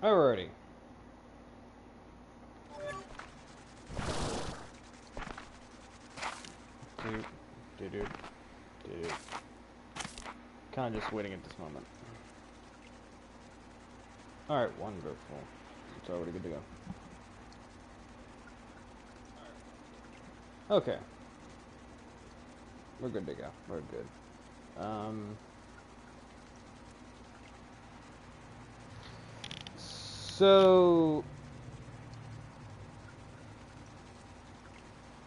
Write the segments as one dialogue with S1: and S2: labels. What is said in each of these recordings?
S1: Alrighty. Dude, dude, dude, dude. Kind of just waiting at this moment. Alright, wonderful. It's already good to go. Okay. We're good to go. We're good. So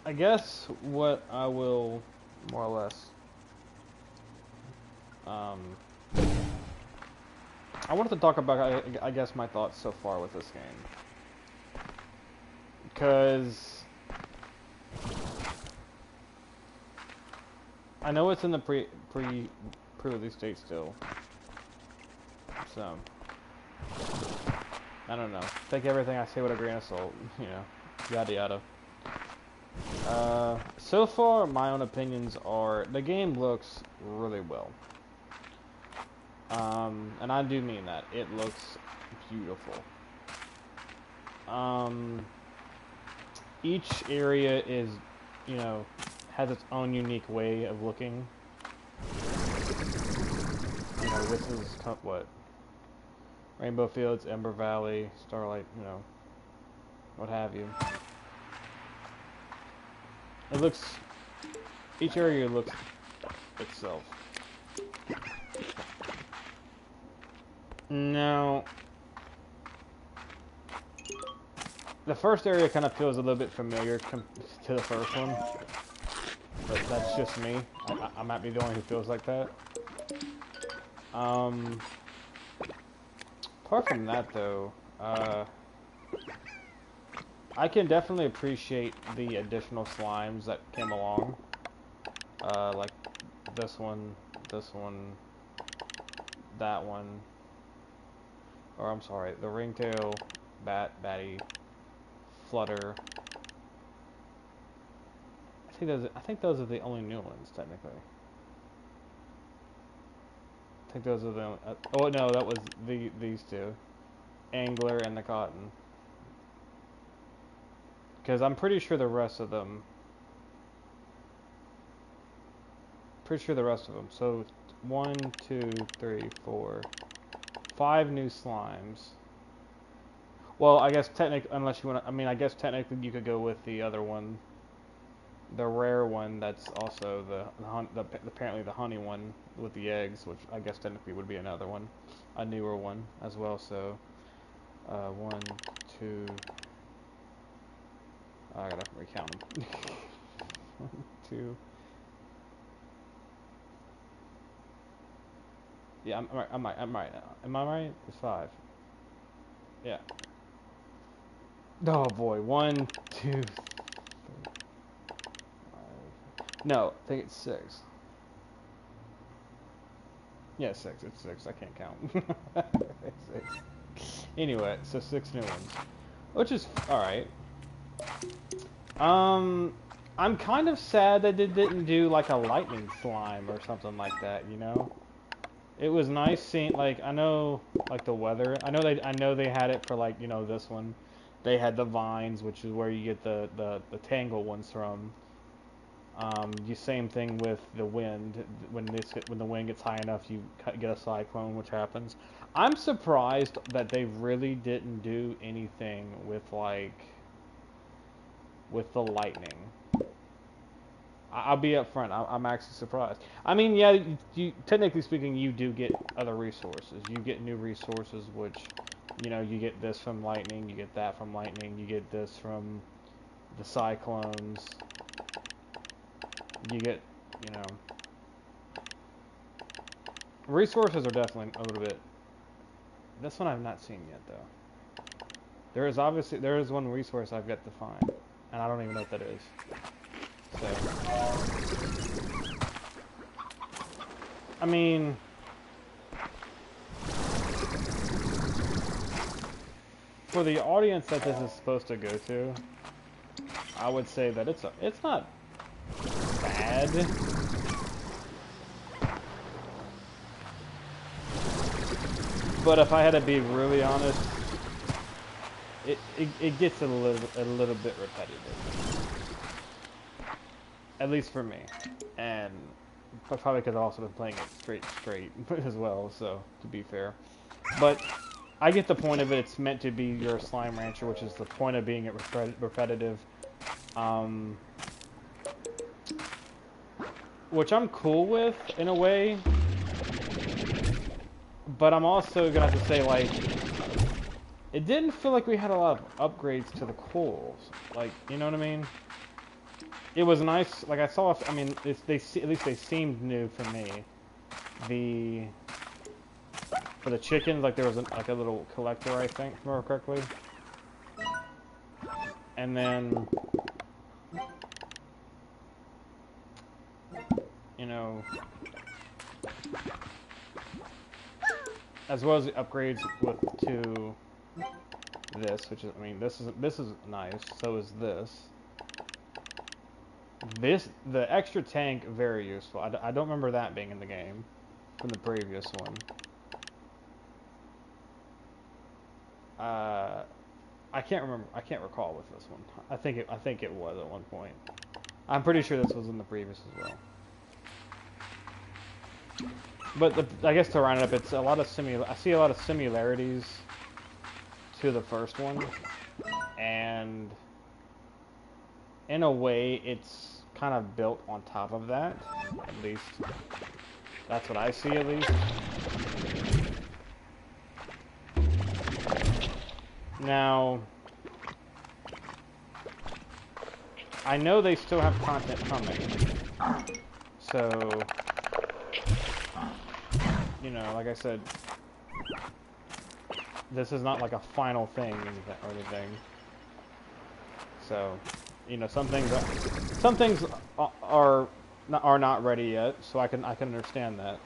S1: I guess what I will more or less I wanted to talk about I guess my thoughts so far with this game, because I know it's in the pre-release state still, so I don't know. Take everything I say with a grain of salt, you know, yada yada. So far, my own opinions are the game looks really well. And I do mean that. It looks beautiful. Each area is, you know, has its own unique way of looking. You know, this is what? Rainbow Fields, Ember Valley, Starlight, you know, what have you. It looks, each area looks itself. Now, the first area kind of feels a little bit familiar to the first one, but that's just me. I might be the one who feels like that. Apart from that, though, I can definitely appreciate the additional slimes that came along, like this one, that one. Or I'm sorry, the ringtail, batty, flutter. I think those are the only new ones technically. I think those are the. Oh no, that was these two, angler and the cotton. Because I'm pretty sure the rest of them. So 1, 2, 3, 4, 5 new slimes. Well, I guess unless you want to, I mean, I guess technically you could go with the other one, the rare one. That's also apparently the honey one with the eggs, which I guess technically would be another one, a newer one as well. So, 1, 2. I gotta recount them. 1, 2. Yeah, I'm right. I'm right now. Am I right? It's 5. Yeah. Oh boy. 1, 2, 3, 5. No, I think it's 6. Yeah, 6. It's 6. I can't count. It's 6. Anyway, so 6 new ones, which is all right. I'm kind of sad that they didn't do like a lightning slime or something like that. You know, it was nice seeing, like, I know, like, the weather. I know they had it for, like, you know, this one. They had the vines, which is where you get the tangle ones from. Same thing with the wind. When the wind gets high enough, you get a cyclone, which happens. I'm surprised that they really didn't do anything with, like, with the lightning. I'll be upfront. I'm actually surprised. I mean, yeah, technically speaking, you do get other resources. You get new resources, which, you know, you get this from lightning, you get that from lightning, you get this from the cyclones. You get, you know, resources are definitely a little bit. This one I've not seen yet, though. There is one resource I've yet to find, and I don't even know what that is. So, I mean, for the audience that this is supposed to go to, I would say that it's not bad. But if I had to be really honest, it gets a little bit repetitive, at least for me, and but probably because I've also been playing it straight as well. So to be fair, but I get the point of it. It's meant to be your slime rancher, which is the point of being it repetitive. Which I'm cool with in a way, but I'm also gonna have to say, like, it didn't feel like we had a lot of upgrades to the corals. Like, you know what I mean? It was nice. Like I saw. I mean, at least they seemed new for me. For the chickens, like there was like a little collector, I think, if I remember correctly. And then, you know, as well as the upgrades to this, which is, I mean, this is nice. So is this. The extra tank, very useful. I don't remember that being in the game from the previous one. I can't remember. I can't recall with this one. I think it was at one point. I'm pretty sure this was in the previous as well. But I guess to round it up, it's a lot of I see a lot of similarities to the first one, and in a way, it's kind of built on top of that. At least that's what I see. At least. Now, I know they still have content coming, so, you know, like I said, this is not like a final thing or anything. So, you know, some things are not ready yet, so I can understand that.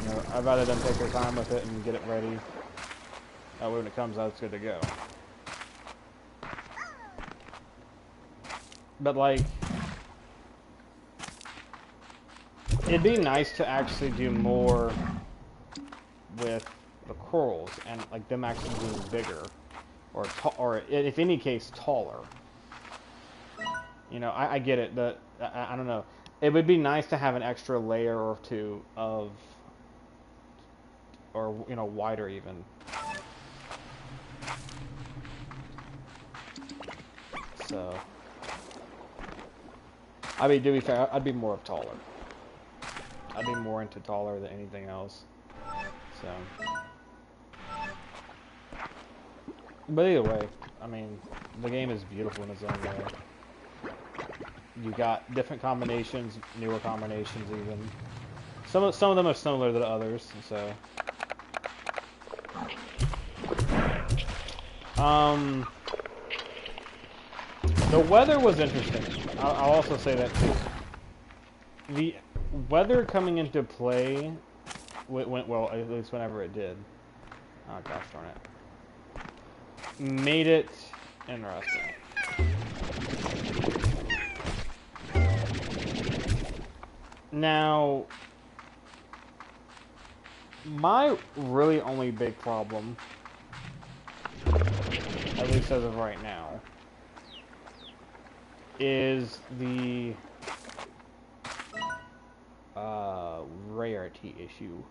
S1: You know, I'd rather them take their time with it and get it ready. That way when it comes out, it's good to go. But, like, it'd be nice to actually do more with the corals and, like, them actually being bigger. Or if any case, taller. You know, I get it. I don't know. It would be nice to have an extra layer or two of, or, you know, wider even. So, I mean, to be fair, I'd be more of taller. I'd be more into taller than anything else. So, but either way, I mean, the game is beautiful in its own way. You got different combinations, newer combinations even. Some of them are similar to the others, so. The weather was interesting. I'll also say that too. The weather coming into play went well, at least whenever it did. Oh gosh darn it. Made it interesting. Now, my really only big problem, at least as of right now, is the rarity issue.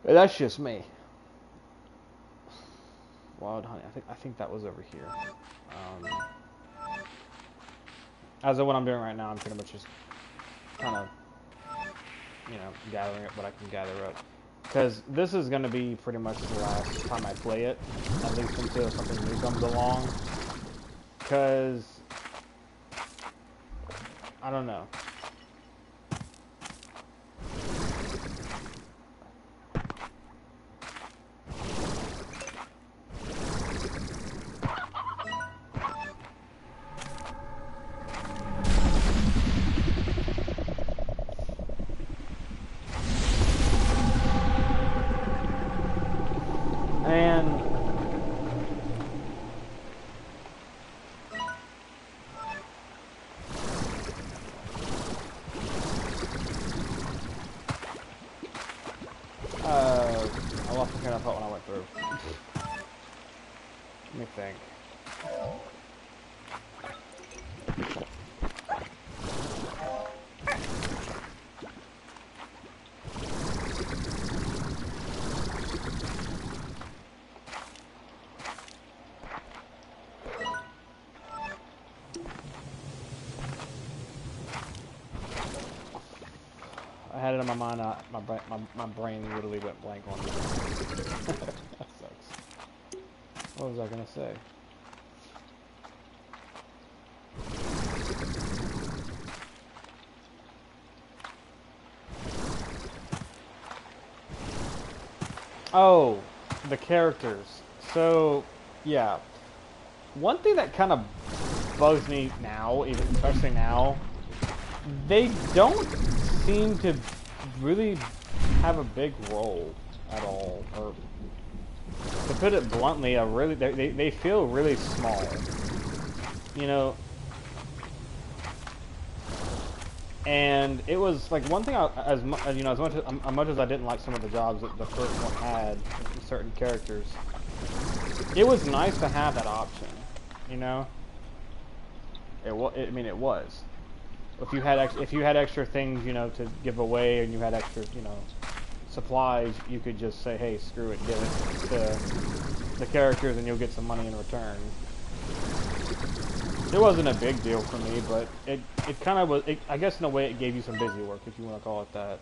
S1: That's just me. Wild honey. I think that was over here. As of what I'm doing right now, I'm pretty much just kind of, you know, gathering up what I can gather up. Because this is going to be pretty much the last time I play it, at least until something new comes along. Because I don't know. And I lost my train of thought when I went through. Let me think. I had it on my mind. My brain literally went blank on it. That sucks. What was I gonna say? Oh, the characters. So, yeah. One thing that kind of bugs me now, even especially now, they don't seem to really have a big role at all. Or, to put it bluntly, they feel really small. You know, and it was like one thing as much as I didn't like some of the jobs that the first one had with certain characters, it was nice to have that option. You know, I mean, it was. If you had extra things, you know, to give away, and you had extra, you know, supplies, you could just say, hey, screw it, give it to the characters, and you'll get some money in return. It wasn't a big deal for me, but it kind of was. I guess in a way, it gave you some busy work, if you want to call it that.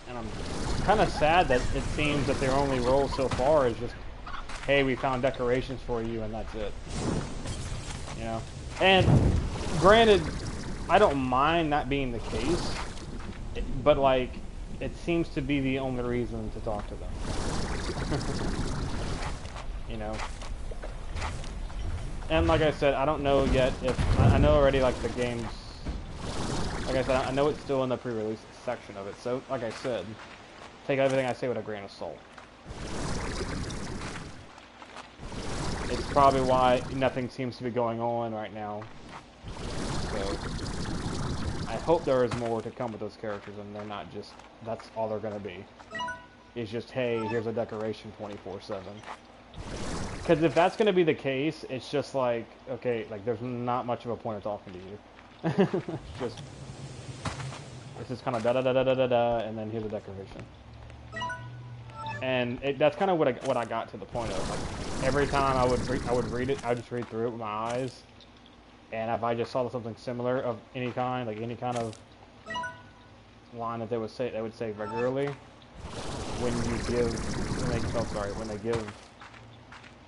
S1: And I'm kind of sad that it seems that their only role so far is just, hey, we found decorations for you, and that's it. You know? And granted, I don't mind that being the case, but like, it seems to be the only reason to talk to them. You know? And like I said, I don't know yet if, I know already like the game's, like I said, I know it's still in the pre-release section of it, so like I said, take everything I say with a grain of salt. It's probably why nothing seems to be going on right now. So, I hope there is more to come with those characters and they're not just, that's all they're going to be. It's just, hey, here's a decoration 24/7. Because if that's going to be the case, it's just like, okay, like there's not much of a point of talking to you. It's just kind of da-da-da-da-da-da, and then here's a decoration. And that's kind of what I got to the point of. Like, every time I would read it, I would just read through it with my eyes. And if I just saw something similar of any kind, like any kind of line that they would say regularly, when they give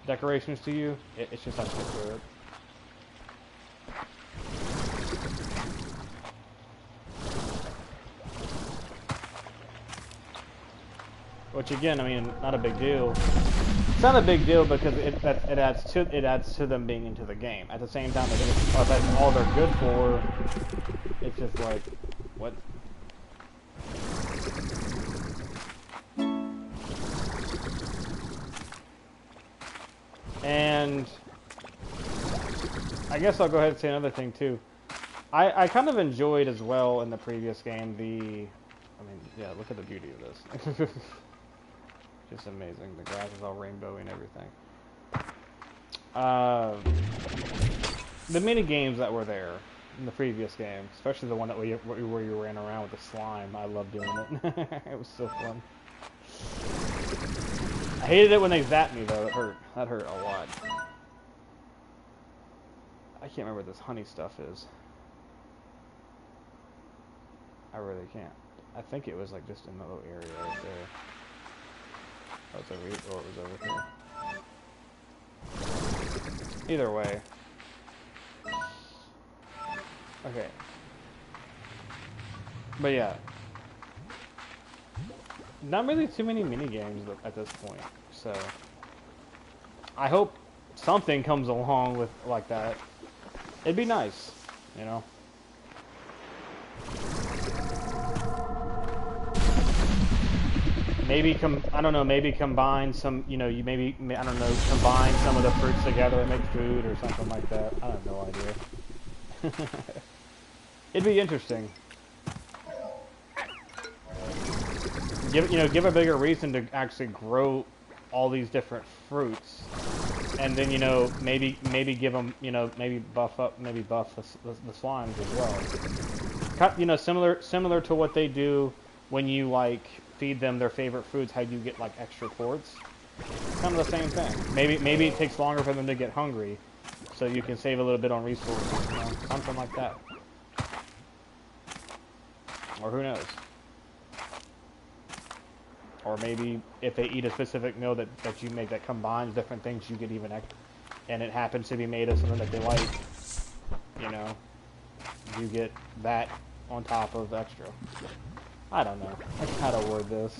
S1: decorations to you, it's just I skip through it. Which again, I mean, not a big deal. It's not a big deal because it adds to them being into the game. At the same time, if that's all they're good for, it's just like, what? And I guess I'll go ahead and say another thing too. I kind of enjoyed as well in the previous game yeah, look at the beauty of this. Just amazing. The grass is all rainbowy and everything. The mini games that were there in the previous game, especially the one that where you ran around with the slime, I loved doing it. It was so fun. I hated it when they zapped me though. It hurt. That hurt a lot. I can't remember what this honey stuff is. I really can't. I think it was like just in the little area right there. Oh, it's over here, or it was over here. Either way. Okay. But yeah. Not really too many mini games at this point, so I hope something comes along with like that. It'd be nice, you know. Maybe I don't know, maybe combine some, you know, I don't know, combine some of the fruits together and make food or something like that. I have no idea. It'd be interesting. Give a bigger reason to actually grow all these different fruits, and then you know maybe give them, you know, maybe buff the slimes as well. You know, similar to what they do when you like feed them their favorite foods. How you get like extra quartz. Kind of the same thing. Maybe it takes longer for them to get hungry, so you can save a little bit on resources. You know, something like that. Or who knows? Or maybe if they eat a specific meal that you make that combines different things, you get even extra. And it happens to be made of something that they like, you know, you get that on top of extra. I don't know. I how to word this.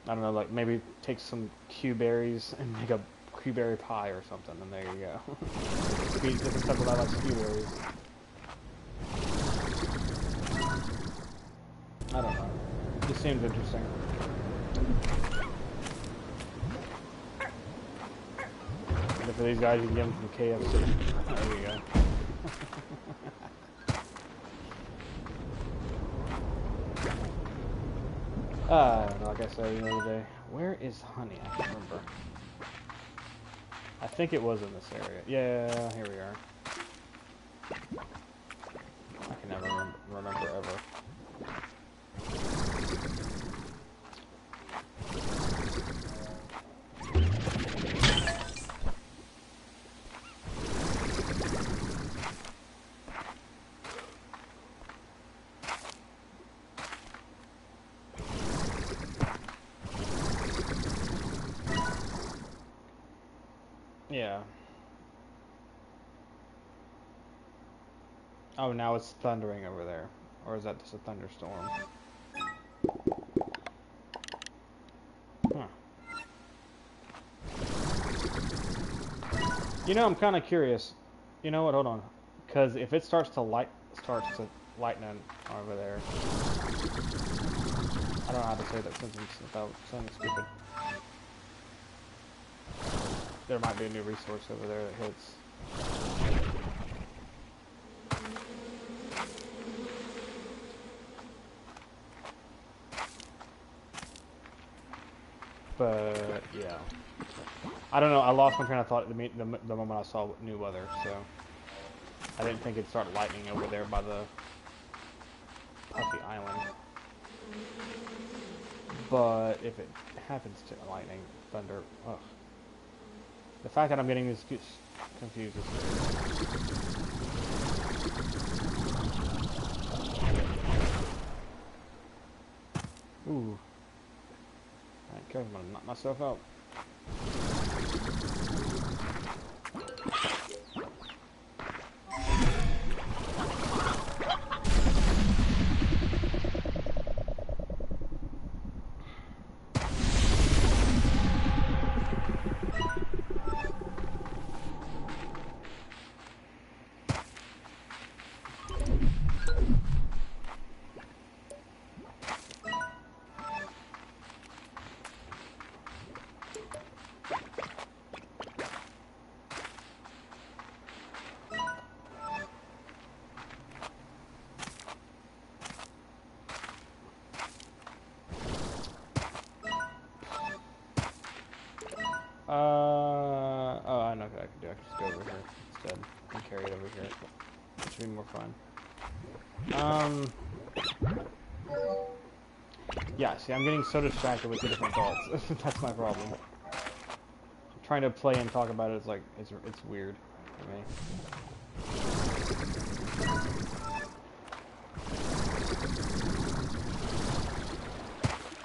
S1: I don't know, like maybe take some Q-berries and make a Q-berry pie or something, and there you go. Feed different stuff that I like Q-berries. I don't know. It just seems interesting. And for these guys, you can get them from KFC. There you go. Like I said the other day, where is honey? I can't remember. I think it was in this area. Yeah, here we are. I can never remember ever. Yeah. Oh, now it's thundering over there. Or is that just a thunderstorm? Huh. You know, I'm kind of curious. You know what? Hold on. Because if it starts to lightning over there. I don't know how to say that sentence without sounding stupid. There might be a new resource over there that hits. But yeah, I don't know. I lost my train of thought the moment I saw new weather, so I didn't think it'd start lightning over there by the Puffy Island. But if it happens to lightning, thunder, ugh. The fact that I'm getting this confused is ooh. Alright, guys, I'm gonna knock myself out. Oh, I know what I can do. I can just go over here instead and carry it over here, which would be more fun. Yeah, see, I'm getting so distracted with the different thoughts. That's my problem. Trying to play and talk about it is like, it's weird for me.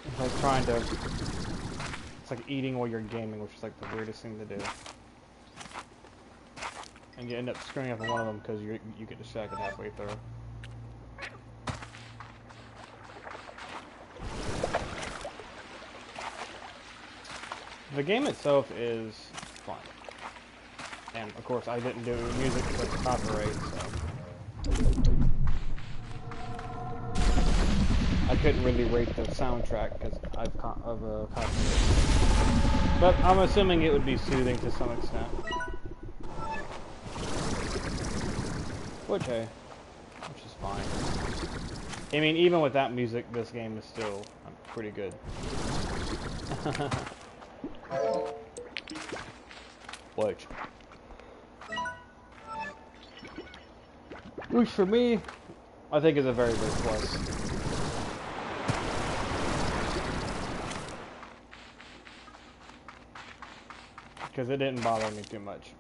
S1: It's like trying to... It's like eating while you're gaming, which is like the weirdest thing to do. And you end up screwing up on one of them because you get distracted halfway through. The game itself is fun. And of course I didn't do music because it's copyright, so... I couldn't really rate the soundtrack because of copyright. But I'm assuming it would be soothing to some extent. Which is fine. I mean, even without music, this game is still pretty good. Which for me, I think is a very big plus. Because it didn't bother me too much.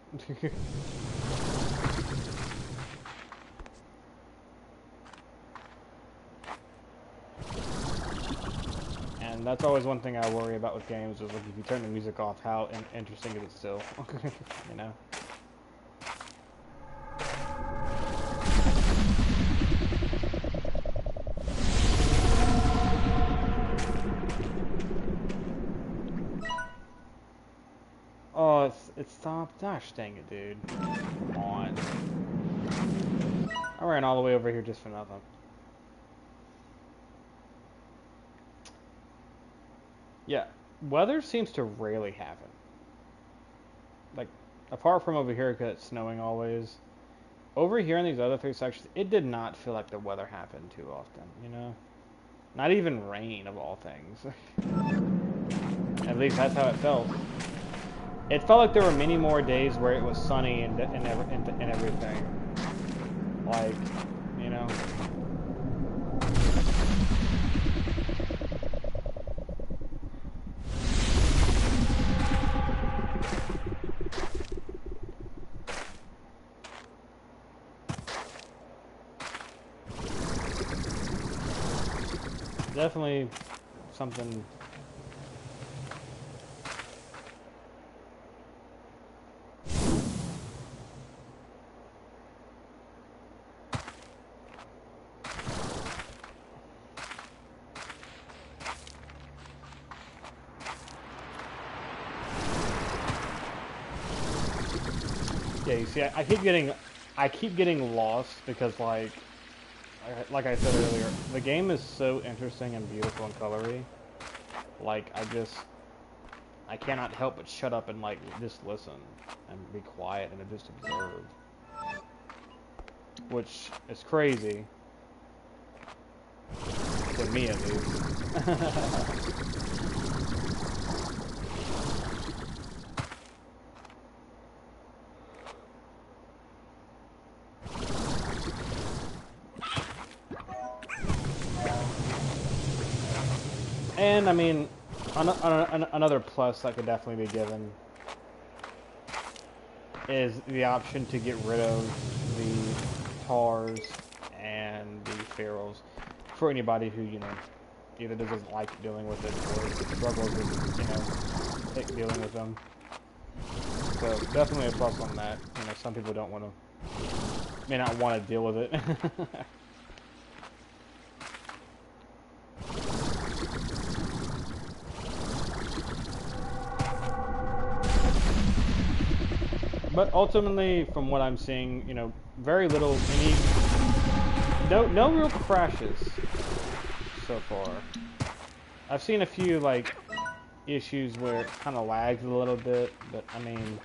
S1: And that's always one thing I worry about with games, is like if you turn the music off, how interesting is it still? You know? Oh, it stopped. Gosh dang it, dude. Come on. I ran all the way over here just for nothing. Yeah, weather seems to rarely happen. Like, apart from over here because it's snowing always. Over here in these other 3 sections, it did not feel like the weather happened too often, you know? Not even rain, of all things. At least that's how it felt. It felt like there were many more days where it was sunny and everything. Like, you know? Definitely something. Yeah, you see, I keep getting lost because like I said earlier, the game is so interesting and beautiful and colory. Like I cannot help but shut up and like just listen and be quiet and just observe, which is crazy to me at least. And I mean, another plus that could definitely be given is the option to get rid of the tars and the ferals for anybody who, you know, either doesn't like dealing with it or struggles with, you know, dealing with them. So definitely a plus on that. You know, some people don't want to, may not want to deal with it. But ultimately, from what I'm seeing, you know, very little, no real crashes so far. I've seen a few, like, issues where it kind of lags a little bit, but, I mean,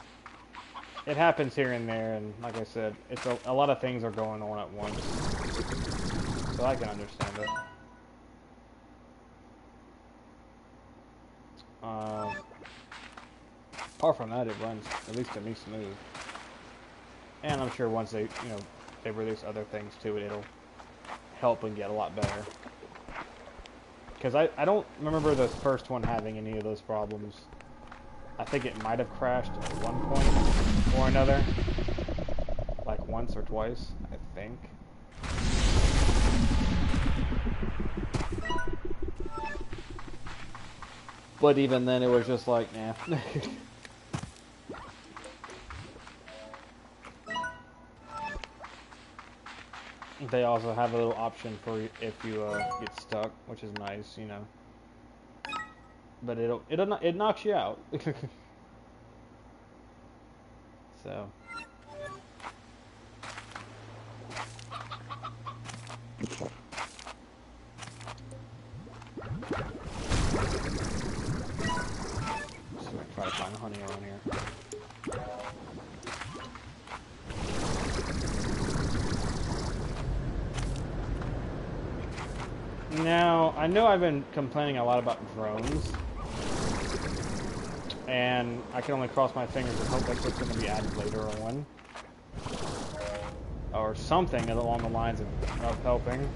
S1: it happens here and there, and like I said, it's a lot of things are going on at once, so I can understand it. Apart from that, it runs, at least to me, smooth. And I'm sure once they, you know, they release other things to it, it'll help and get a lot better. Because I don't remember the first one having any of those problems. I think it might have crashed at one point or another. Like once or twice, I think. But even then, it was just like, nah. They also have a little option for if you get stuck, which is nice, you know. But it knocks you out. So. Try to find honey around here. Now, I know I've been complaining a lot about drones, and I can only cross my fingers and hope that's what's going to be added later on. Or something along the lines of helping.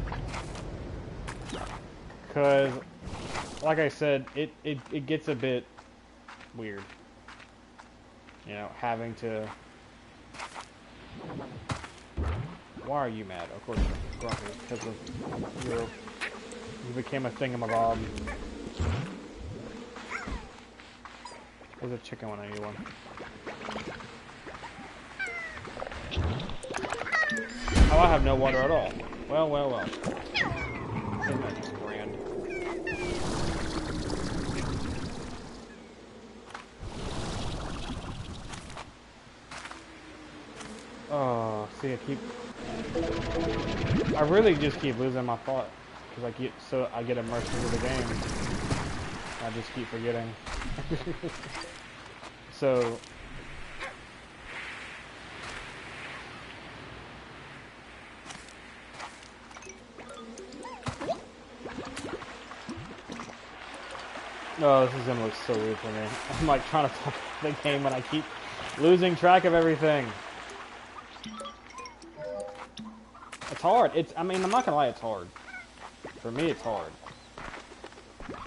S1: Because, like I said, it gets a bit weird. You know, having to... Why are you mad? Of course you're grumpy, because of you became a thingamabob. There's a chicken when I need one. Oh, I have no water at all. Well, well, well. Isn't that just grand? Oh, see, I really just keep losing my thought because I get immersed into the game. I just keep forgetting. So. Oh, this is gonna look so weird for me. I'm like trying to talk the game and I keep losing track of everything. It's hard. I mean, I'm not gonna lie, it's hard. For me, it's hard.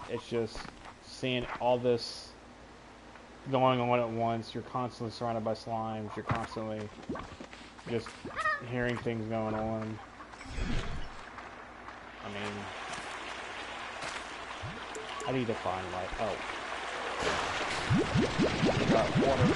S1: It's just seeing all this going on at once. You're constantly surrounded by slimes. You're constantly just hearing things going on. I mean, I need to find light. Oh. Got water.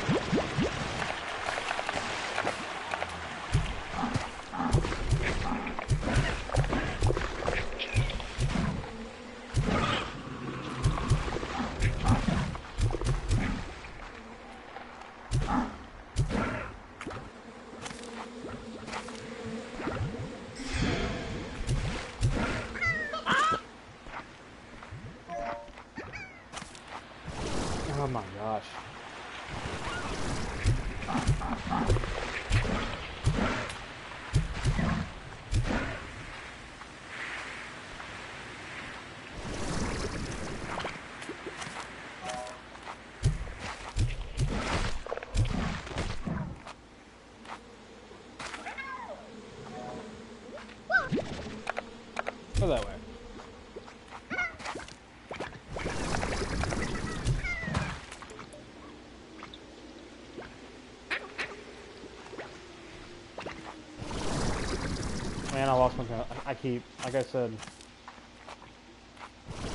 S1: Oh my gosh. Go that way. Man, I lost my train. I keep, like I said,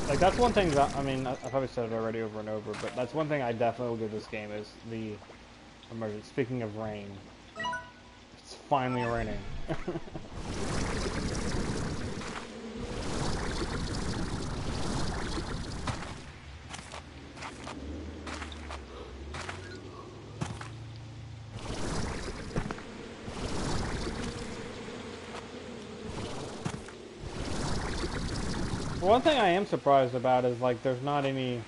S1: like that's one thing that, I mean, I've probably said it already over and over, but that's one thing I definitely will give this game is the immersion. Speaking of rain, it's finally raining. One thing I am surprised about is like there's not any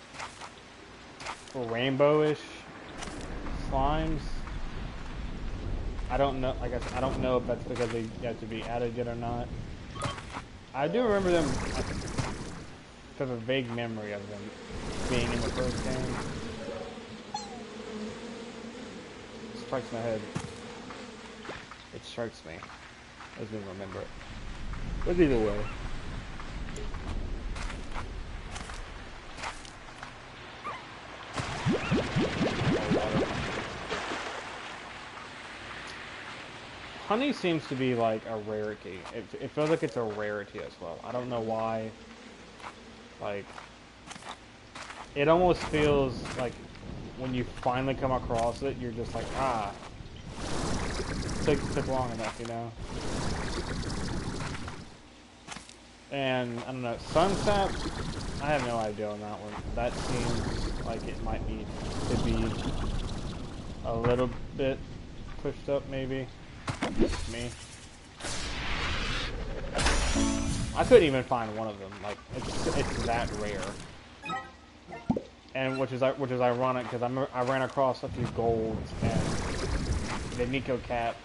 S1: rainbowish slimes. I don't know. Like I don't know if that's because they have to be added yet or not. I do remember them. I have a vague memory of them being in the first game. It strikes my head. It strikes me. I just didn't remember it. But either way. Honey seems to be like a rarity. It feels like it's a rarity as well. I don't know why. Like, it almost feels like when you finally come across it, you're just like, ah, took long enough, you know? And, I don't know, Sunset, I have no idea on that one. That seems like it might need to be a little bit pushed up, maybe. Me. I couldn't even find one of them. Like it's that rare, and which is ironic because I ran across a few golds and the Nico Cap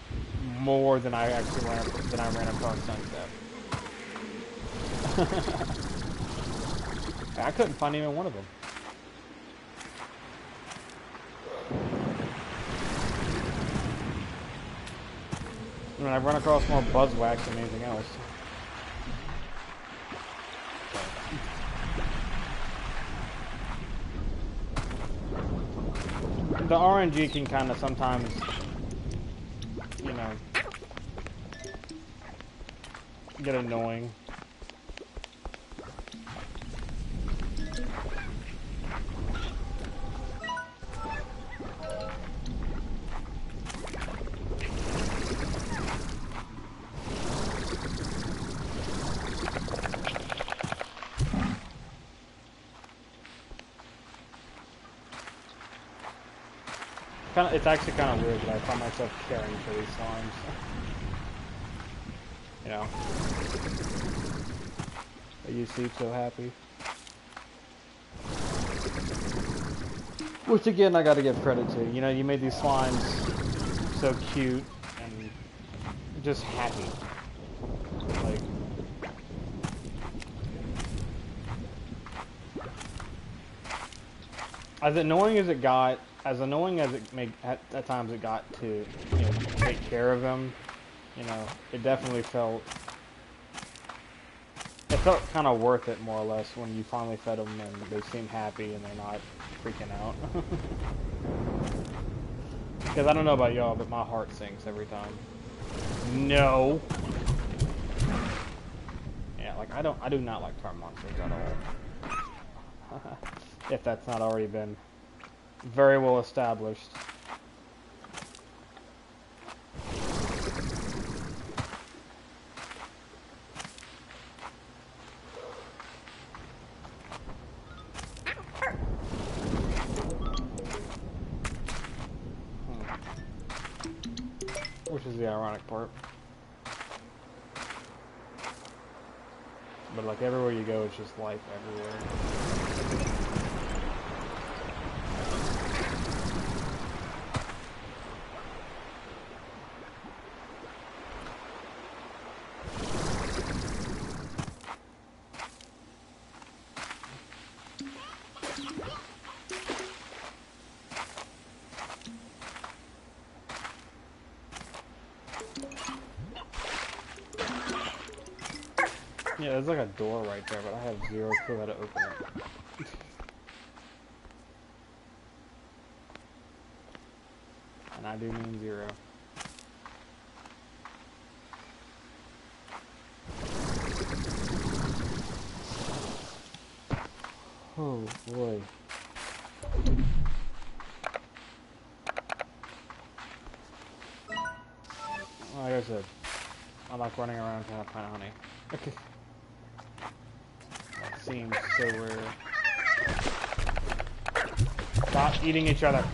S1: more than I ran across Sunset. I couldn't find even one of them. I mean, I've run across more buzzwax than anything else. The RNG can kind of sometimes, you know, get annoying. It's actually kind of weird that I find myself caring for these slimes. You know. You seem so happy. Which again, I gotta give credit to. You know, you made these slimes so cute and just happy. Like, as annoying as it got, as annoying as it made at times it got to, you know, take care of them, you know, it definitely felt kind of worth it, more or less, when you finally fed them and they seem happy and they're not freaking out. Because I don't know about y'all, but my heart sinks every time. No. Yeah, like I do not like tar monsters at all. If that's not already been very well established. Which is the ironic part. But like everywhere you go, it's just life everywhere. Yeah, there's like a door right there, but I have zero clue how to open it. And I do mean zero. Oh boy. Like I said, I like running around trying to find honey. Okay. That seems so rare. Stop eating each other.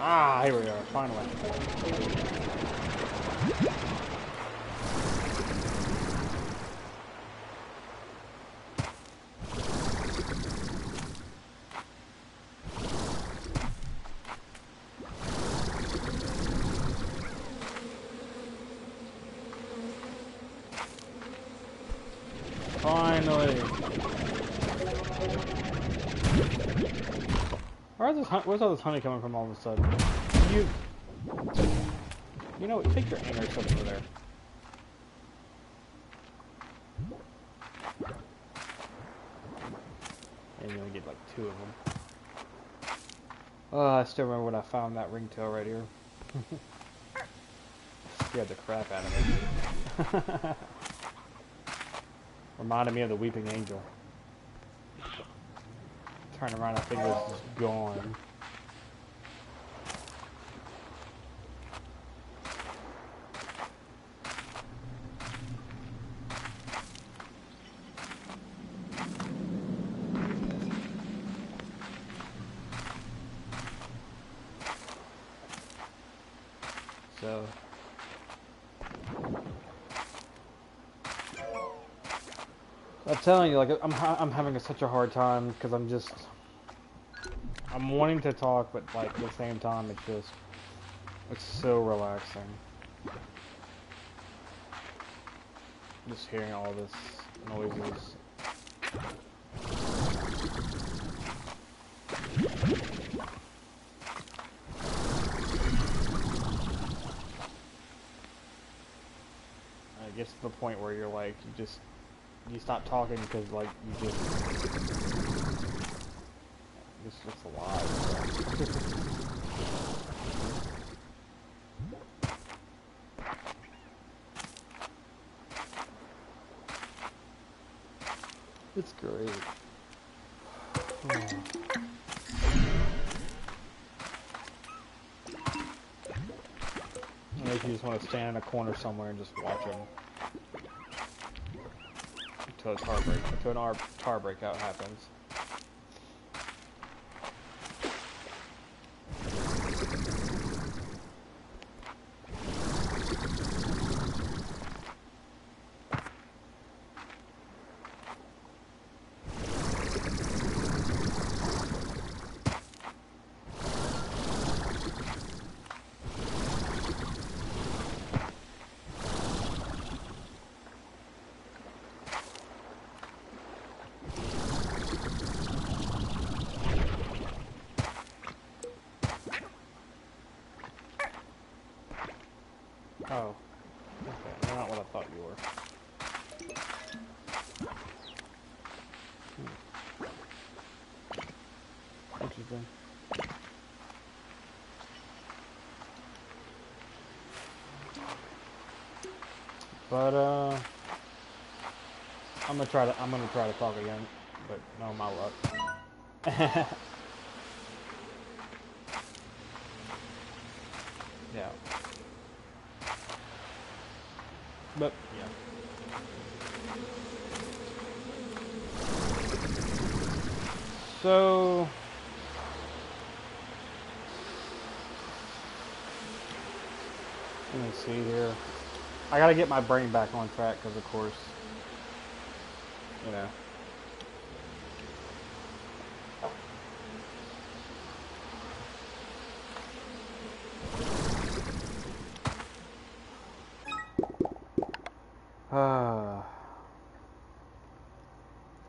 S1: Ah, here we are, finally. Finally. Where's all this honey coming from all of a sudden? You know what? Take your anger stuff over there. And you only get like 2 of them. I still remember when I found that ringtail right here. Scared the crap out of me. Reminded me of the Weeping Angel. Turn around, I think it was just gone. though. I'm telling you, like I'm having such a hard time because I'm wanting to talk, but like at the same time, it's so relaxing. Just hearing all this noises. It gets to the point where you're like, you stop talking because like it's just alive. It's great. Maybe you just want to stand in a corner somewhere and just watch them until a tar breakout happens. Oh, okay, you're not what I thought you were. Interesting. But I'm gonna try to talk again, but no, my luck. Yeah. But yeah. So let me see here. I gotta get my brain back on track because, of course, you know.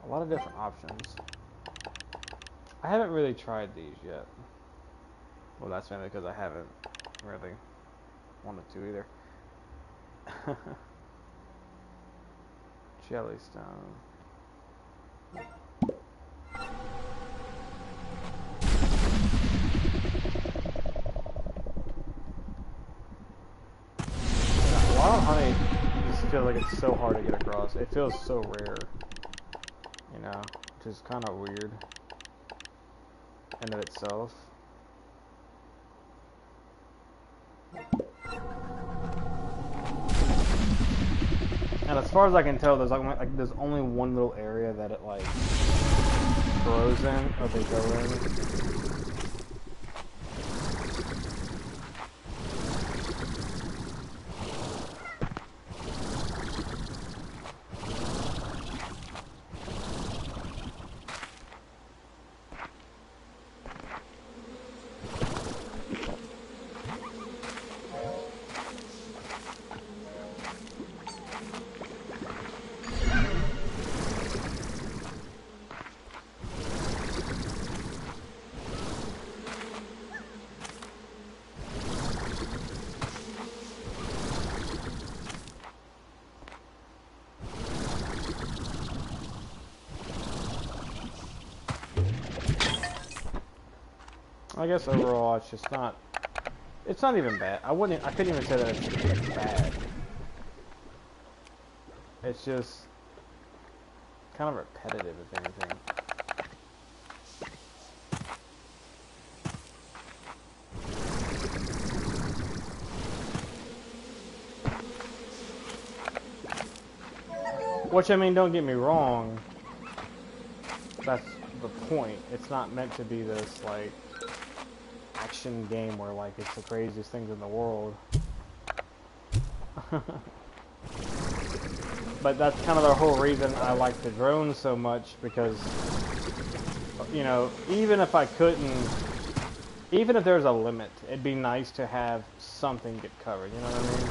S1: A lot of different options. I haven't really tried these yet. Well, that's mainly because I haven't really wanted to either. Jellystone. Wild honey just feels like it's so hard to get across. It feels so rare, you know, which is kind of weird in of itself. And as far as I can tell, there's there's only one little area that it like grows in, or they go in. I guess overall, it's not even bad. I couldn't even say that it's bad. It's just kind of repetitive, if anything. Which, I mean, don't get me wrong. That's the point. It's not meant to be this, like, action game where like it's the craziest things in the world. But that's kind of the whole reason I like the drones so much, because, you know, even if I couldn't, even if there's a limit, it'd be nice to have something get covered, you know what I mean?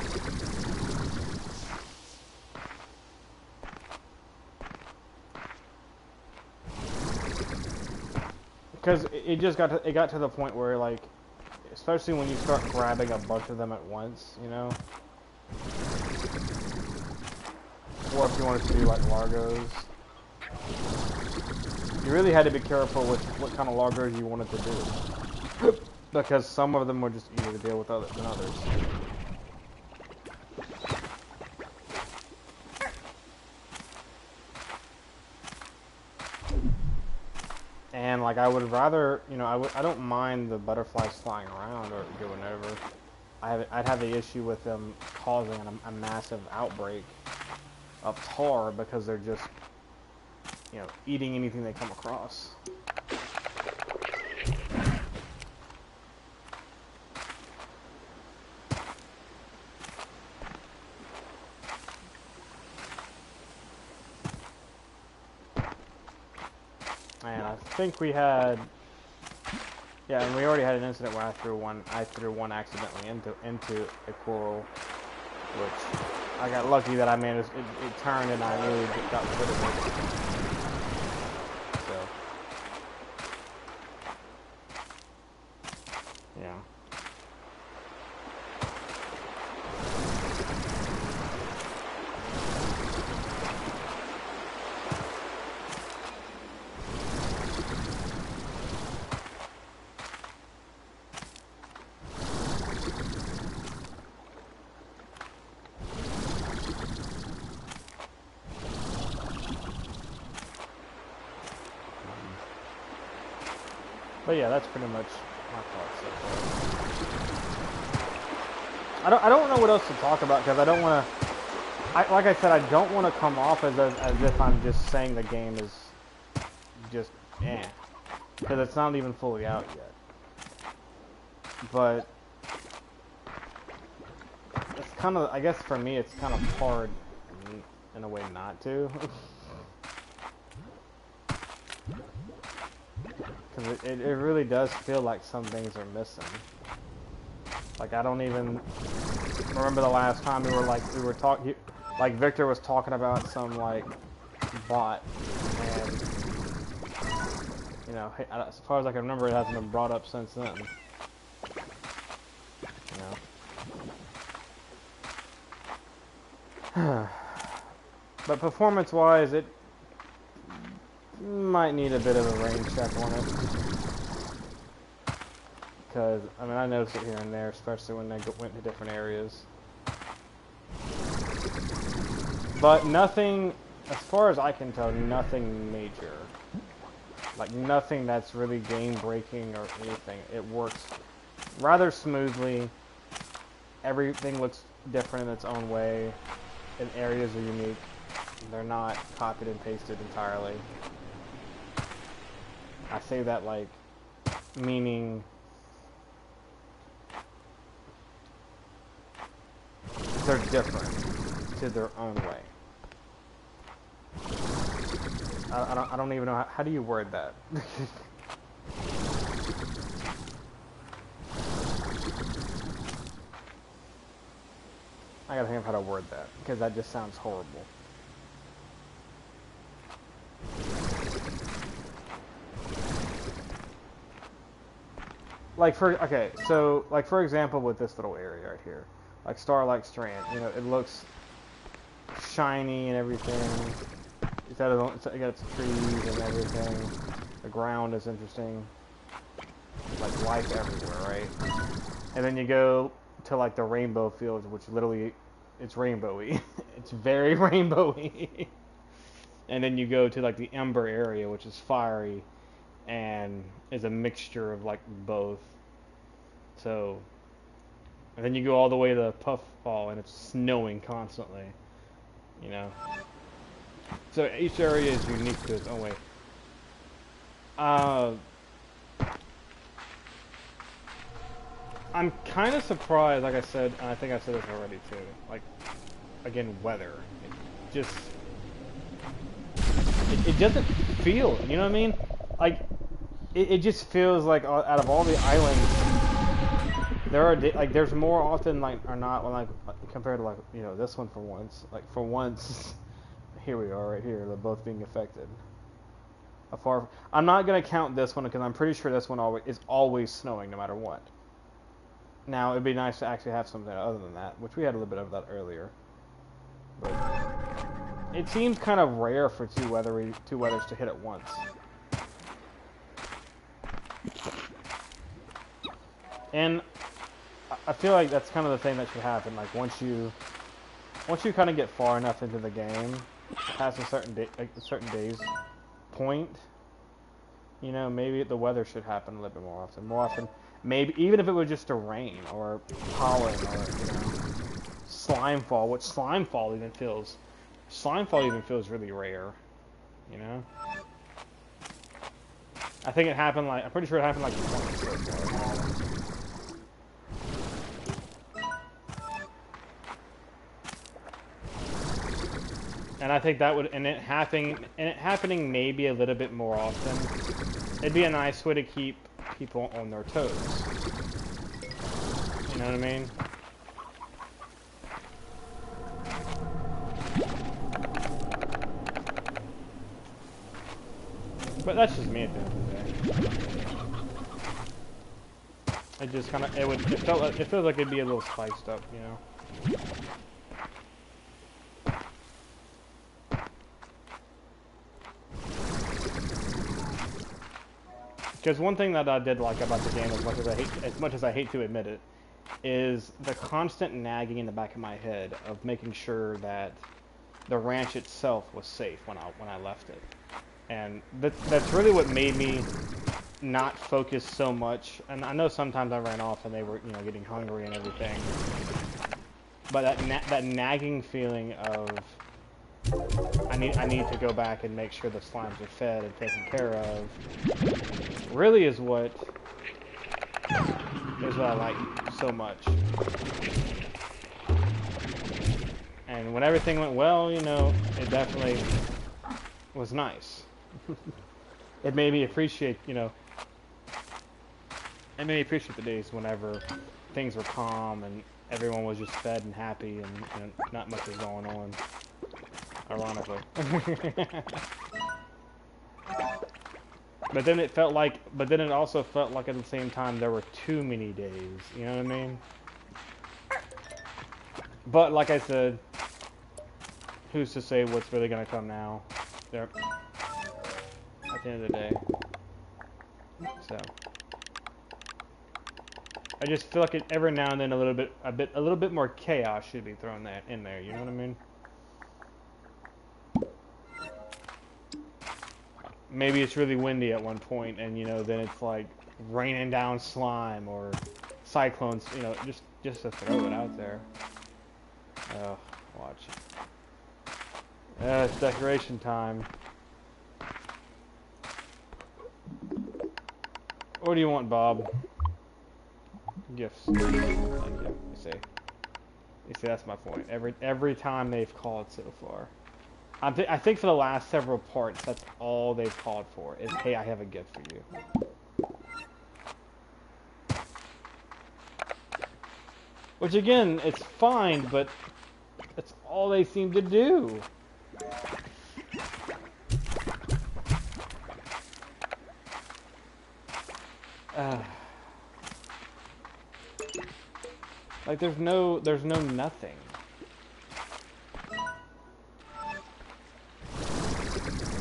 S1: Because it got to the point where, like, especially when you start grabbing a bunch of them at once, you know? Or if you wanted to do like Largos, you really had to be careful with what kind of Largos you wanted to do, because some of them were just easier to deal with than others. And like I would rather, you know, I don't mind the butterflies flying around or doing whatever. I'd have the issue with them causing a massive outbreak of tar, because they're just, you know, eating anything they come across. And I think we had, yeah, and we already had an incident where I threw one accidentally into a coral, which I got lucky that I managed, it turned and I really got rid of it. So, yeah. But yeah, that's pretty much my thoughts so far. I don't know what else to talk about, because I don't want to. Like I said, I don't want to come off as if I'm just saying the game is just because it's not even fully out yet. But it's kind of, I guess for me, it's kind of hard in a way not to. Because it really does feel like some things are missing. Like, I don't even remember the last time we were talking, like Victor was talking about some like bot, and you know, as far as I can remember, it hasn't been brought up since then. You know. But performance-wise, it might need a bit of a range check on it. Because, I mean, I noticed it here and there, especially when they went to different areas. But nothing, as far as I can tell, nothing major. Like, nothing that's really game-breaking or anything. It works rather smoothly. Everything looks different in its own way. And areas are unique. They're not copied and pasted entirely. I say that, like, meaning they're different to their own way. I don't even know how do you word that. I gotta think of how to word that, because that just sounds horrible. Like for example, with this little area right here, like Starlight Strand, you know, it looks shiny and everything. It's got its trees and everything. The ground is interesting. Like life everywhere, right? And then you go to like the rainbow fields, which literally, it's rainbowy. It's very rainbowy. And then you go to like the Ember area, which is fiery and is a mixture of like both. So, and then you go all the way to Puffball, and it's snowing constantly, you know. So each area is unique to its own way. I'm kind of surprised, like I said, and I think I said this already too. Like, again, weather. It just, it doesn't feel, you know what I mean? Like, it just feels like out of all the islands, there are like there's more often like or not when like compared to like you know this one for once. Like for once, here we are right here. They're both being affected. I'm not gonna count this one because I'm pretty sure this one is always snowing no matter what. Now it'd be nice to actually have something other than that, which we had a little bit of that earlier. But it seems kind of rare for two weathers to hit at once. And I feel like that's kind of the thing that should happen. Like once you kind of get far enough into the game, past a certain days point, you know, maybe the weather should happen a little bit more often. More often, maybe even if it was just a rain or pollen or you know, slime fall. Which slime fall even feels really rare. You know. I think it happened like I'm pretty sure it happened like once so far. And I think that would, and it happening maybe a little bit more often. It'd be a nice way to keep people on their toes. You know what I mean? But that's just me at the end of the day. It just kind of, it feels like it'd be a little spiced up, you know? Because one thing that I did like about the game, as much as I hate to admit it, is the constant nagging in the back of my head of making sure that the ranch itself was safe when I left it, and that's really what made me not focus so much. And I know sometimes I ran off and they were getting hungry and everything, but that nagging feeling of I need to go back and make sure the slimes are fed and taken care of really is what I like so much. And when everything went well, it definitely was nice. It made me appreciate, it made me appreciate the days whenever things were calm and everyone was just fed and happy and not much was going on. Ironically. But then it also felt like at the same time there were too many days, you know what I mean? But like I said, who's to say what's really gonna come now? There, at the end of the day. So I just feel like every now and then a little bit more chaos should be thrown in there, you know what I mean? Maybe it's really windy at one point, and then it's like raining down slime or cyclones. Just to throw it out there. Oh, watch. It's decoration time. What do you want, Bob? Gifts. Thank you. You see, that's my point. Every time they've called so far. I think for the last several parts, that's all they've called for, is, hey, I have a gift for you. Which, again, it's fine, but that's all they seem to do. Like, there's no nothing.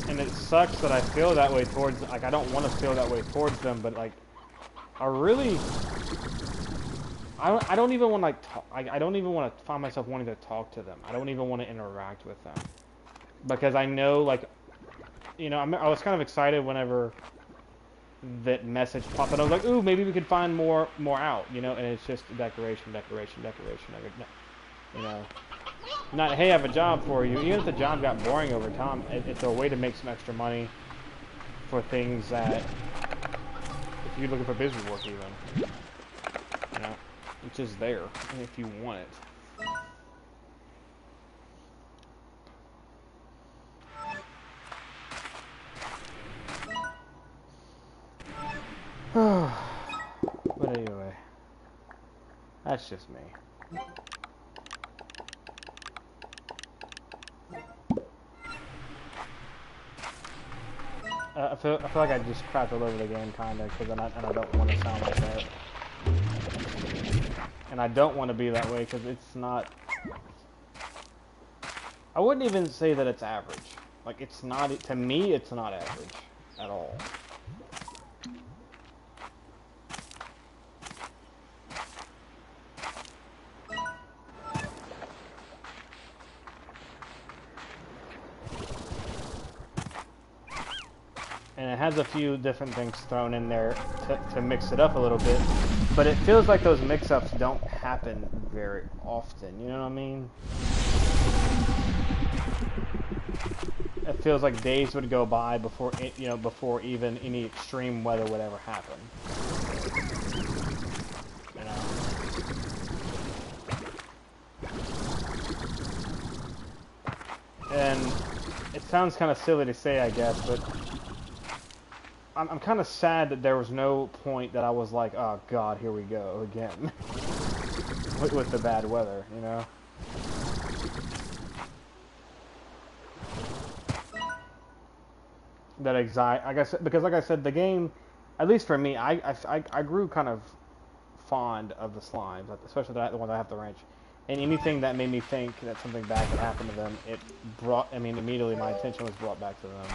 S1: And it sucks that I feel that way towards, like, I don't want to feel that way towards them, but, like, I don't even want to, like, talk, I don't even want to find myself wanting to talk to them. I don't even want to interact with them. Because I know, like, I was kind of excited whenever that message popped, and I was like, ooh, maybe we could find more out, and it's just decoration. Not, hey, I have a job for you. Even if the job got boring over time, it's a way to make some extra money for things that, if you're looking for business work even, You know, it's just there if you want it. But anyway, that's just me. I feel like I just crapped all over the game, kinda, and I don't want to sound like that. And I don't want to be that way, because it's not... I wouldn't even say that it's average. Like, it's not... To me, it's not average. At all. And it has a few different things thrown in there to mix it up a little bit. But it feels like those mix-ups don't happen very often, you know what I mean? It feels like days would go by before before even any extreme weather would ever happen. You know? And it sounds kind of silly to say, I guess, but I'm kind of sad that there was no point that I was like, oh god, here we go again with the bad weather, you know? That anxiety, I guess, because like I said, the game, at least for me, I grew kind of fond of the slimes, especially the ones I have to wrench. And anything that made me think that something bad could happen to them, it brought, I mean, immediately my attention was brought back to them.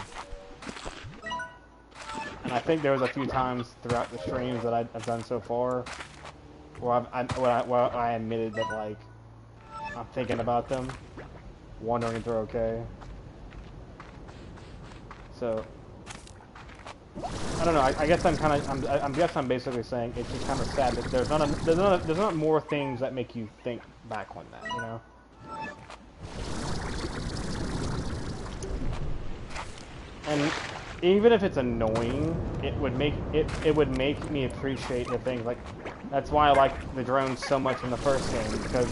S1: And I think there was a few times throughout the streams that I've done so far where I admitted that, like, I'm thinking about them, wondering if they're okay. So, I don't know. I guess I'm basically saying it's just kind of sad that there's not more things that make you think back on that, you know. And even if it's annoying, it would make me appreciate the things. Like, that's why I like the drones so much in the first game, because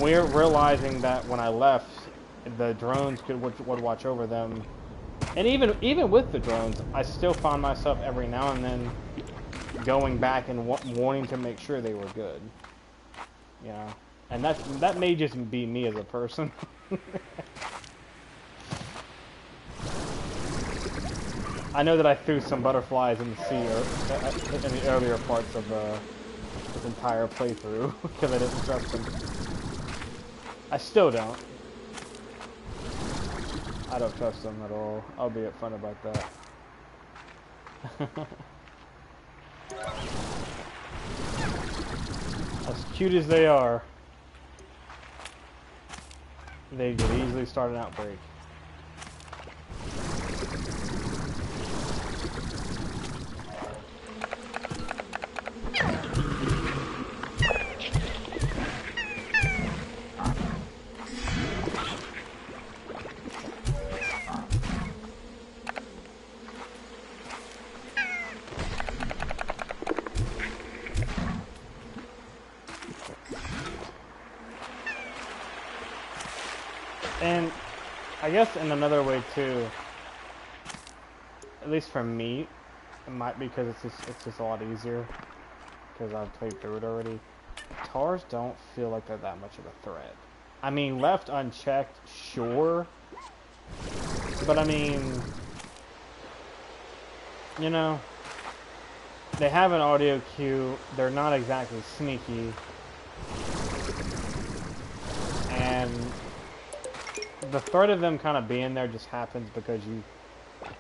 S1: we're realizing that when I left, the drones would watch over them. And even with the drones, I still found myself every now and then going back and wanting to make sure they were good. You know, and that may just be me as a person. I know that I threw some butterflies in the sea in the earlier parts of this entire playthrough because I didn't trust them. I still don't. I don't trust them at all. I'll be upfront about that. As cute as they are, they could easily start an outbreak. And I guess in another way too, at least for me, it might be because it's just a lot easier because I've played through it already. TARs don't feel like they're that much of a threat. I mean, left unchecked, sure, but I mean, you know, they have an audio cue. They're not exactly sneaky, and the threat of them kind of being there just happens because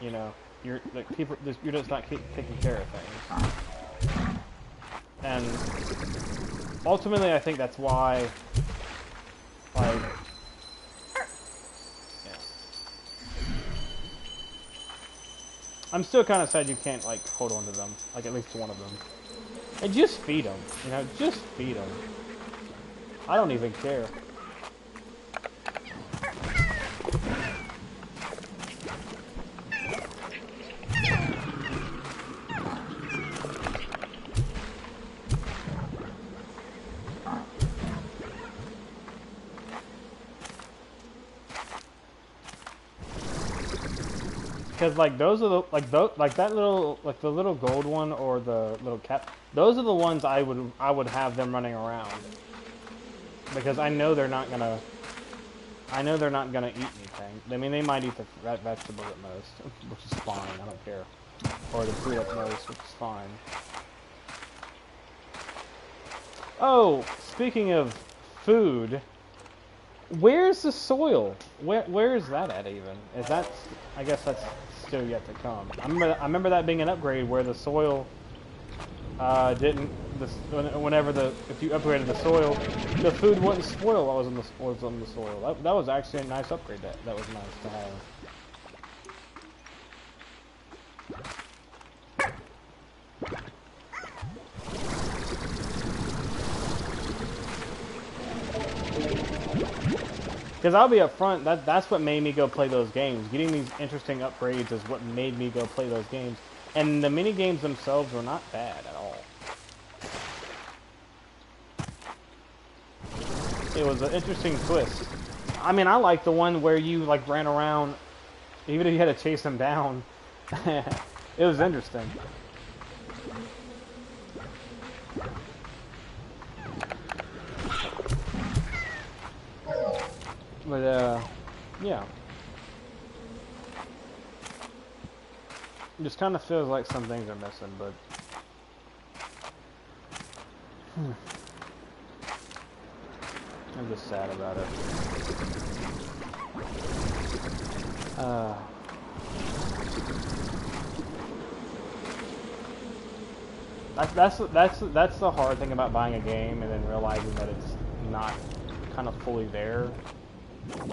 S1: you know, you're like you're just not taking care of things. And ultimately, I think that's why, like, yeah. I'm still kind of sad you can't, like, hold on to them, like at least one of them. And just feed them, you know, just feed them. I don't even care. because like those are the like that little like the little gold one or the little cat. Those are the ones I would have them running around because I know they're not gonna eat anything. I mean, they might eat the vegetables at most, which is fine. I don't care. Or the fruit at most, which is fine. Oh, speaking of food, where's the soil? Where is that at even? Is that? I guess that's still yet to come. I remember that being an upgrade where the soil didn't. If you upgraded the soil, the food wouldn't spoil what was on the soil. That was actually a nice upgrade. That was nice to have. Because I'll be upfront, that's what made me go play those games. Getting these interesting upgrades is what made me go play those games. And the mini games themselves were not bad at all. It was an interesting twist. I mean, I like the one where you like ran around, even if you had to chase them down. It was interesting. But, yeah. It just kind of feels like some things are missing, but... I'm just sad about it. That's the hard thing about buying a game and then realizing that it's not kind of fully there.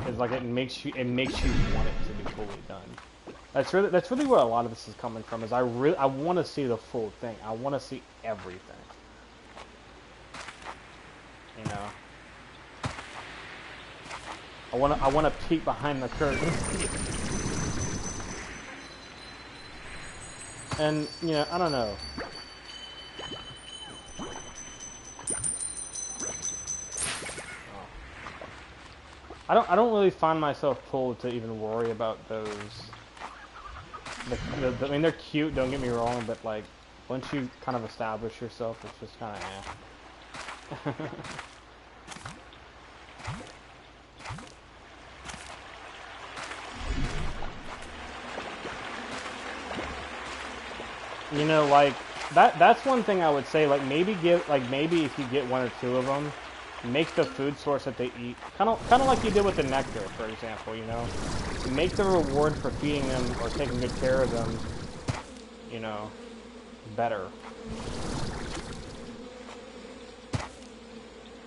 S1: It's like it makes you want it to be fully done. That's really where a lot of this is coming from. Is I want to see the full thing. I want to see everything. You know. I want to peek behind the curtain. And you know, I don't know. I don't really find myself pulled to even worry about those. I mean, they're cute, don't get me wrong, but like, once you kind of establish yourself, it's just kind of eh. You know, like, that's one thing I would say, like, maybe if you get one or two of them, make the food source that they eat, kind of like you did with the nectar, for example, you know? Make the reward for feeding them or taking good care of them, you know, better.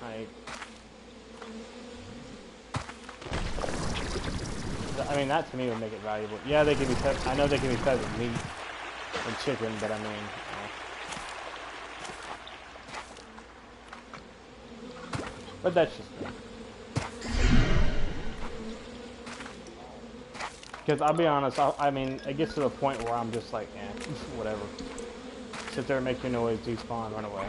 S1: I mean, that to me would make it valuable. Yeah, they can be fed, I know they can be fed with meat and chicken, but I mean, but that's just me. Because I'll be honest, I mean, it gets to the point where I'm just like, eh, whatever. Sit there and make your noise, despawn, run away.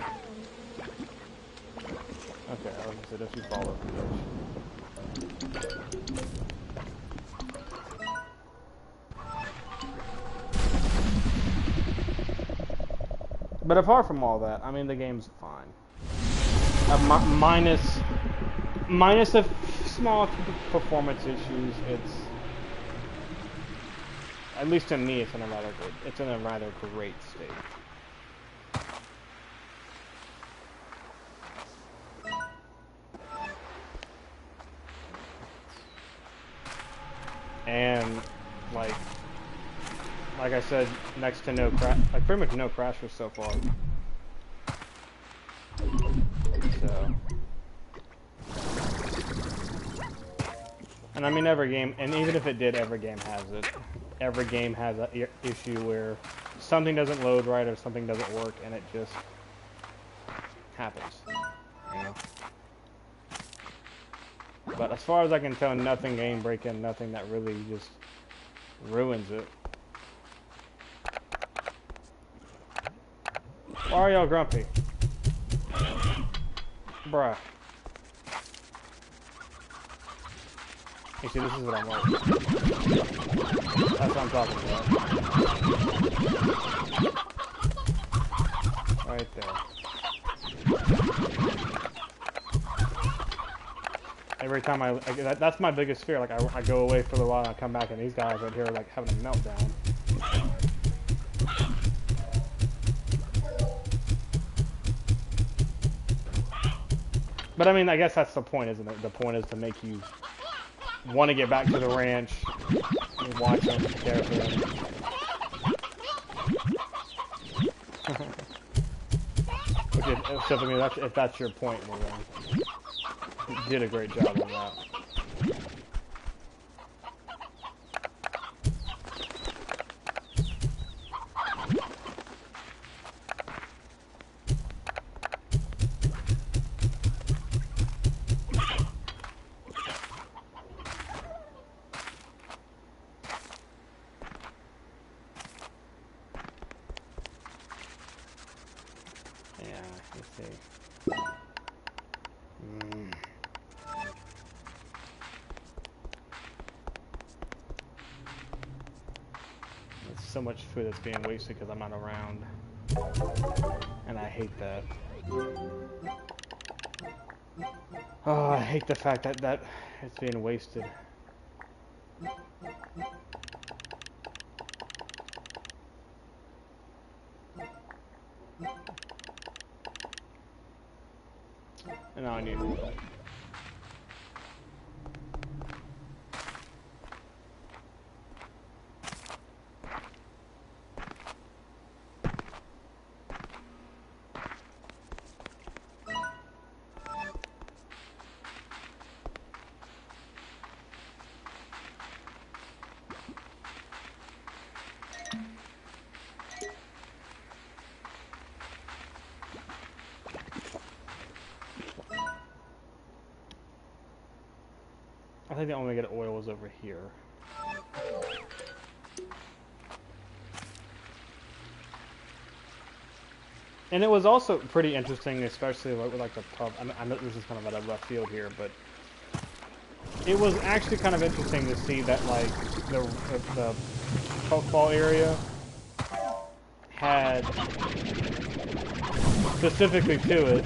S1: Okay, I was gonna say, don't you follow the bitch. But apart from all that, I mean, the game's fine. Minus the small performance issues, it's, at least to me, it's in a rather great state. And like I said, next to no crash, like pretty much no crashers so far. So, and I mean every game, and even if it did, every game has it. Every game has an issue where something doesn't load right or something doesn't work, and it just happens. You know. But as far as I can tell, nothing game breaking, nothing that really just ruins it. Why are y'all grumpy? Bruh. You see, this is what I'm like. That's what I'm talking about. Right there. Every time that's my biggest fear. Like I go away for a while and I come back and these guys right here are like having a meltdown. But I mean, I guess that's the point, isn't it? The point is to make you want to get back to the ranch and watch them, care for them. Except I mean, if that's your point, well, you did a great job on that. So much food that's being wasted because I'm not around, and I hate that. Oh, I hate the fact that it's being wasted. And now I need more. I think the only way to get oil is over here. And it was also pretty interesting, especially with like the pub. I know this is kind of at a left field here, but it was actually kind of interesting to see that like the football area had specifically to it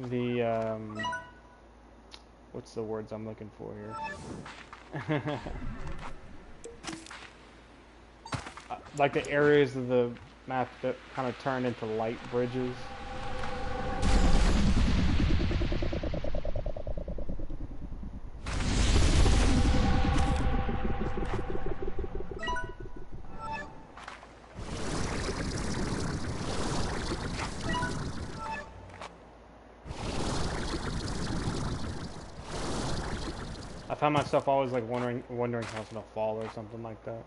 S1: the what's the words I'm looking for here? Like the areas of the map that kind of turned into light bridges. I found myself always like wondering how it's gonna fall or something like that.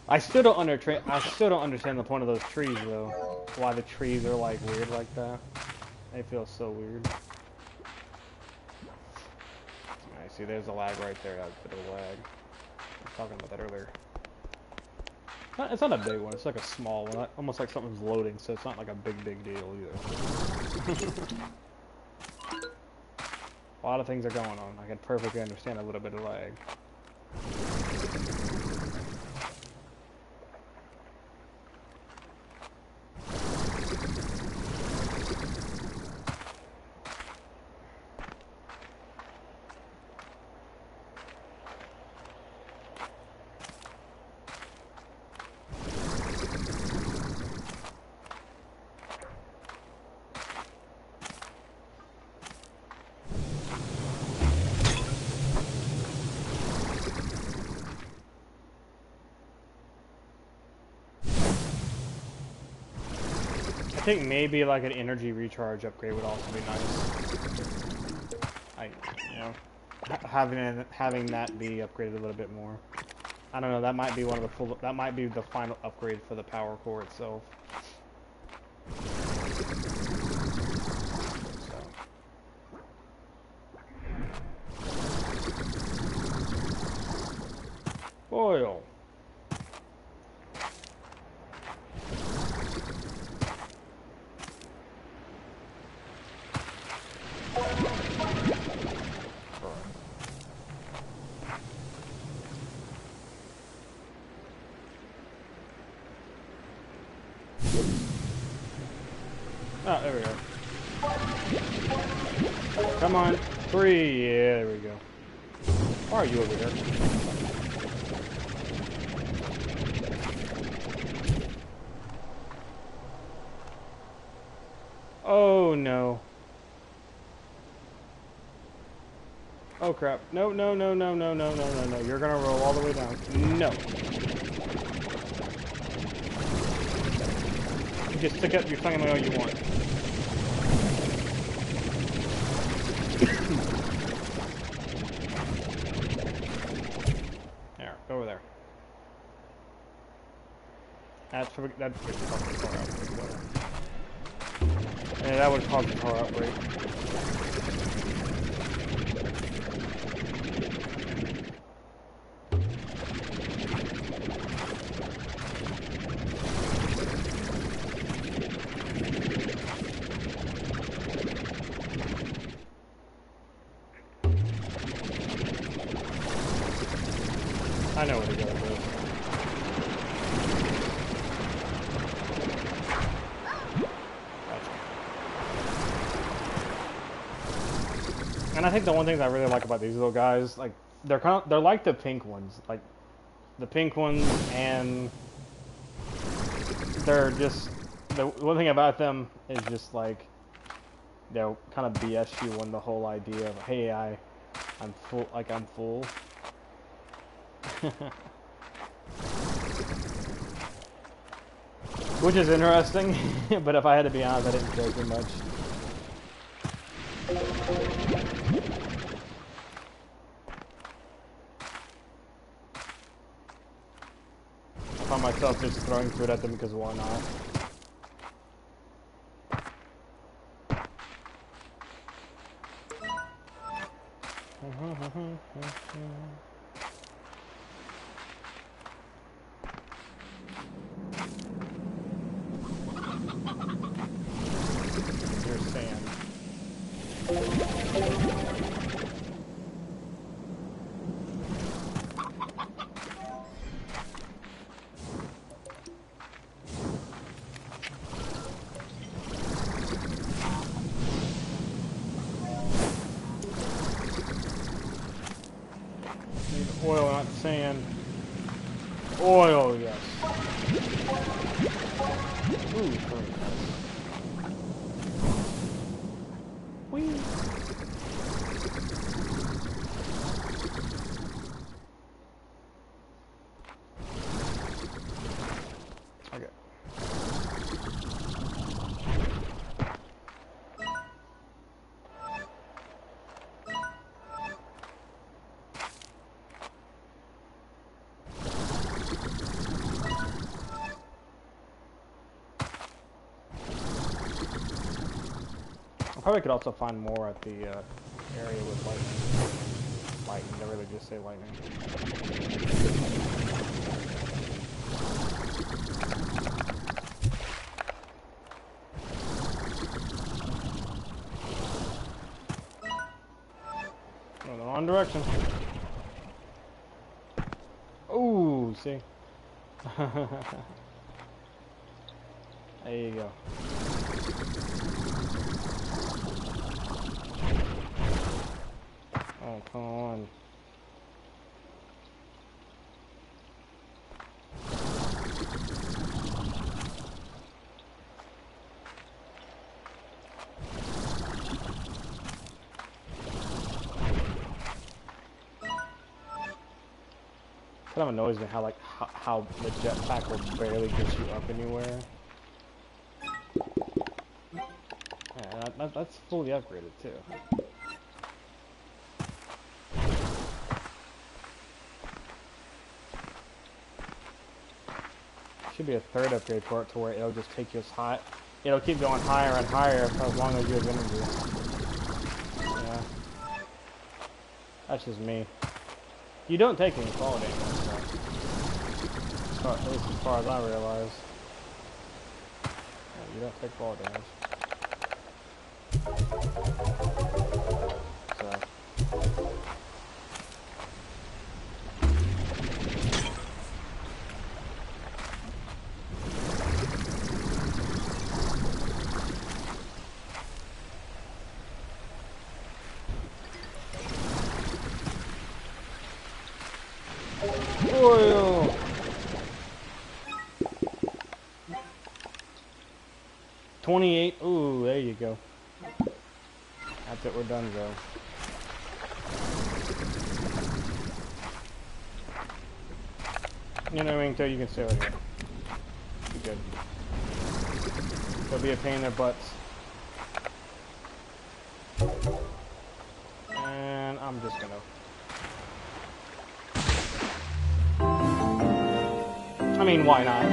S1: I still don't understand the point of those trees though. Why the trees are like weird like that. They feel so weird. I see there's a lag right there. That's a bit of a lag. I was talking about that earlier. It's not a big one, it's like a small one. Almost like something's loading, so it's not like a big deal either. A lot of things are going on. I can perfectly understand a little bit of lag. I think maybe like an energy recharge upgrade would also be nice. You know, having that be upgraded a little bit more. I don't know. That might be that might be the final upgrade for the power core itself. So. Oil. Oh, there we go. Come on. 3. Yeah, there we go. Why are you over there? Oh, no. Oh, crap. No, no, no, no, no, no, no, no, no. You're gonna roll all the way down. No. You just stick up your tongue in the all you want. There, over there. That's cause the car outbreak. Yeah, that would cause the car outbreak. I know where to go with this. And I think the one thing that I really like about these little guys, like they're like the pink ones, like the pink ones, and they're just the one thing about them is just like they'll kind of BS you on the whole idea of hey I'm full, like I'm full. Which is interesting, but if I had to be honest, I didn't care too much. I found myself just throwing food at them because why not? There's sand. Need oil, not sand. Oil, yes. Ooh, great. Whee! Okay. I probably could also find more at the area with lightning. Lightning, they really just say lightning. Oh, the wrong direction. Ooh, see? There you go. Oh, come on. Kind of annoys me how how the jetpack will barely get you up anywhere. Yeah, that's fully upgraded too. Should be a third upgrade for it to where it'll just take you as high. It'll keep going higher and higher for as long as you have energy. Yeah. That's just me. You don't take any fall damage, though. At least as far as I realize. Yeah, you don't take fall damage. So. 28. Ooh, there you go. That's it. We're done, though. You know what I mean? So you can stay right here. Be good. It'll be a pain in their butts. And I'm just gonna... I mean, why not?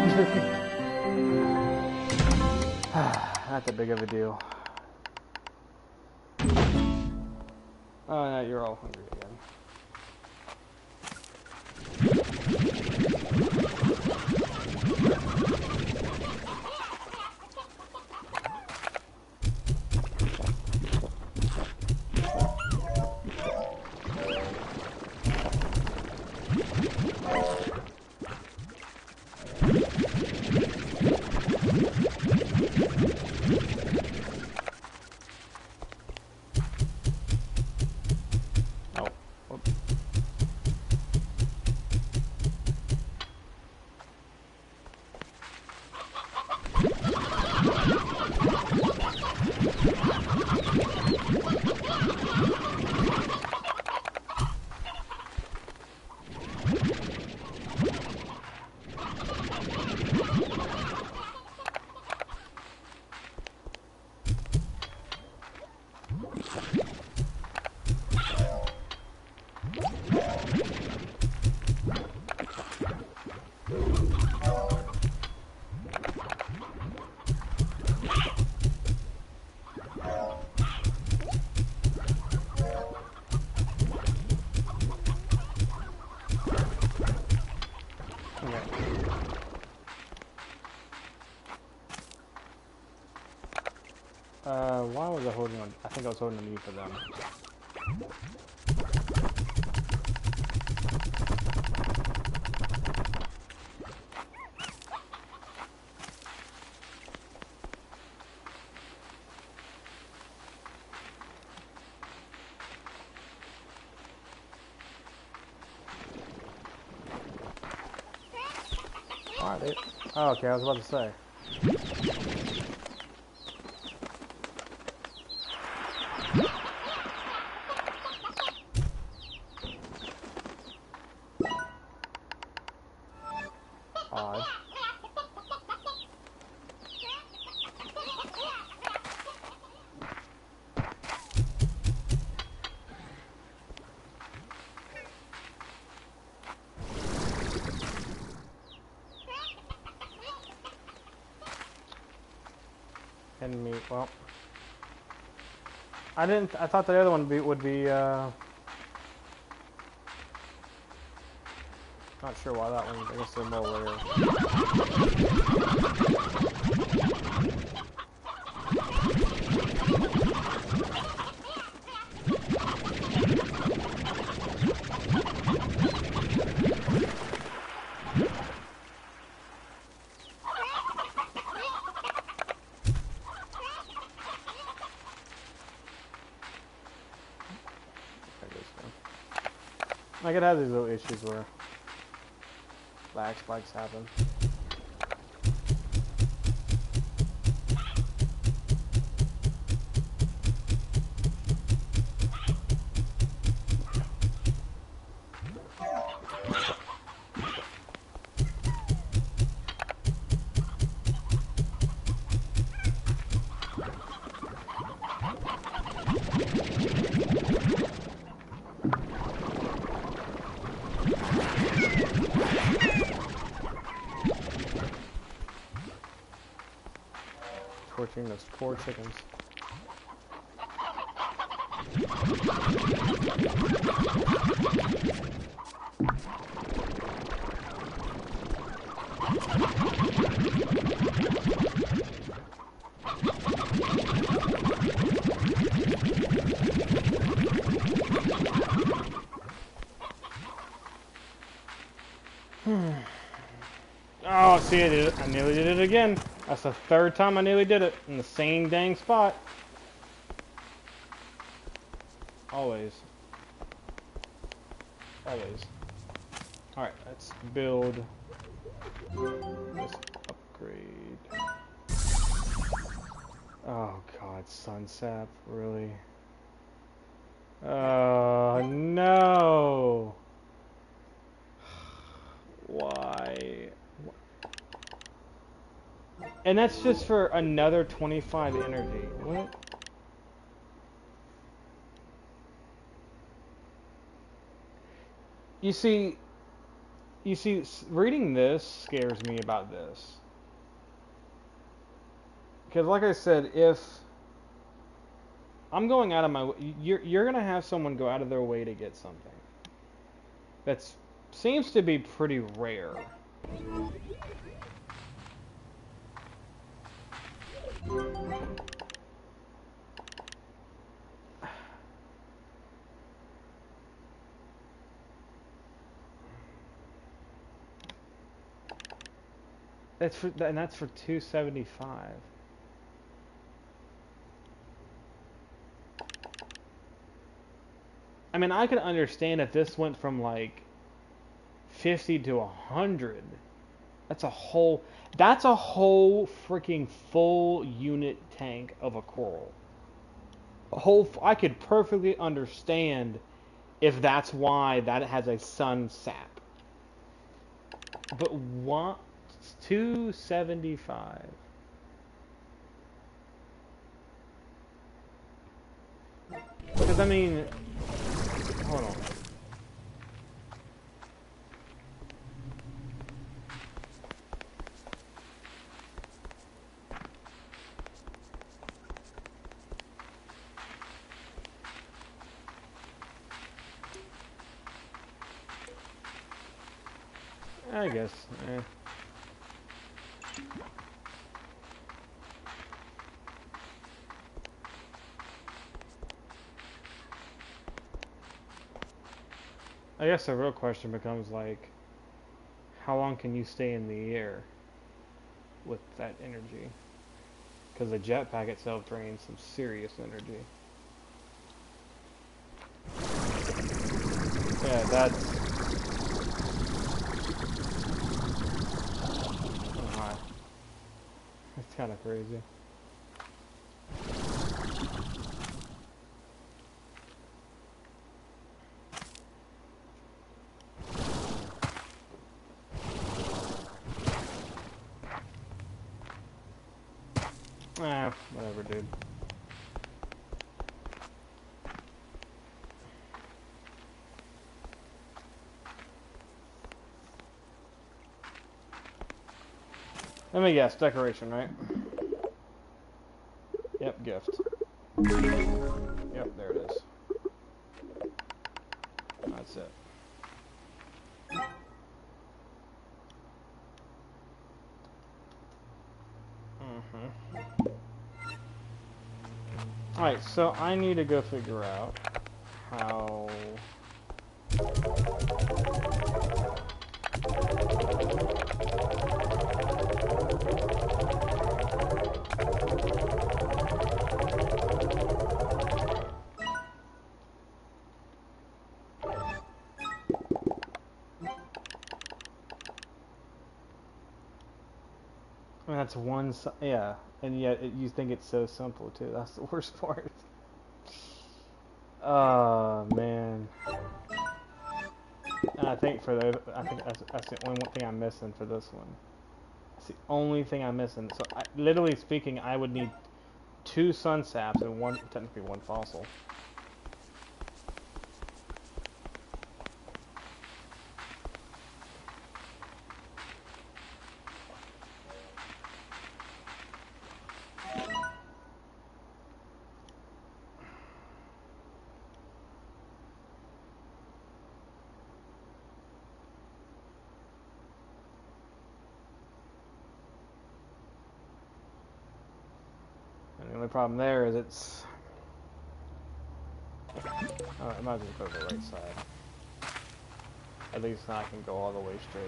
S1: Not that big of a deal. Oh, now you're all hungry again. Why was I holding on? I think I was holding on you for them. Alright, oh, okay, I was about to say. Odd. And meat, well. I thought the other one would be, not sure why that one, I guess they're more rare. I could have these little issues where lag spikes happen. Torching those poor chickens. Oh, see, I did it. I nearly did it again. That's the third time I nearly did it in the same dang spot. Always. Always. Alright, let's build this upgrade. God, Sunsap, really? Oh, no! Why? And that's just for another 25 energy. What? You see, reading this scares me about this. Because like I said, if I'm going out of my way, you're gonna have someone go out of their way to get something. That seems to be pretty rare. That's for 275. I mean, I could understand if this went from like 50 to 100. That's a whole freaking full unit tank of a coral. I could perfectly understand if that's why that has a sun sap. But what? 275. Because I mean, hold on. I guess. I guess the real question becomes like, how long can you stay in the air with that energy? Because the jetpack itself drains some serious energy. Yeah, that's... It's kind of crazy. Whatever, dude. Let me guess, decoration, right? Yep, gift. Yep, there it is. That's it. Alright, so I need to go figure out how... I mean, that's one... Yeah, and yet you think it's so simple, too. That's the worst part. Oh, man. And I think for those, I think that's the only one thing I'm missing for this one. That's the only thing I'm missing. So, literally speaking, I would need 2 sun saps and technically one fossil. The only problem there is it's... Oh, I might as well go to the right side. At least now I can go all the way straight.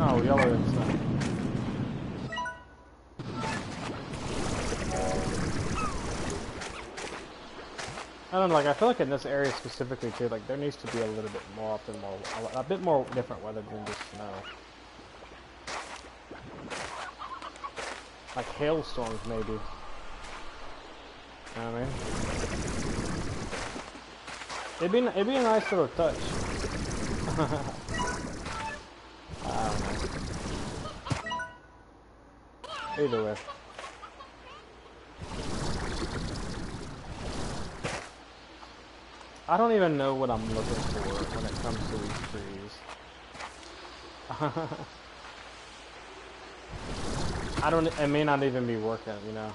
S1: Oh, yellow and stuff. I don't know, like, I feel like in this area specifically, too, like, there needs to be a little bit more often, a bit more different weather than just snow. Like hailstorms, maybe. You know what I mean? It'd be a nice little touch. I don't know. Either way. I don't even know what I'm looking for when it comes to these trees. It may not even be working, you know.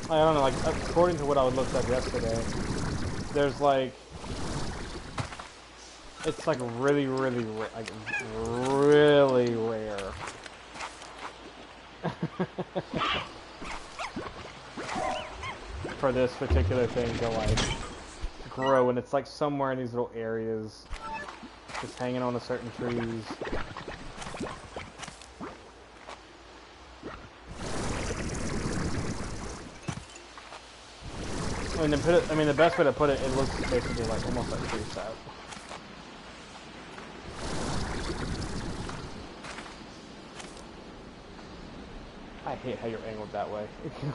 S1: I don't know, like, according to what I looked up yesterday, there's like, it's like really rare. For this particular thing to like grow, and it's like somewhere in these little areas, just hanging on to certain trees. I mean, the best way to put it, it looks basically like almost like tree sap. I hate how you're angled that way.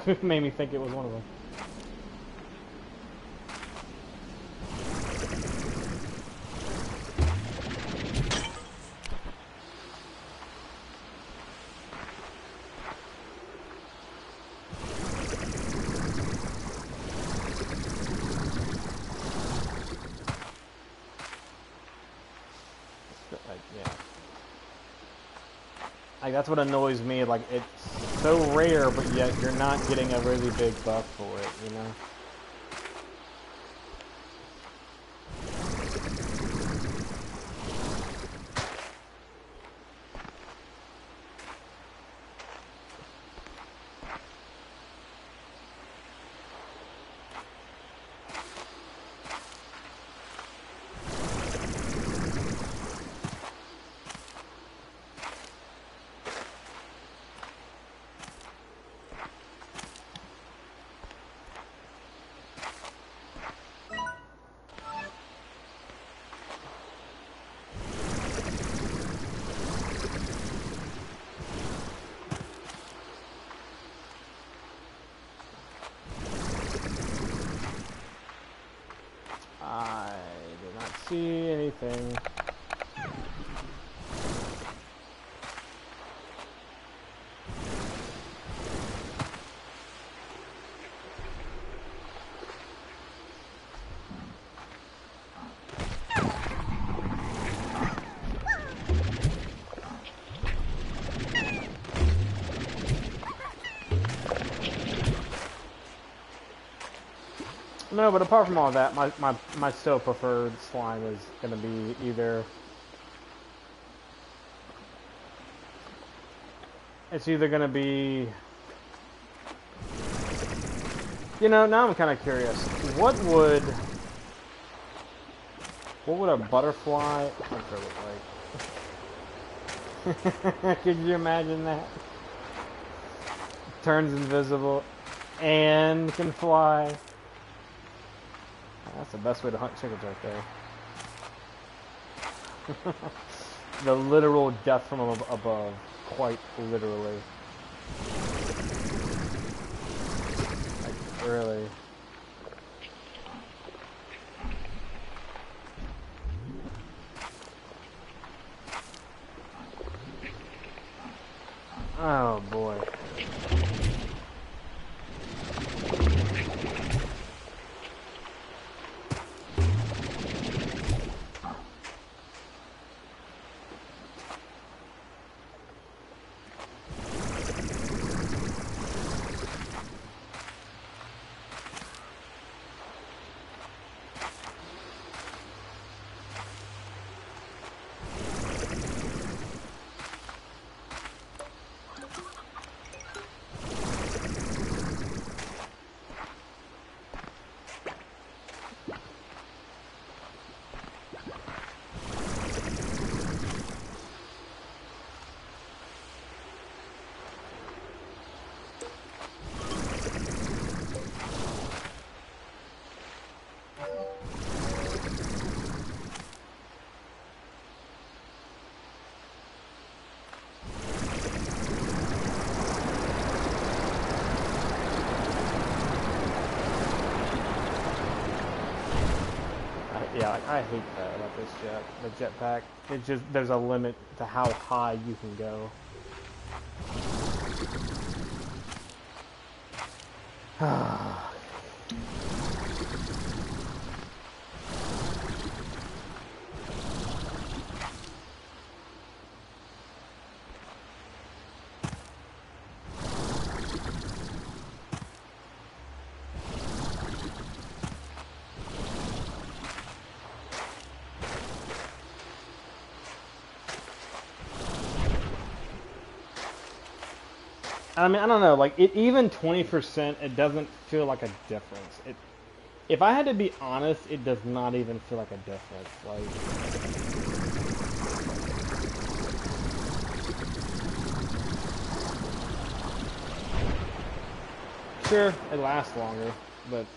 S1: It made me think it was one of them. Like, that's what annoys me, like, it's so rare, but yet you're not getting a really big buck for it, you know? I did not see anything. No, but apart from all that, my still preferred slime is gonna be either gonna be, you know, now I'm kind of curious. What would a butterfly look like? Could you imagine that? Turns invisible and can fly. That's the best way to hunt chickens right there. The literal death from above. Quite literally. Like, really. Oh boy. Yeah, like, I hate that about this the jetpack. It just, there's a limit to how high you can go. I mean, I don't know, like, even 20%, it doesn't feel like a difference. If I had to be honest, it does not even feel like a difference. Like, sure, it lasts longer, but,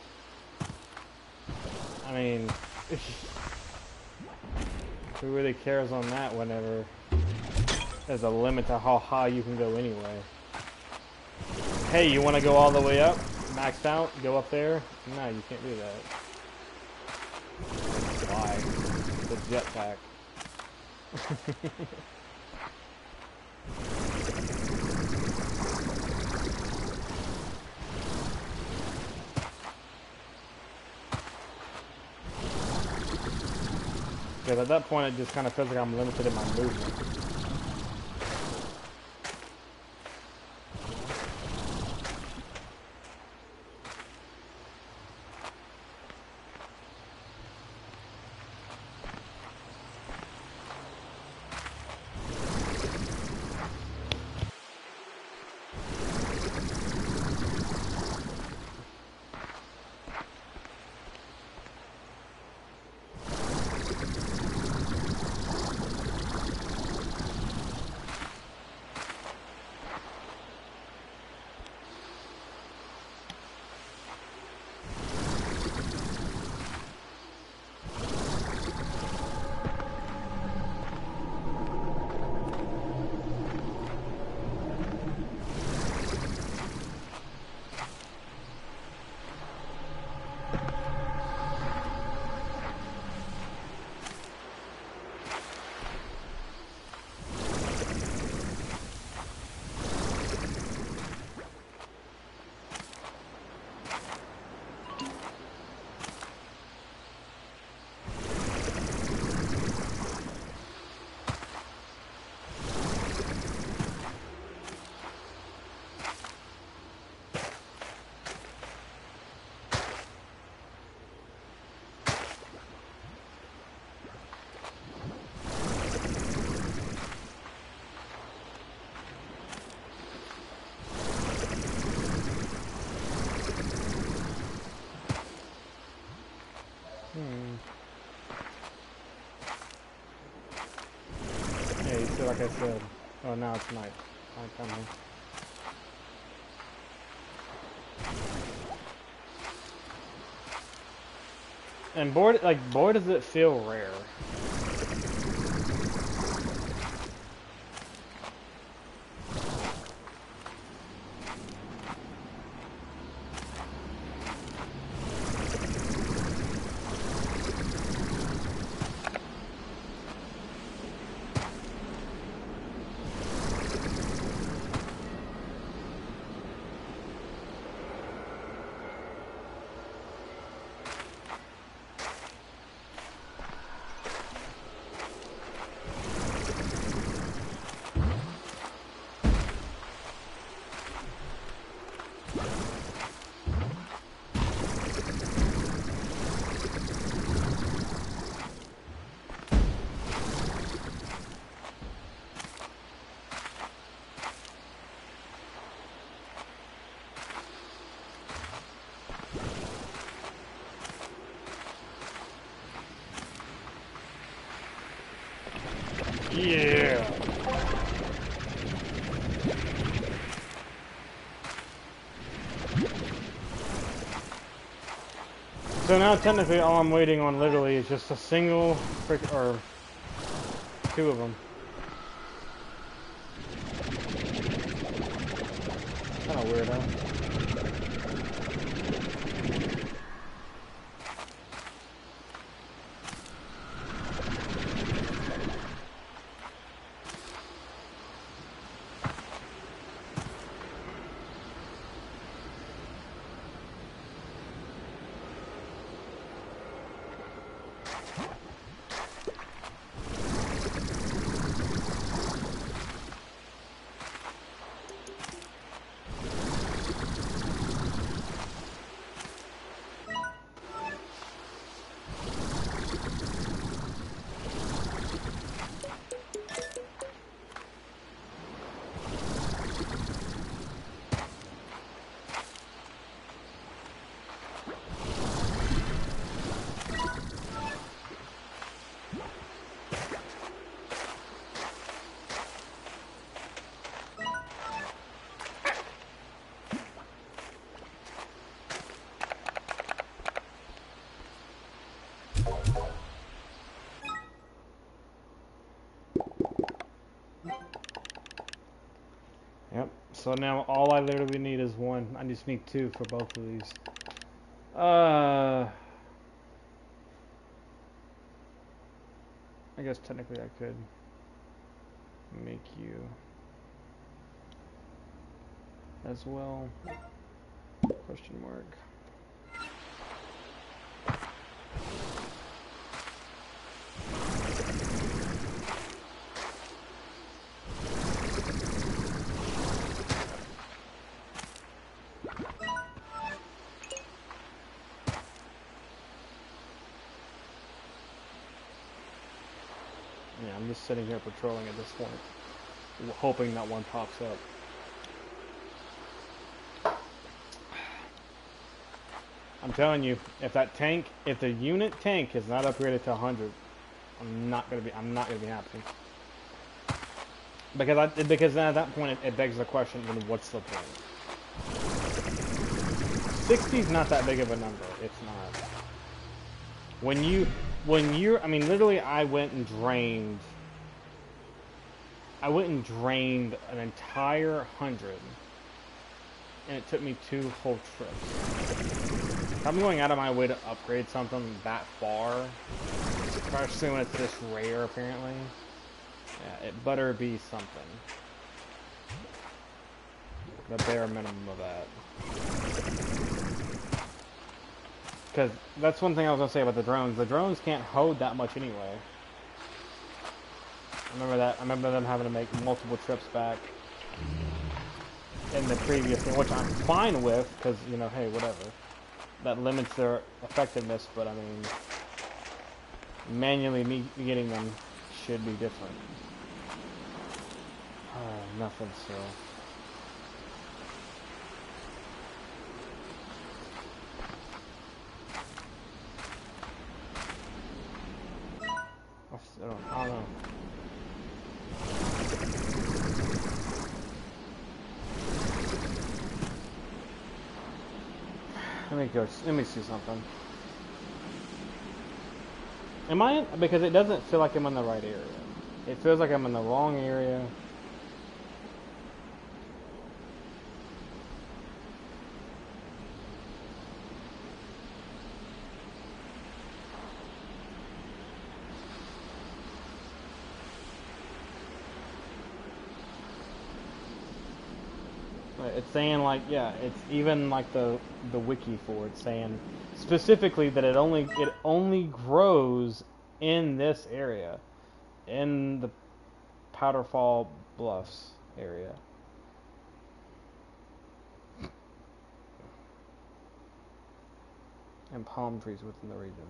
S1: I mean, who really cares on that whenever there's a limit to how high you can go anyway? Hey, you want to go all the way up? Maxed out? Go up there? No, you can't do that. Why? The jetpack. Because at that point, it just kind of feels like I'm limited in my movement. Yeah, you feel like I said. Oh, now it's night. Nighttime here. And boy, does it feel rare. Yeah. So now technically all I'm waiting on literally is just a single or two of them. Kind of weird, huh? so now all I literally need is one. I just need two for both of these. I guess technically I could make you as well. Question mark. Yeah, I'm just sitting here patrolling at this point, hoping that one pops up. I'm telling you, if the unit tank is not upgraded to 100, I'm not gonna be happy. Because then at that point it begs the question, then what's the point? 60's not that big of a number. It's not. When you're, I mean, literally, I went and drained an entire 100, and it took me 2 whole trips. If I'm going out of my way to upgrade something that far, especially when it's this rare, apparently, yeah, it better be something. The bare minimum of that. Because that's one thing I was going to say about the drones. The drones can't hold that much anyway. I remember that. I remember them having to make multiple trips back in the previous game, which I'm fine with, because, you know, hey, whatever. That limits their effectiveness, but I mean, manually me getting them should be different. Nothing still. I don't know. Let me see something. Am I in, because it doesn't feel like I'm in the right area. It feels like I'm in the wrong area. It's saying like, yeah, it's even like the wiki for it saying specifically that it only grows in this area, in the Powderfall Bluffs area. And palm trees within the region.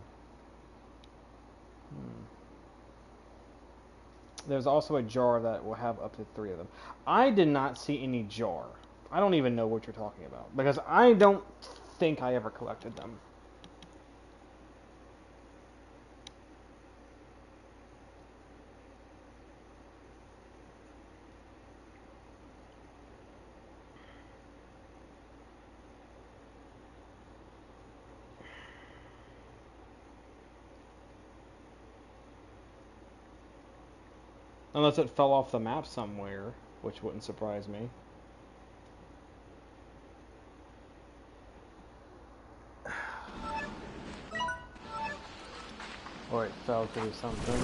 S1: There's also a jar that will have up to 3 of them. I did not see any jar. I don't even know what you're talking about, because I don't think I ever collected them. Unless it fell off the map somewhere, which wouldn't surprise me. Or it fell through something.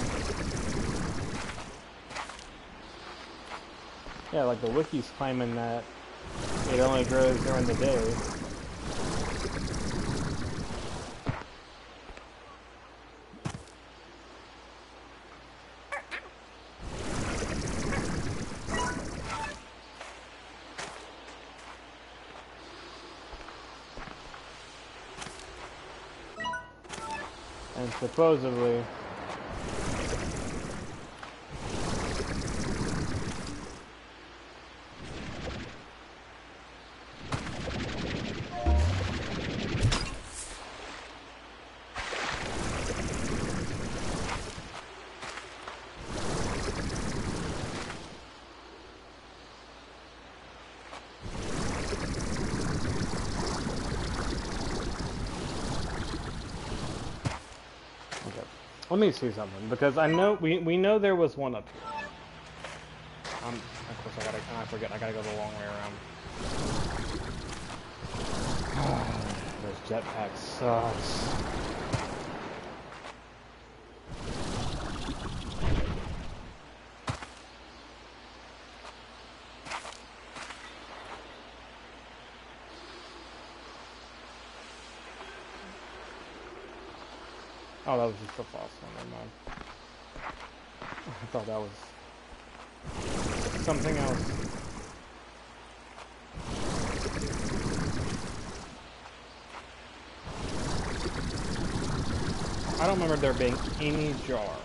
S1: Yeah, like the wiki's claiming that it only grows during the day. And supposedly, let me see something, because I know we know there was one up here. Of I gotta, I forget, I gotta go the long way around. Those jetpacks sucks. Oh, that was just the boss one, never mind. I thought that was something else. I don't remember there being any jar.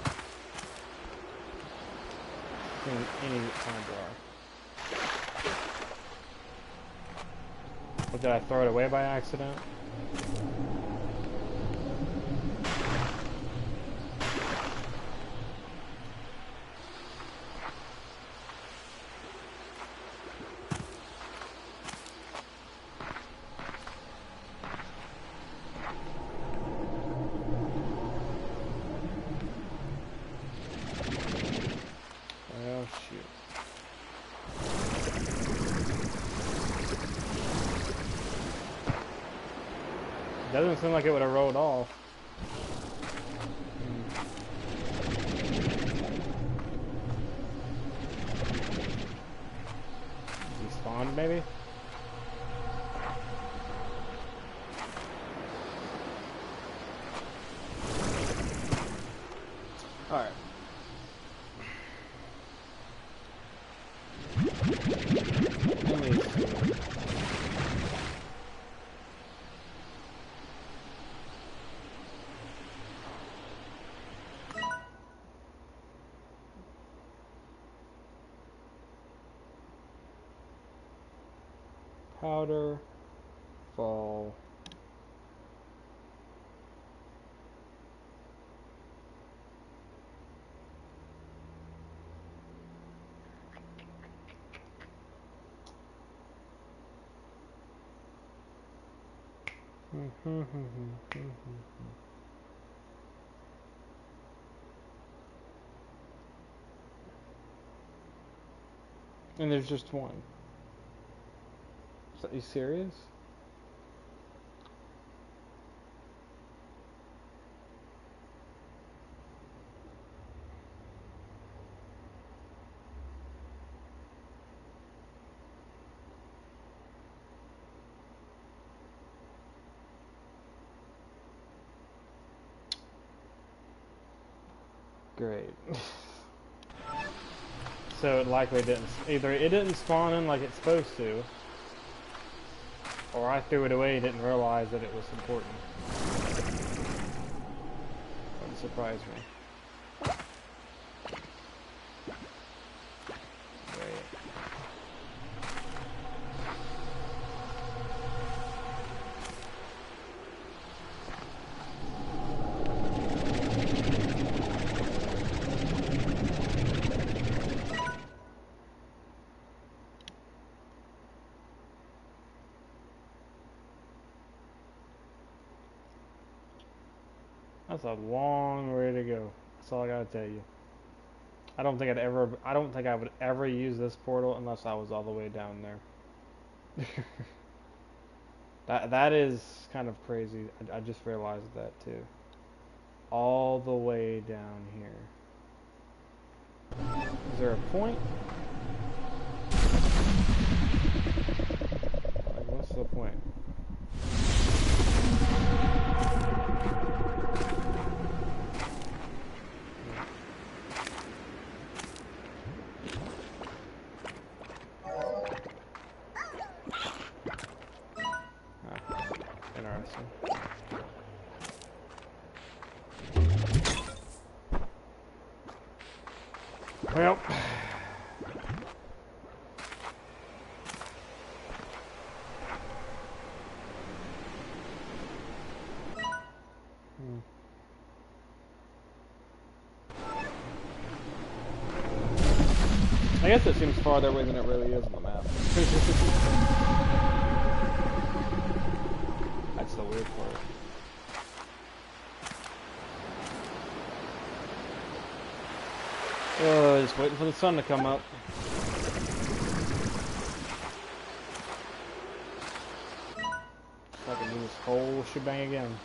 S1: Any kind of jar. But did I throw it away by accident? Doesn't seem like it would have rolled off. He spawned, maybe? Alright. Let me see. Powder, fall. And there's just one. Are you serious? Great. So it likely didn't, either it didn't spawn in like it's supposed to, or I threw it away and didn't realize that it was important. Wouldn't surprise me. Great. That's a long way to go. That's all I gotta tell you. I don't think I would ever use this portal unless I was all the way down there. That is kind of crazy. I just realized that too. All the way down here. Is there a point? Like, what's the point? Interesting. Well, I guess it seems farther away than it really is on the map. That's the weird part. Just waiting for the sun to come up. So I can do this whole shebang again.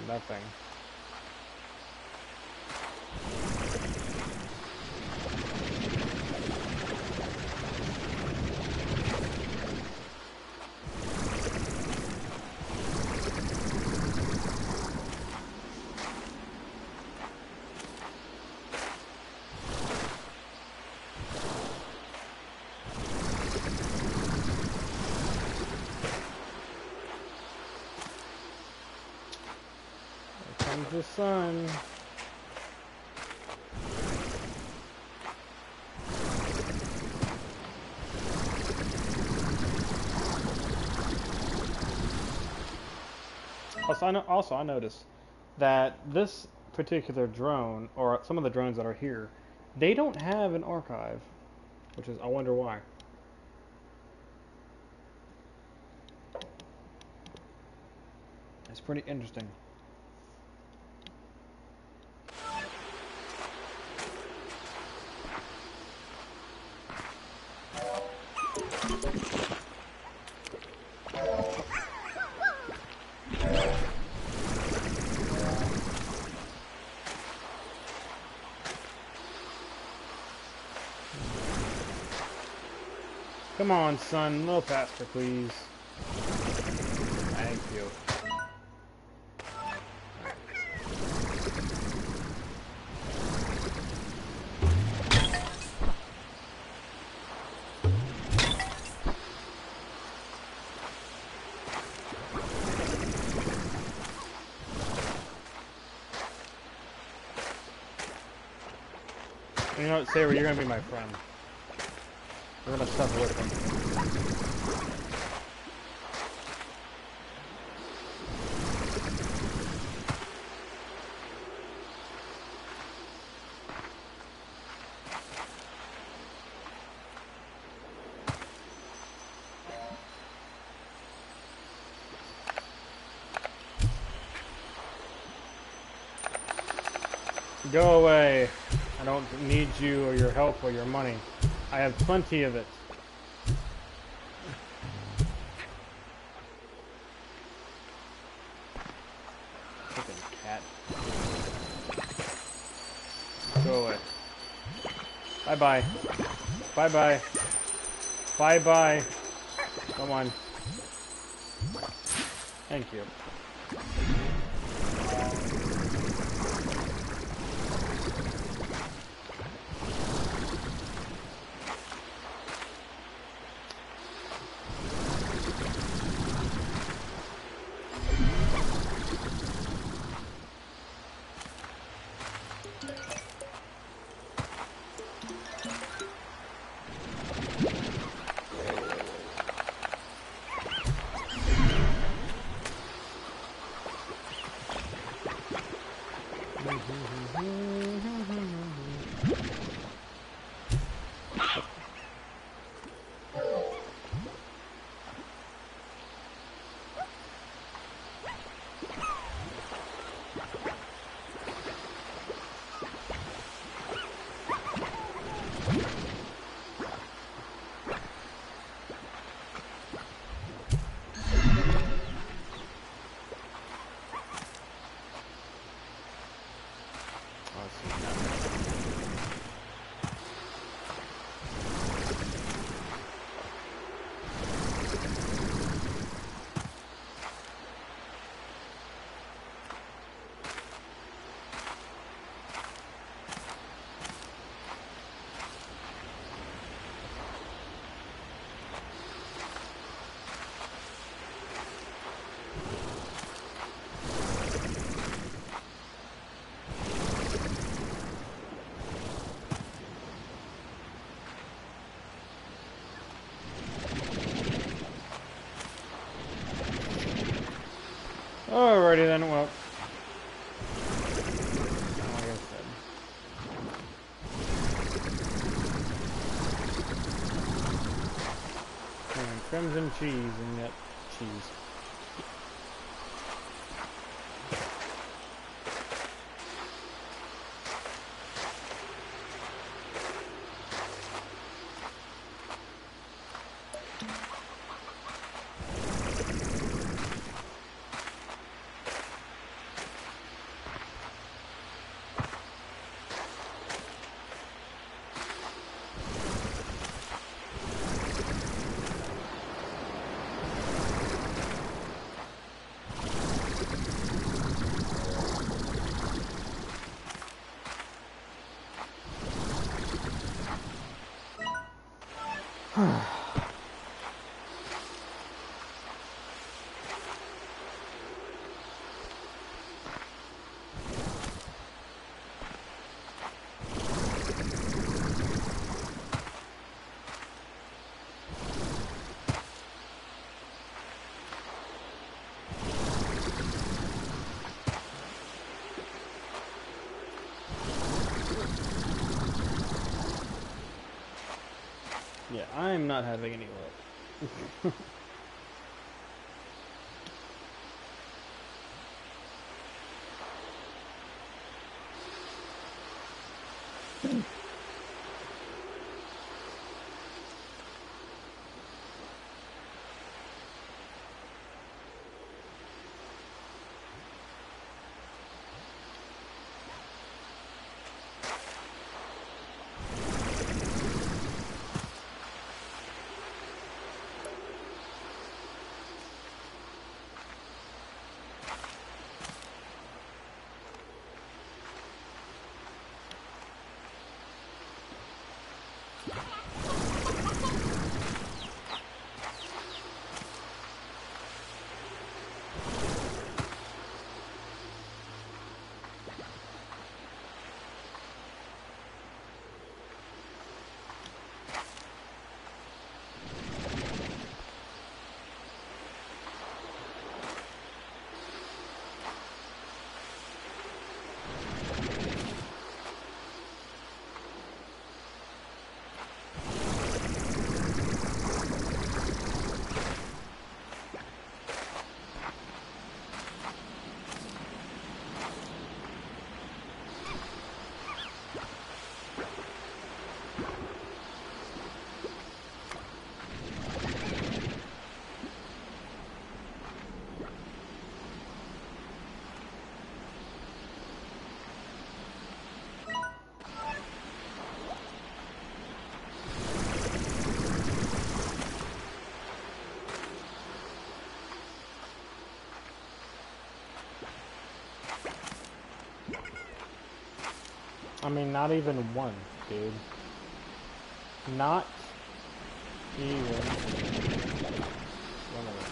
S1: Nothing. Comes the sun. Also, I noticed that this particular drone, or some of the drones that are here, they don't have an archive, which is, I wonder why. It's pretty interesting. Come on, son, a little faster, please. Thank you. You know what, Saber, you're gonna be my friend. We're gonna suffer with him. Go away. I don't need you or your help or your money. I have plenty of it. Freaking cat. Go away. Bye-bye. Bye-bye. Bye-bye. Come on. Thank you. Alrighty then, well. crimson cheese and yet cheese. Yeah, I'm not having any luck. I mean, not even one, dude. Not even one of them.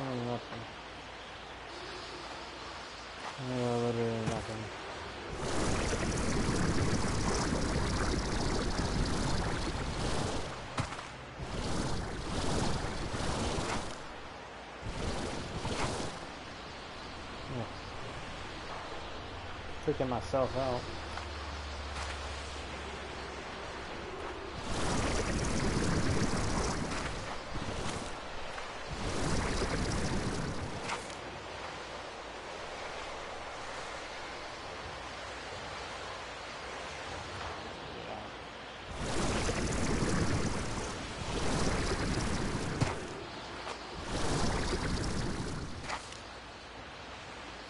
S1: Nothing. Literally nothing. Yeah. Freaking myself out.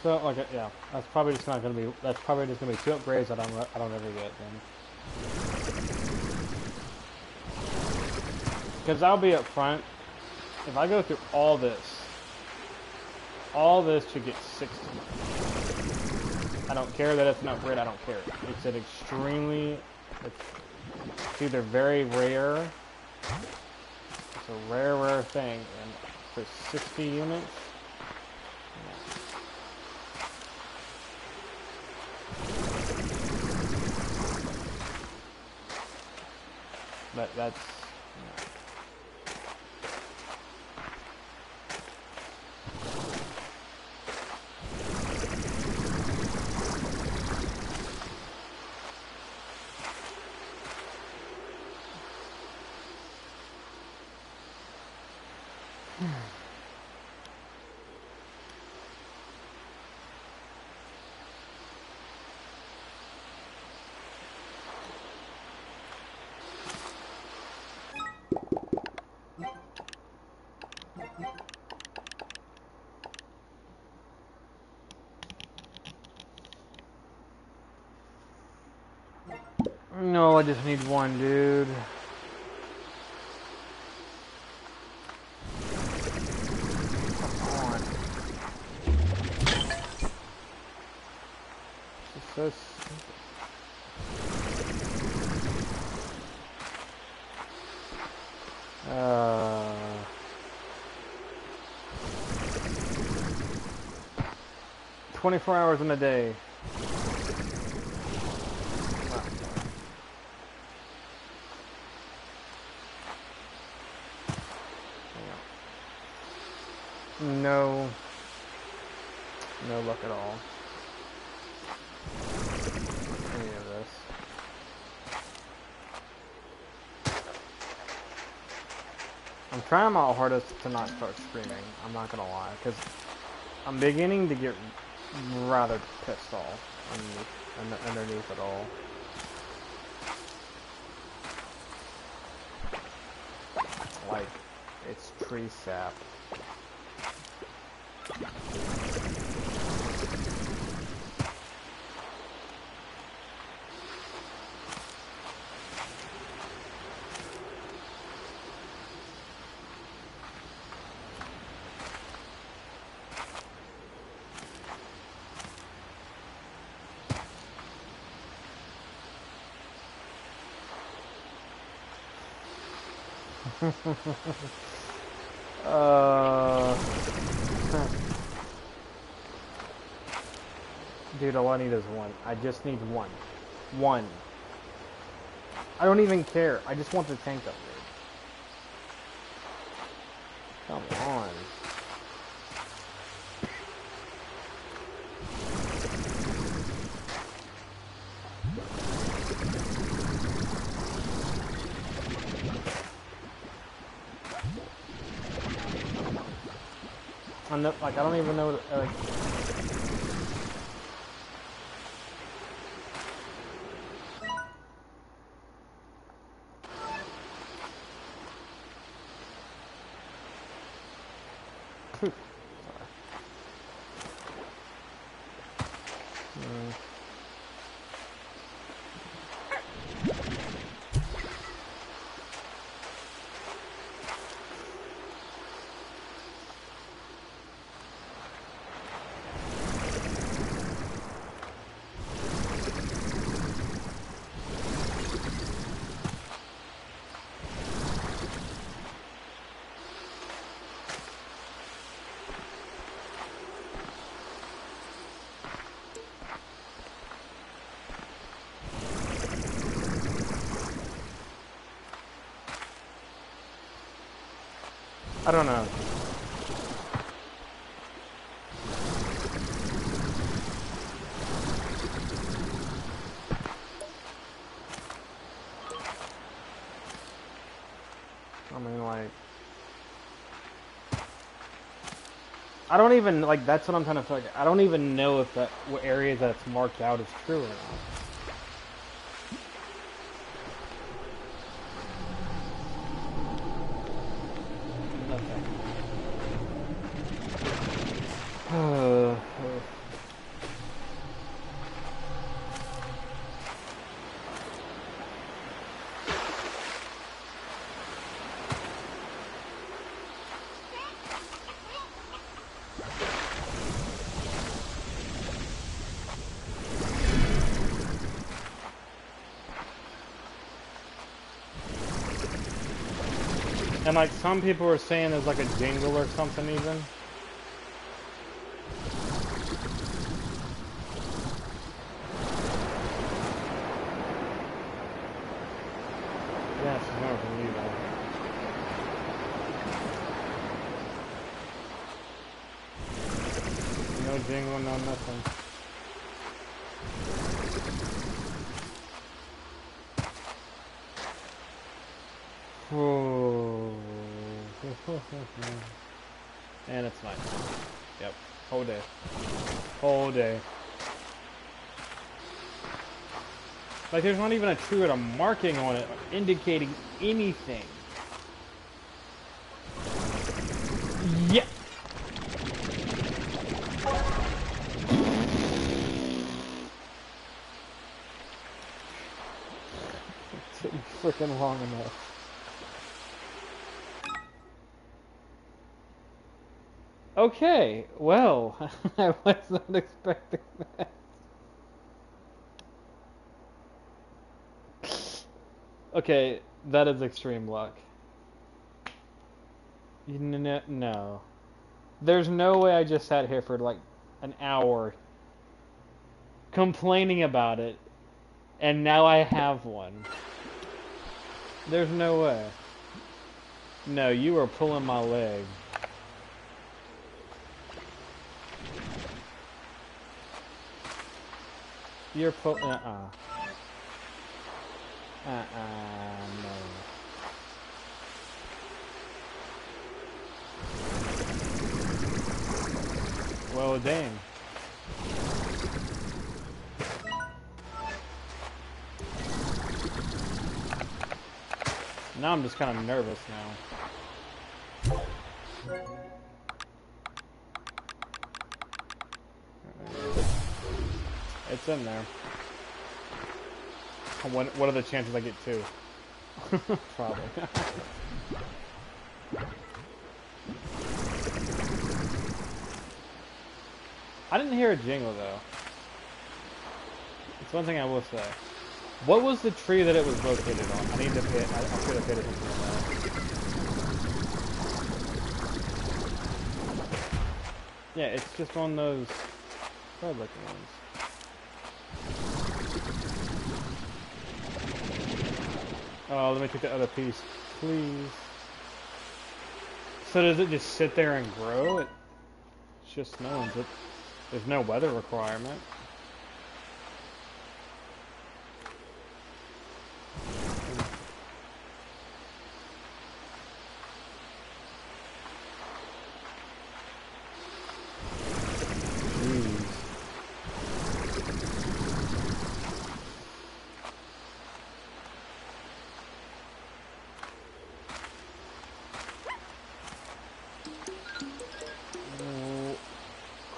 S1: So like yeah, that's probably just not gonna be. That's probably just gonna be 2 upgrades that I don't ever get then. Because I'll be up front. If I go through all this should get 60. I don't care that it's an upgrade. I don't care. It's an extremely. It's either very rare. It's a rare thing, and for 60 units. But that's. No, I just need one, dude. Come on. It's so simple. 24 hours in a day. No luck at all. Any of this. I'm trying my hardest to not start screaming. I'm not gonna lie, because I'm beginning to get rather pissed off underneath it all. Like, it's tree sap. Dude, all I need is one. I just need one. One. I don't even care. I just want the tank upgrade. Come on. Like, I don't even know, like... I don't know. I mean, like... I don't even, like, that's what I'm trying to figure out. I don't even know if that, what area that's marked out is true or not. And like some people were saying there's like a jingle or something even. Yeah, it's more from you though. No jingle, no nothing. Whoa. And it's night. Yep. Whole day. Whole day. Like there's not even a tree with a marking on it indicating anything. Yeah. It took me freaking long enough. Okay, well, I was not expecting that. Okay, that is extreme luck. No. There's no way I just sat here for like an hour complaining about it, and now I have one. There's no way. No, you are pulling my leg. You're pulling. No. Well, dang. Now I'm just kind of nervous now. It's in there. What are the chances I get two? Probably. I didn't hear a jingle though. It's one thing I will say. What was the tree that it was located on? I need to pay. I should have paid attention to that. Yeah, it's just on those red-looking ones. Oh, let me take the other piece, please. So does it just sit there and grow? It's just snow. There's no weather requirement.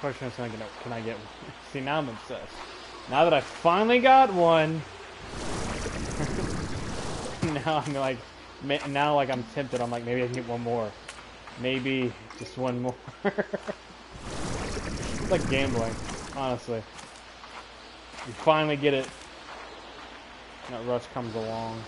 S1: Question is, can I get one? See, now I'm obsessed. Now that I finally got one, now I'm like, I'm tempted. I'm like, maybe I can get one more. Maybe just one more. It's like gambling, honestly. You finally get it, and that rush comes along.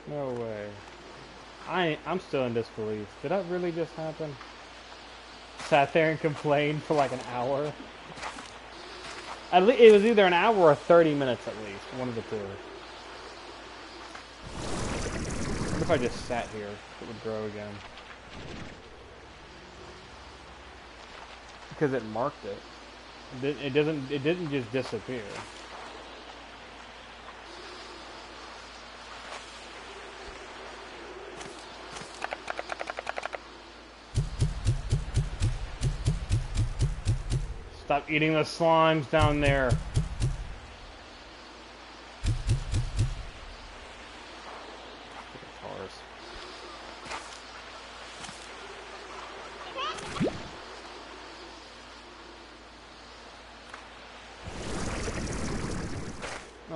S1: No way. I'm still in disbelief. Did that really just happen? Sat there and complained for like an hour? It was either an hour or 30 minutes at least. One of the two. What if I just sat here? It would grow again. Because it marked it. It didn't just disappear. Stop eating the slimes down there.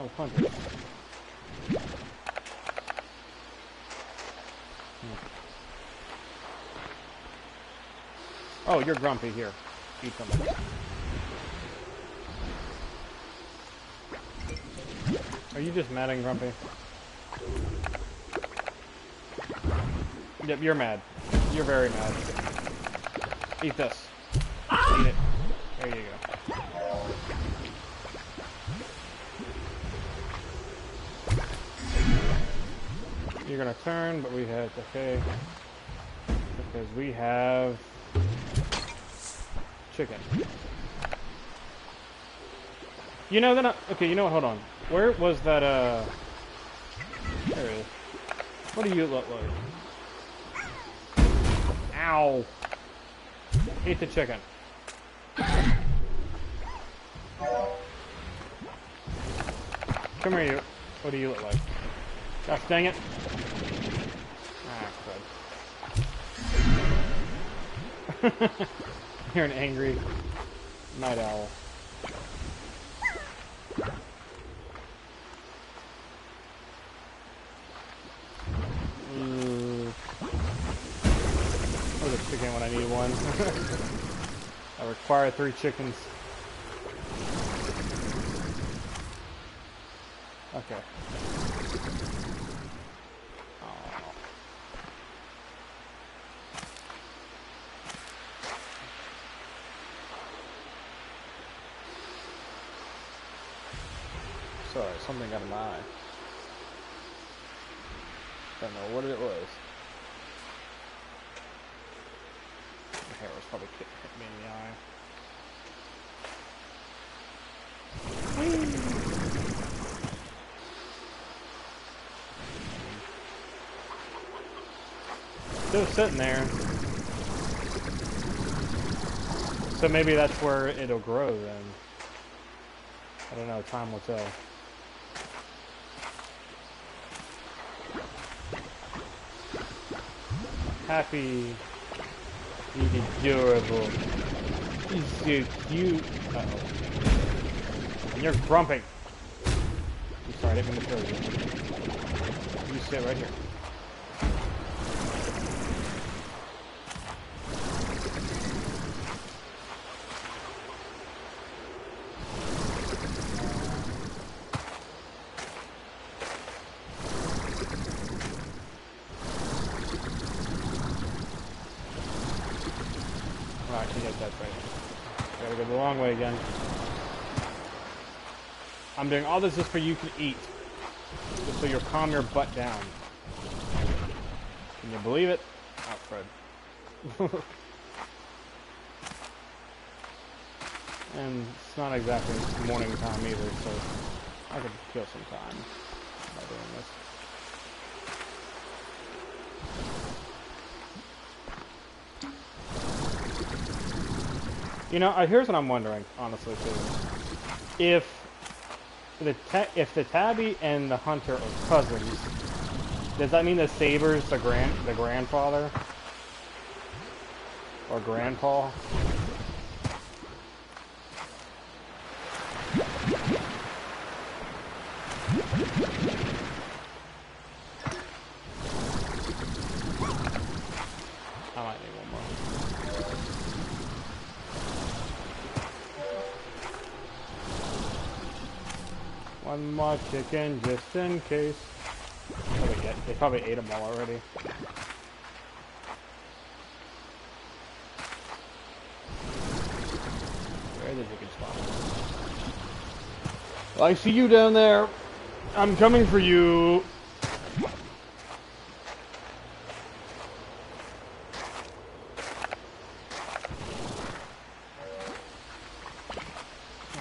S1: Oh, hunters. Oh, you're grumpy. Here. Eat something. Are you just mad and grumpy? Yep, you're mad. You're very mad. Eat this. Eat it. There you go. You're gonna turn, but we have... Okay. Because we have... chicken. You know that... Okay, you know what? Hold on. Where was that, There it is. What do you look like? Ow! Eat the chicken. Come here, you. What do you look like? Gosh dang it. Ah, crud. You're an angry night owl. Where's a chicken when I need one? I require 3 chickens. Okay. Oh. Sorry, something got in my eye. Don't know what it was. My hair was probably hit me in the eye. Still sitting there. So maybe that's where it'll grow then. I don't know, time will tell. Happy, he's adorable, he's so cute. Uh-oh. And you're grumpy. I'm sorry, I didn't mean to throw you. You sit right here. Alright, you get that right. Gotta go the long way again. I'm doing all this just for you to eat. Just so you'll calm your butt down. Can you believe it? Oh, Fred. And it's not exactly morning time either, so I could kill some time by doing this. You know, here's what I'm wondering, honestly, too. If the tabby and the hunter are cousins, does that mean the saber's the grandfather or grandpa? I might need one more. One more chicken just in case. They probably ate them all already. Where's the chicken spot? I see you down there. I'm coming for you.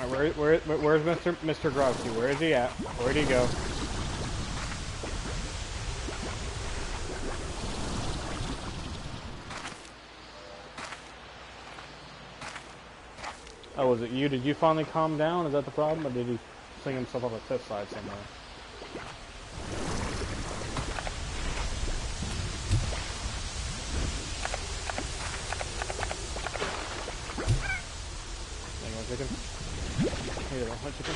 S1: Alright, where's Mr. Grubsy? Where is he at? Where'd he go? Oh, was it you? Did you finally calm down? Is that the problem? Or did he sling himself up a cliffside somewhere? Chicken? Here you go, one chicken.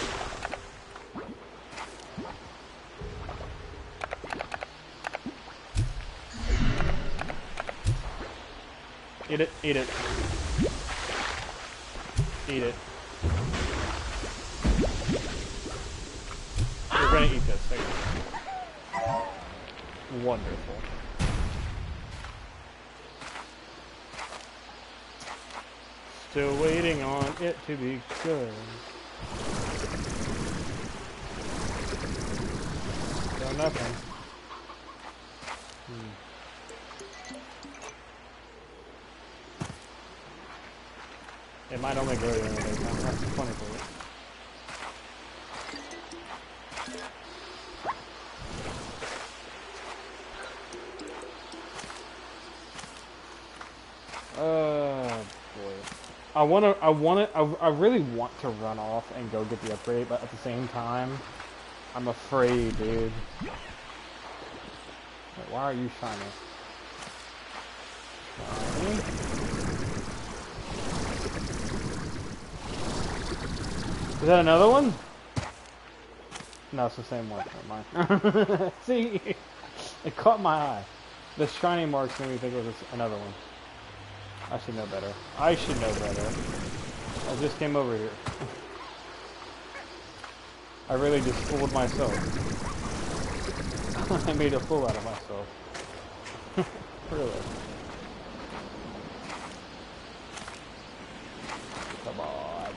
S1: Eat it, eat it. Eat it. You're gonna eat this. There you go. Wonderful. Still waiting on it to be good. Still nothing. It might only go the other way. That's funny for it. Boy. I really want to run off and go get the upgrade, but at the same time, I'm afraid, dude. Wait, why are you shiny? Shiny? Is that another one? No, it's the same one. Never mind. See? It caught my eye. The shiny marks made me think it was another one. I should know better. I should know better. I just came over here. I really just fooled myself. I made a fool out of myself. Really. Come on.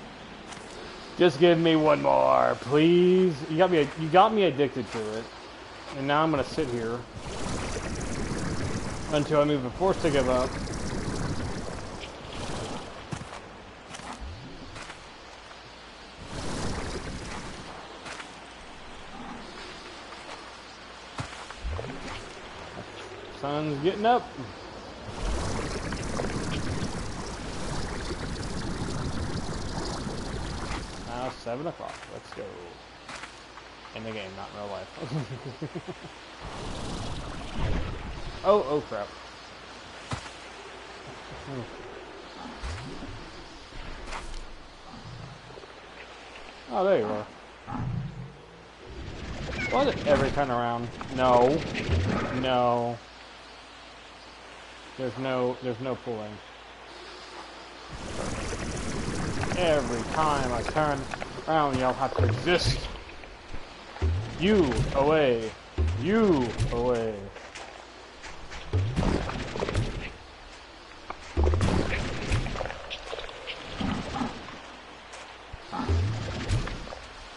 S1: Just give me one more, please. You got me addicted to it. And now I'm gonna sit here until I'm even forced to give up. Sun's getting up. Now 7 o'clock. Let's go. In the game, not in real life. Oh crap. Oh, there you are. Was it every turn around? No. No. There's no pulling. Every time I turn around, y'all have to exist. You away. You away.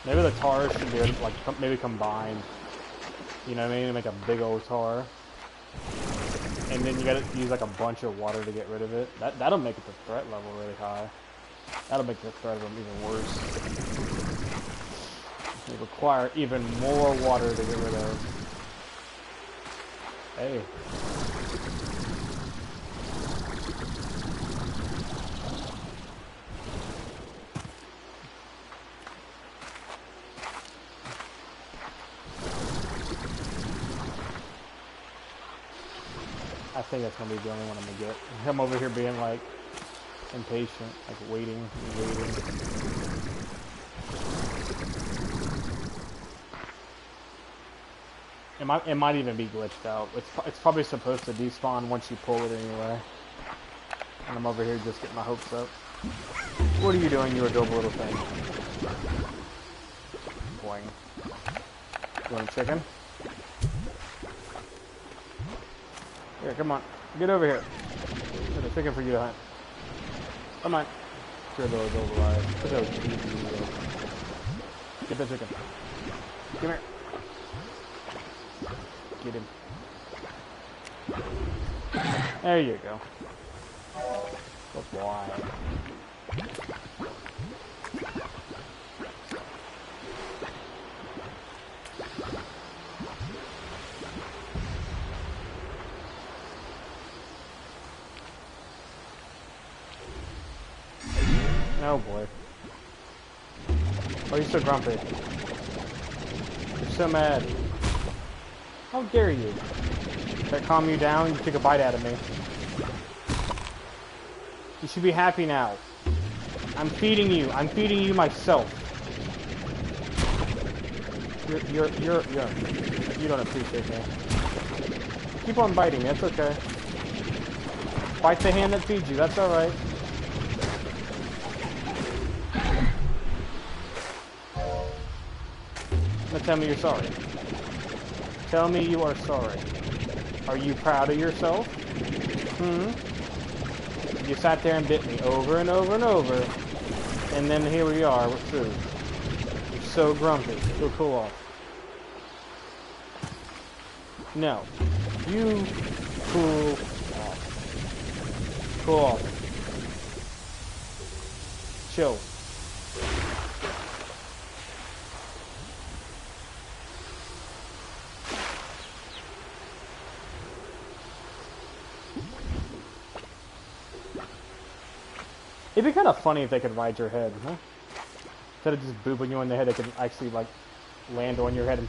S1: Maybe the tars should be like maybe combined. You know what I mean? To make a big old tar. And then you gotta use like a bunch of water to get rid of it. That'll make it the threat level really high. That'll make the threat of them even worse. They require even more water to get rid of. Hey. I think that's gonna be the only one I'm gonna get. I'm over here being like impatient, like waiting and waiting. It might even be glitched out. It's probably supposed to despawn once you pull it anyway. And I'm over here just getting my hopes up. What are you doing, you adorable little thing? Boing. You want a chicken? Here, come on. Get over here. There's a chicken for you to hunt. Come on. Sure, those alive. Get the chicken. Come here. Get him. There you go. Good boy. Oh boy. Why are you so grumpy? You're so mad. How dare you? Did that calm you down? You took a bite out of me. You should be happy now. I'm feeding you. I'm feeding you myself. You don't appreciate me. Keep on biting me. That's okay. Bite the hand that feeds you. That's all right. Now tell me you're sorry. Tell me you are sorry. Are you proud of yourself? You sat there and bit me over and over and over, and then here we are with food. You're so grumpy. Go cool off. No. You cool off. Cool off. Chill. It'd be kind of funny if they could ride your head, huh? Instead of just booping you on the head, they could actually, like, land on your head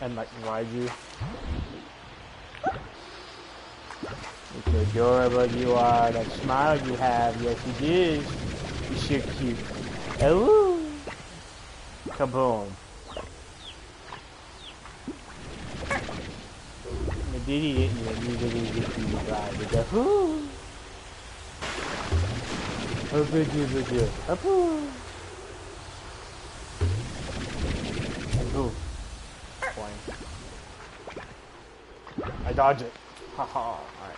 S1: and like, ride you. Look how adorable you are. That smile you have. Yes, it is. You're so cute. Oh! Kaboom. Oh, good you. Ooh. Flying. I dodge it. Haha. Alright.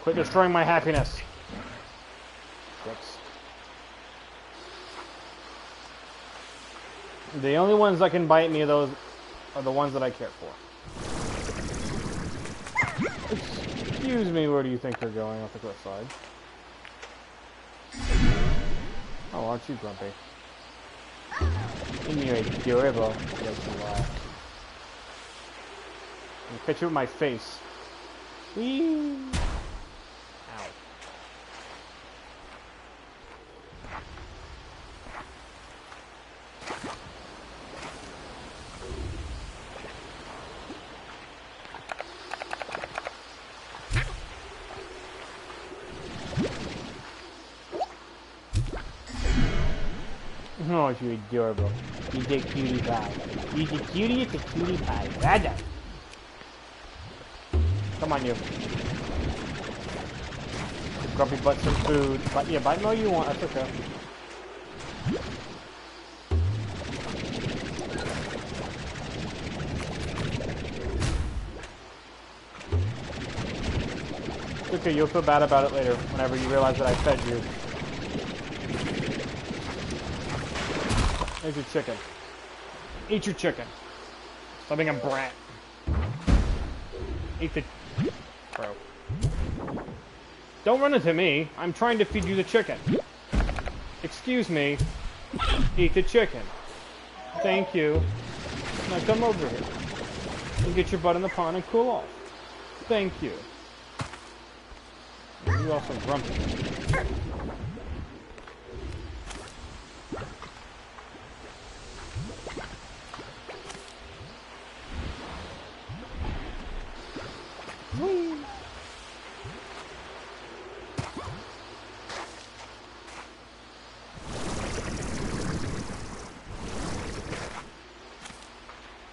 S1: Quit destroying my happiness. Dicks. The only ones that can bite me of those are the ones that I care for. Excuse me, where do you think you're going off the cliffside? Oh, aren't you grumpy? And you're adorable. Yes, you are. I'll catch you with my face. Whee! Oh, you're adorable. He's a cutie pie. He's a cutie, it's a cutie pie. Rada! Come on, you. Grumpy butt some food. But yeah, bite more you want, that's okay. It's okay, you'll feel bad about it later, whenever you realize that I fed you. There's your chicken. Eat your chicken. Stop being a brat. Eat the... Bro. Don't run into me. I'm trying to feed you the chicken. Excuse me. Eat the chicken. Thank you. Now come over here. And get your butt in the pond and cool off. Thank you. You're also grumpy.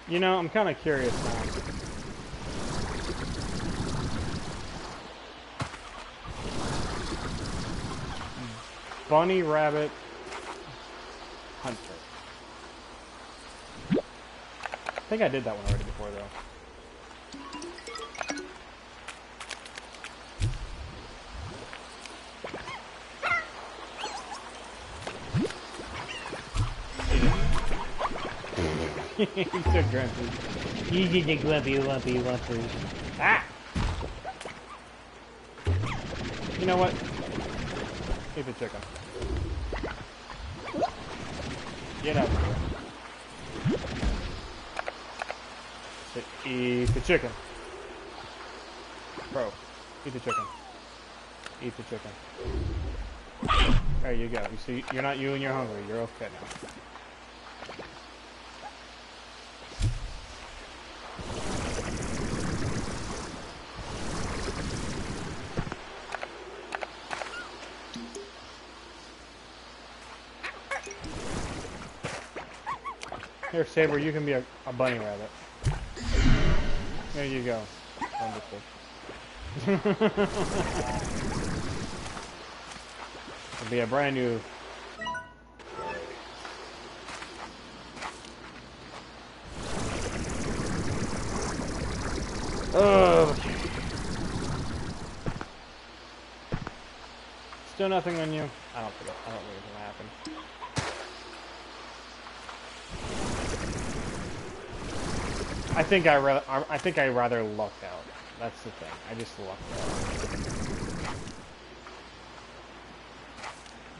S1: You know, I'm kind of curious now. Bunny rabbit hunter. I think I did that one already before, though. He's so grumpy. He's a grumpy, lumpy. Ah! You know what? Eat the chicken. Get out of here. Eat the chicken. Bro, eat the chicken. Eat the chicken. There you go. You see, you're not you and you're hungry. You're okay now. Here, Saber, you can be a bunny rabbit. There you go. Wonderful. It'll be a brand new. Ugh. Still nothing on you. I don't think it's gonna happen. I think I rather lucked out. That's the thing. I just lucked out.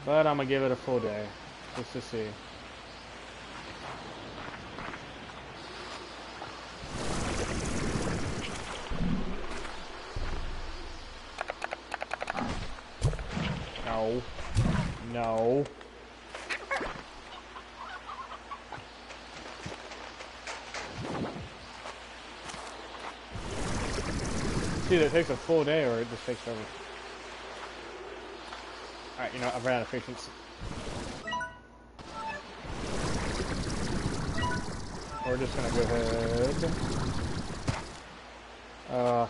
S1: But I'm gonna give it a full day just to see. No. No. See, it takes a full day or it just takes over. Alright, you know, I've run out of patience. We're just gonna go ahead.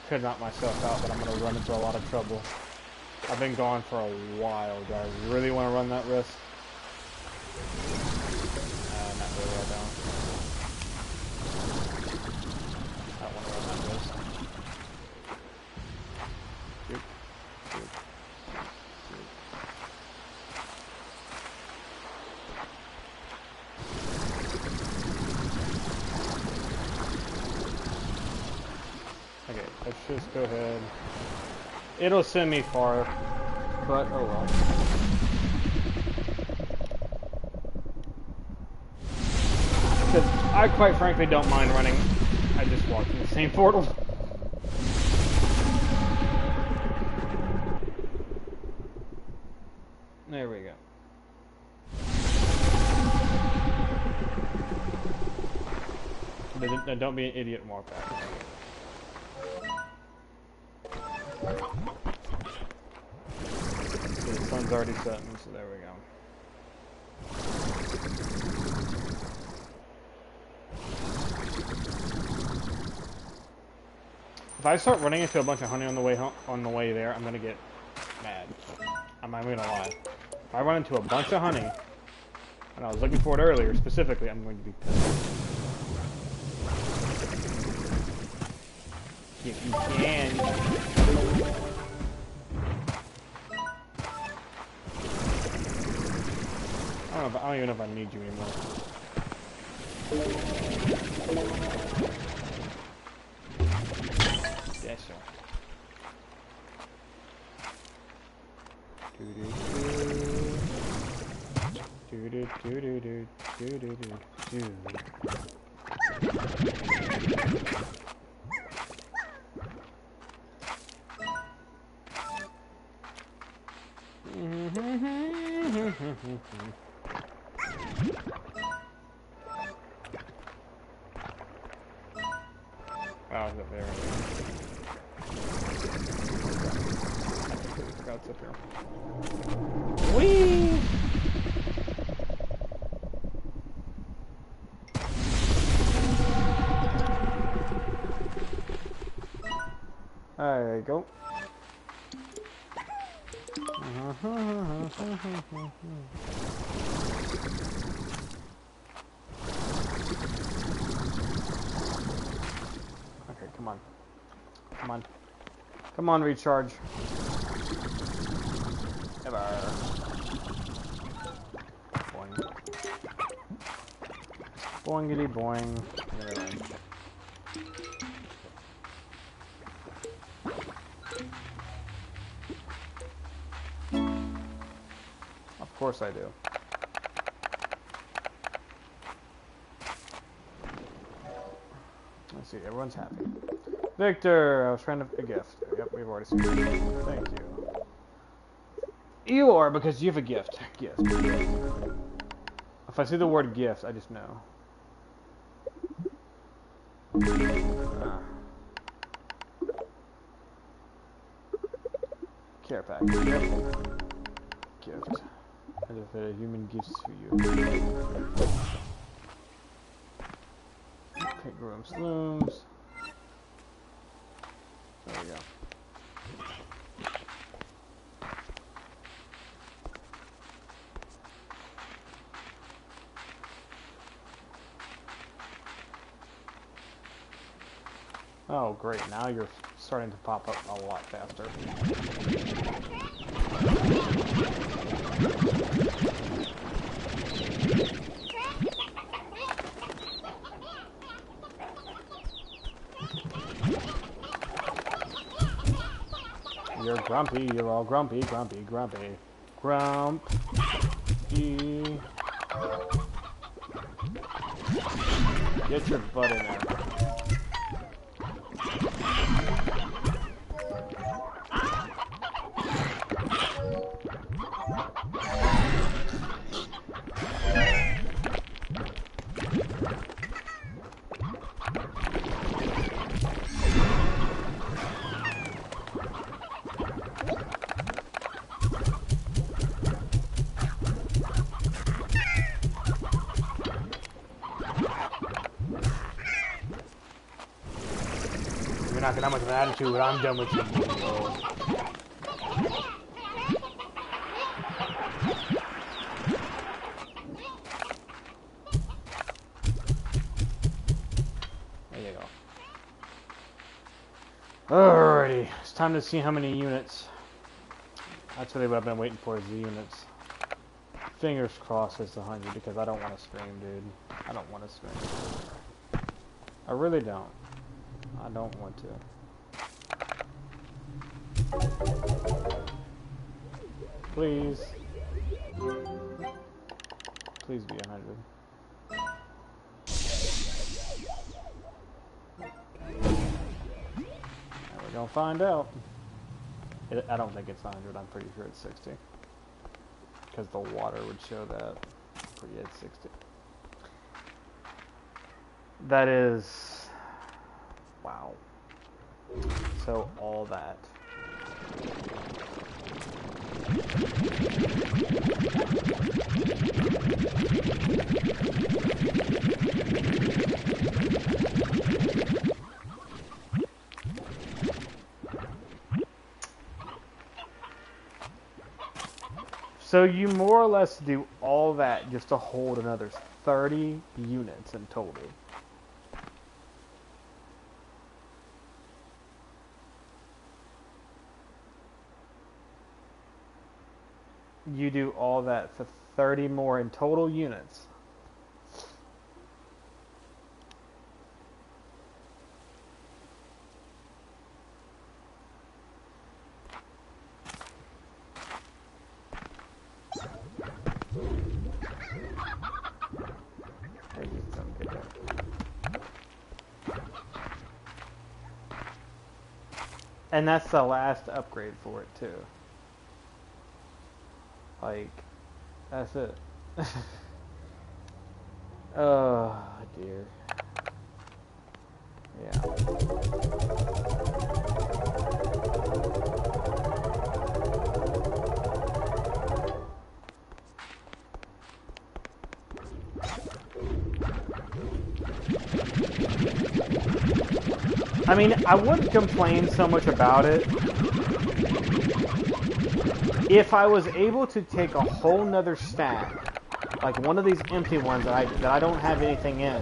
S1: Could knock myself out, but I'm gonna run into a lot of trouble. I've been gone for a while. Do I really want to run that risk? Not really, I don't. I don't want to run that risk. Shoot. Shoot. Shoot. Okay, let's just go ahead. It'll send me far, but oh well. Because I quite frankly don't mind running. I just walked in the same portal. There we go. But don't be an idiot and walk back. So the sun's already setting, so there we go. If I start running into a bunch of honey on the way there, I'm gonna get mad. I'm not even gonna lie. If I run into a bunch of honey, and I was looking for it earlier specifically, I'm going to be pissed. If you can. I don't even know if I need you anymore. Yes, sir. Wow, is up there? It's up here. Whee! There you go. Okay, come on. Come on. Come on, recharge. Ever. Boing. Boingity boing. Of course I do. Let's see, everyone's happy. Victor, I was trying to a gift. Yep, we've already seen it. Thank you. You are because you have a gift. Gift. If I see the word gift, I just know. Care package. Yep. Gift. As if a human gifts to you. Okay, grow them slooms. There we go. Oh, great. Now you're starting to pop up a lot faster. You're grumpy. You're all grumpy, grumpy, grumpy. Grump. Get your butt in there. You're not gonna have much of an attitude, I'm done with you. There you go. Alrighty, it's time to see how many units. That's really what I've been waiting for, is the units. Fingers crossed it's 100, because I don't want to scream, dude. I don't want to scream. I really don't. I don't want to. Please. Please be 100. We're gonna find out. I don't think it's 100, I'm pretty sure it's 60. Because the water would show that. Yeah, it's 60. That is... wow. So, all that. So you more or less do all that just to hold another 30 units in total. You do all that for 30 more in total units. And that's the last upgrade for it too. Like, that's it. Oh dear. Yeah. I mean, I wouldn't complain so much about it if I was able to take a whole nother stack, like one of these empty ones that I don't have anything in.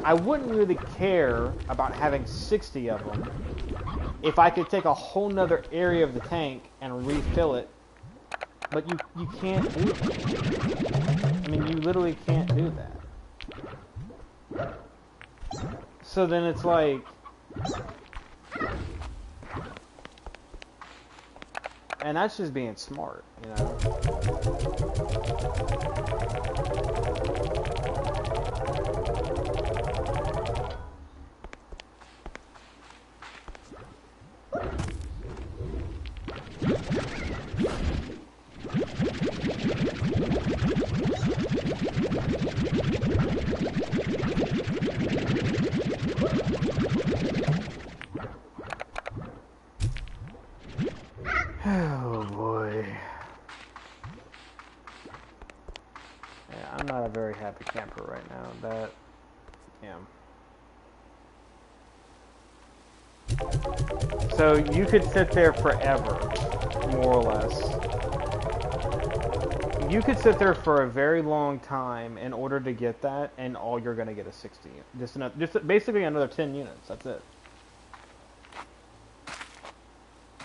S1: I wouldn't really care about having 60 of them if I could take a whole nother area of the tank and refill it. But you can't do that. I mean, you literally can't do that. So then it's like... and that's just being smart, you know? Oh boy. Yeah, I'm not a very happy camper right now. That, yeah. So you could sit there forever, more or less. You could sit there for a very long time in order to get that, and all you're gonna get is 60. Just basically another 10 units. That's it.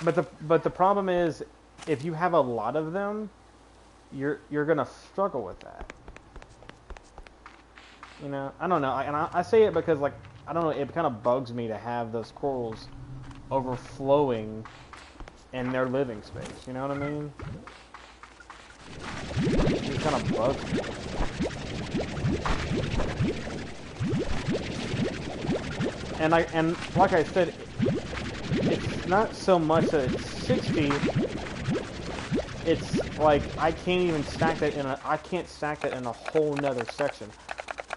S1: But the problem is, if you have a lot of them, you're gonna struggle with that. You know, I don't know, I say it because like I don't know, it kind of bugs me to have those corals overflowing in their living space. You know what I mean? It kind of bugs me. And like I said, it's not so much that it's 60. It's like I can't even stack that I can't stack that in a whole nother section.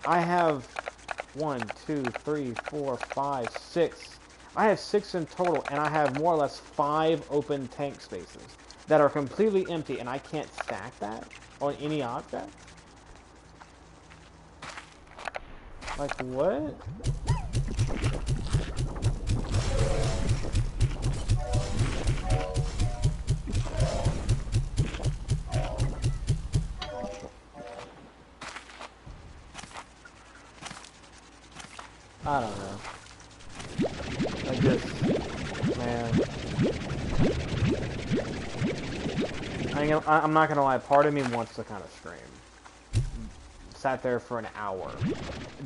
S1: I have 1, 2, 3, 4, 5, 6. I have 6 in total, and I have more or less 5 open tank spaces that are completely empty, and I can't stack that on any object? Like, what? I don't know. Like this, man. I'm not gonna lie, part of me wants to kind of scream. Sat there for an hour,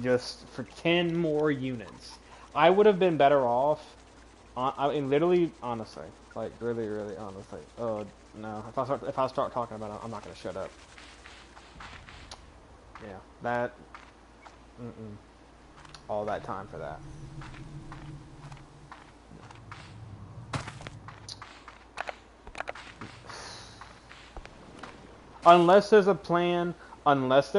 S1: just for 10 more units. I would have been better off, I mean, literally, honestly, like, really, really, honestly. Oh, no, if I start talking about it, I'm not gonna shut up. Yeah, that, all that time for that. Unless there's a plan, this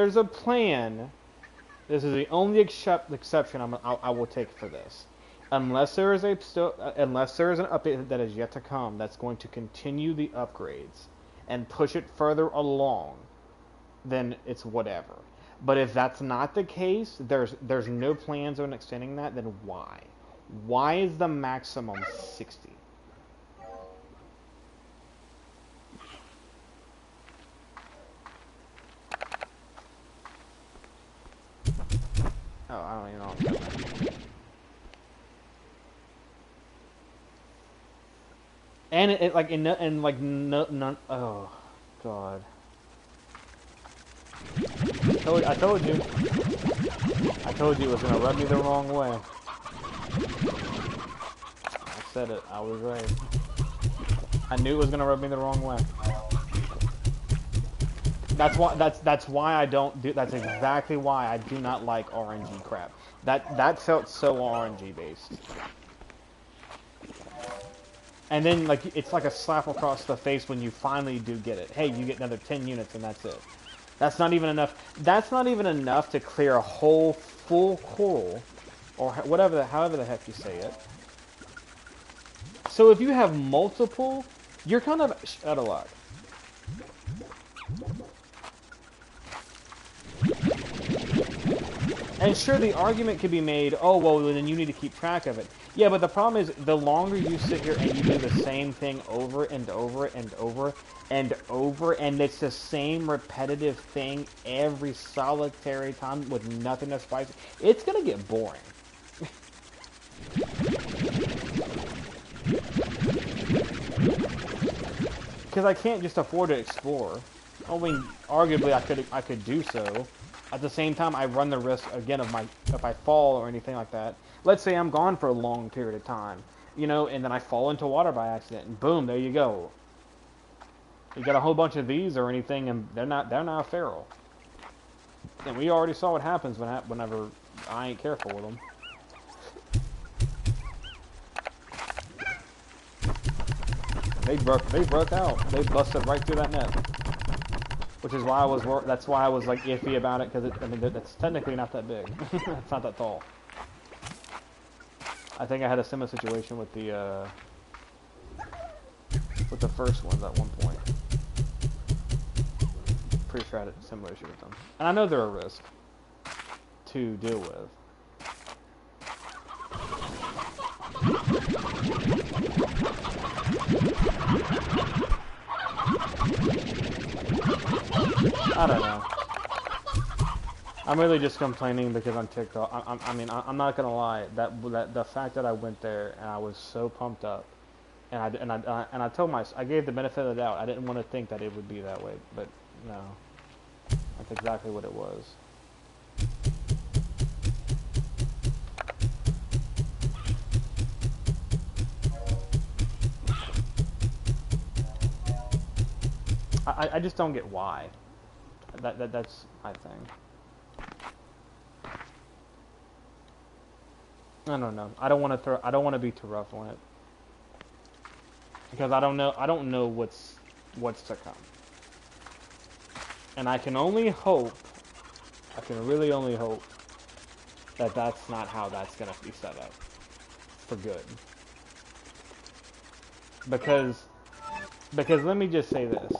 S1: is the only exception I will take for this. Unless there is an update that is yet to come that's going to continue the upgrades and push it further along, then it's whatever. But if that's not the case, there's no plans on extending that, then why? Why is the maximum 60? Oh, I don't even know. And it like none. Oh, God. I told you it was gonna rub me the wrong way. I said it. I was right. I knew it was gonna rub me the wrong way. That's why I don't do. That's exactly why I do not like RNG crap. That felt so RNG based. And then like it's like a slap across the face when you finally do get it. Hey, you get another 10 units and that's it. That's not even enough. That's not even enough to clear a whole full coral, or however the heck you say it. So if you have multiple, you're kind of out of luck. And sure, the argument could be made, oh, well, then you need to keep track of it. Yeah, but the problem is, the longer you sit here and you do the same thing over and over and over and over, and it's the same repetitive thing every solitary time with nothing to spice it, it's going to get boring. Because I can't just afford to explore. I mean, arguably I could do so. At the same time, I run the risk again of if I fall or anything like that. Let's say I'm gone for a long period of time, you know, and then I fall into water by accident, and boom, there you go. You got a whole bunch of these or anything, and they're not feral. And we already saw what happens whenever I ain't careful with them. They broke out. They busted right through that net. Which is why that's why I was like iffy about it, because I mean that's technically not that big. It's not that tall. I think I had a similar situation with the first ones at one point. Pretty sure I had a similar issue with them, and I know they're a risk to deal with. I don't know. I'm really just complaining because on TikTok. I mean, I'm not gonna lie. That the fact that I went there and I was so pumped up, and I told I gave the benefit of the doubt. I didn't want to think that it would be that way, but no, that's exactly what it was. I just don't get why. That's my thing. I don't know. I don't want to throw. I don't want to be too rough on it because I don't know. I don't know what's to come, and I can only hope. I can really only hope that that's not how that's gonna be set up for good. Because let me just say this: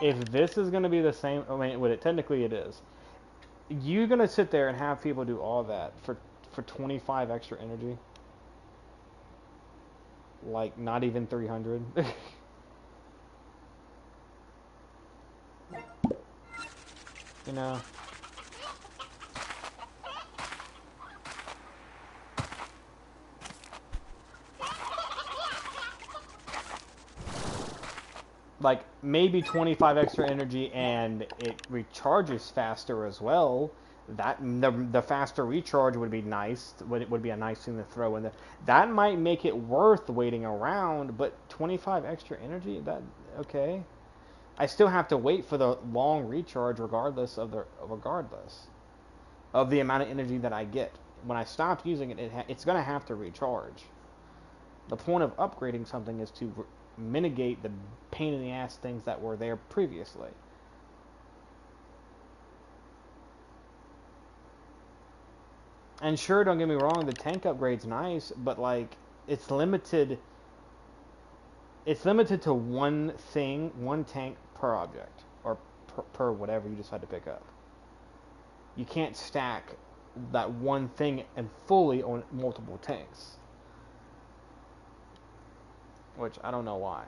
S1: if this is gonna be the same, I mean, what it technically it is. You're gonna sit there and have people do all that for 25 extra energy, like not even 300. You know, like maybe 25 extra energy and it recharges faster as well. That the faster recharge would be nice. Would be a nice thing to throw in there. That might make it worth waiting around. But 25 extra energy, that okay. I still have to wait for the long recharge, regardless of the amount of energy that I get. When I stop using it, it's gonna have to recharge. The point of upgrading something is to mitigate the pain in the ass things that were there previously. And sure, don't get me wrong, the tank upgrade's nice, but like it's limited. It's limited to one thing, one tank per object, or per whatever you decide to pick up. You can't stack that one thing and fully on multiple tanks, which I don't know why.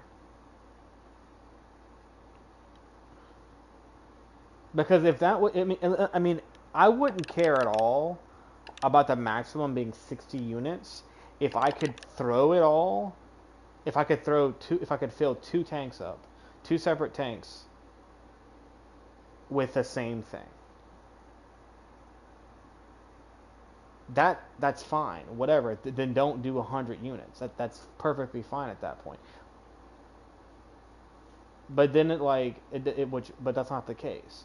S1: Because if that would, I wouldn't care at all about the maximum being 60 units if I could throw it all. If I could if I could fill two tanks up, two separate tanks with the same thing. That's fine. Whatever. Then don't do 100 units. That's perfectly fine at that point. But then but that's not the case.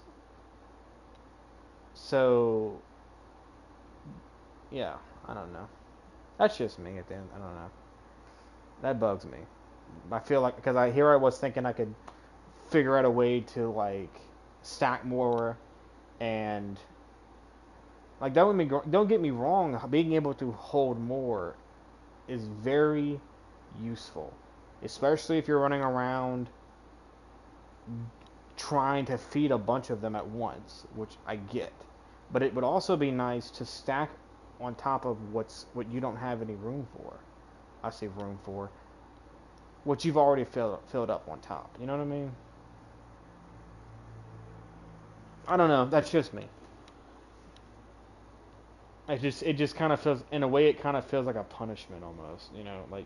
S1: So yeah, I don't know. That's just me at the end. I don't know. That bugs me. I feel like because I was thinking I could figure out a way to like stack more and like that would be, don't get me wrong, being able to hold more is very useful, especially if you're running around trying to feed a bunch of them at once, which I get. But it would also be nice to stack on top of what you don't have any room for. I say room for what you've already filled up on top. You know what I mean? I don't know. That's just me. It just kind of feels in a way it kind of feels like a punishment almost. You know, like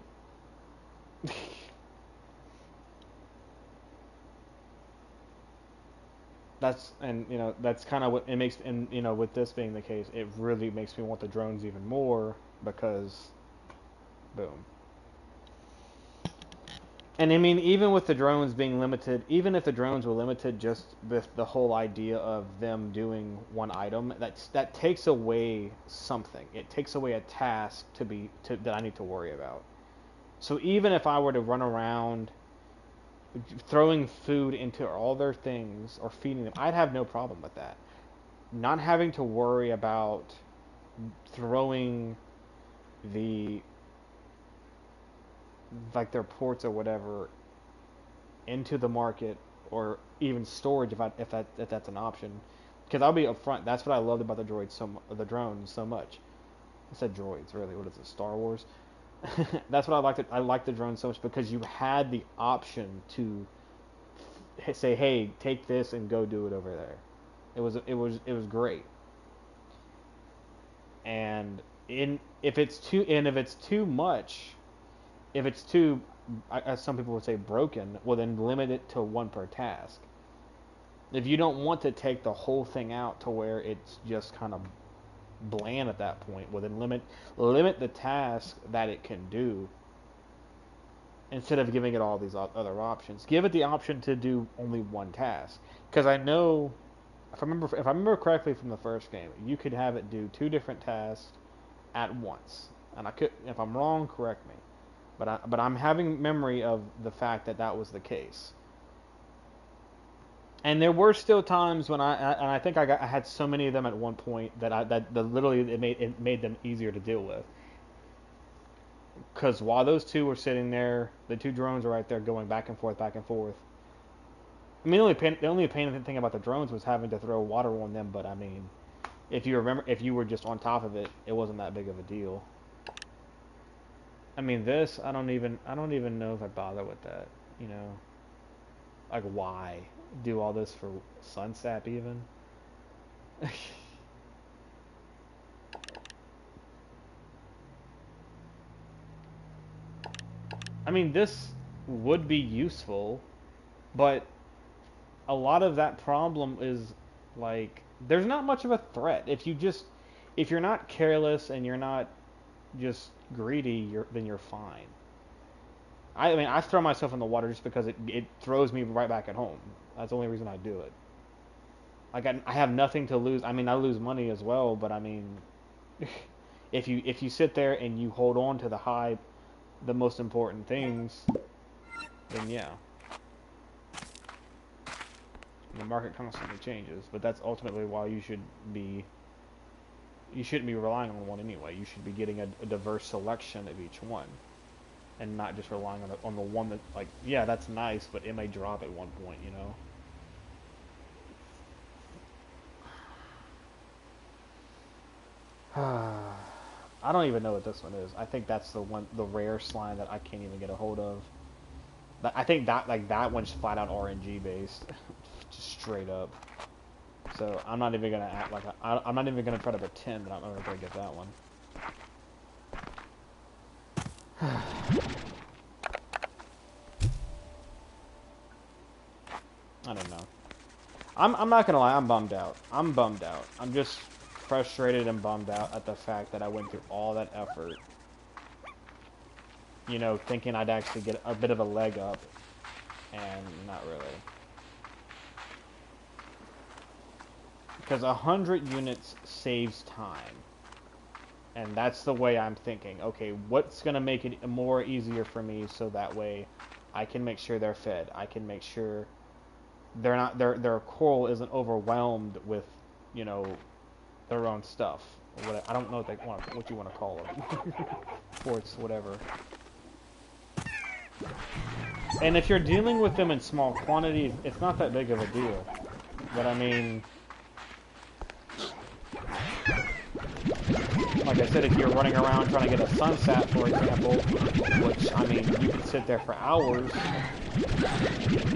S1: that's kind of what it makes. And with this being the case, it really makes me want the drones even more because, boom. And I mean, even with the drones being limited, even if the drones were limited, just with the whole idea of them doing one item, that takes away something. It takes away a task that I need to worry about. So even if I were to run around throwing food into all their things or feeding them, I'd have no problem with that. Not having to worry about throwing the like their ports or whatever into the market or even storage if that's an option. Because I'll be upfront, that's what I loved about the drones so much. I said droids, really. What is it, Star Wars? That's what I liked. I liked the drone so much because you had the option to say, "Hey, take this and go do it over there." It was great. And if it's too much, if it's too, as some people would say, broken, well then limit it to one per task. If you don't want to take the whole thing out to where it's just kind of bland at that point, well then limit the task that it can do instead of giving it all these other options. Give it the option to do only one task. Because I know, if I remember correctly from the first game, you could have it do two different tasks at once. And I could, if I'm wrong, correct me. But I'm having memory of the fact that that was the case. And there were still times when I think I had so many of them at one point that literally it made them easier to deal with. Because while those two were sitting there, the two drones were right there going back and forth, back and forth. I mean, the only pain thing about the drones was having to throw water on them. But I mean, if you remember, if you were just on top of it, it wasn't that big of a deal. I mean, this I don't even know if I bother with that. You know, like why do all this for Sunsap even? I mean, this would be useful, but a lot of that problem is like there's not much of a threat if you're not careless and you're not just greedy, then you're fine. I mean, I throw myself in the water just because it throws me right back at home. That's the only reason I do it. Like I have nothing to lose. I mean, I lose money as well, but I mean, if you sit there and you hold on to the most important things, then yeah, the market constantly changes. But that's ultimately why you shouldn't be relying on one anyway. You should be getting a diverse selection of each one, and not just relying on the one that, like, yeah, that's nice, but it may drop at one point, you know. I don't even know what this one is. I think that's the rare slime that I can't even get a hold of. I think that one's flat out RNG based, just straight up. So I'm not even gonna act like I'm not even gonna try to pretend that I'm ever gonna get that one. I don't know. I'm not gonna lie. I'm bummed out. I'm bummed out. I'm just frustrated and bummed out at the fact that I went through all that effort, you know, thinking I'd actually get a bit of a leg up, and not really. Because 100 units saves time. And that's the way I'm thinking. Okay, what's going to make it more easier for me so that way I can make sure they're fed. I can make sure their coral isn't overwhelmed with, you know, their own stuff. I don't know what you want to call them. Ports, whatever. And if you're dealing with them in small quantities, it's not that big of a deal. But I mean, like I said, if you're running around trying to get a Sunsap, for example, which, I mean, you could sit there for hours,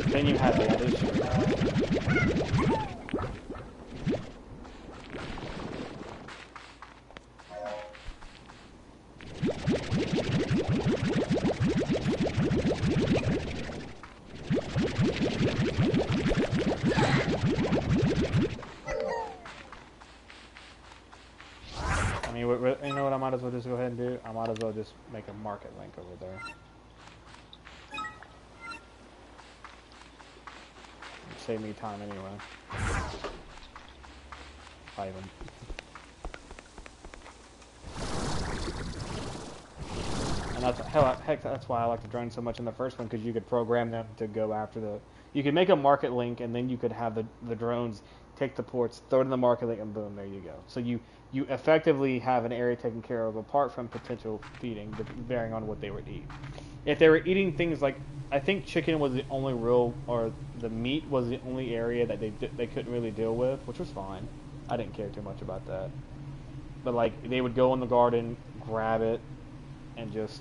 S1: then you have that issue. I mean, you know what I might as well just go ahead and do? I might as well just make a market link over there. Save me time anyway. Fight them. And heck, that's why I like the drone so much in the first one, because you could program them to go after you could make a market link, and then you could have the drones take the ports, throw it in the market link, and boom, there you go. So you effectively have an area taken care of apart from potential feeding, varying on what they would eat. If they were eating things like, I think chicken was the only or the meat was the only area that they couldn't really deal with, which was fine. I didn't care too much about that. But like, they would go in the garden, grab it, and just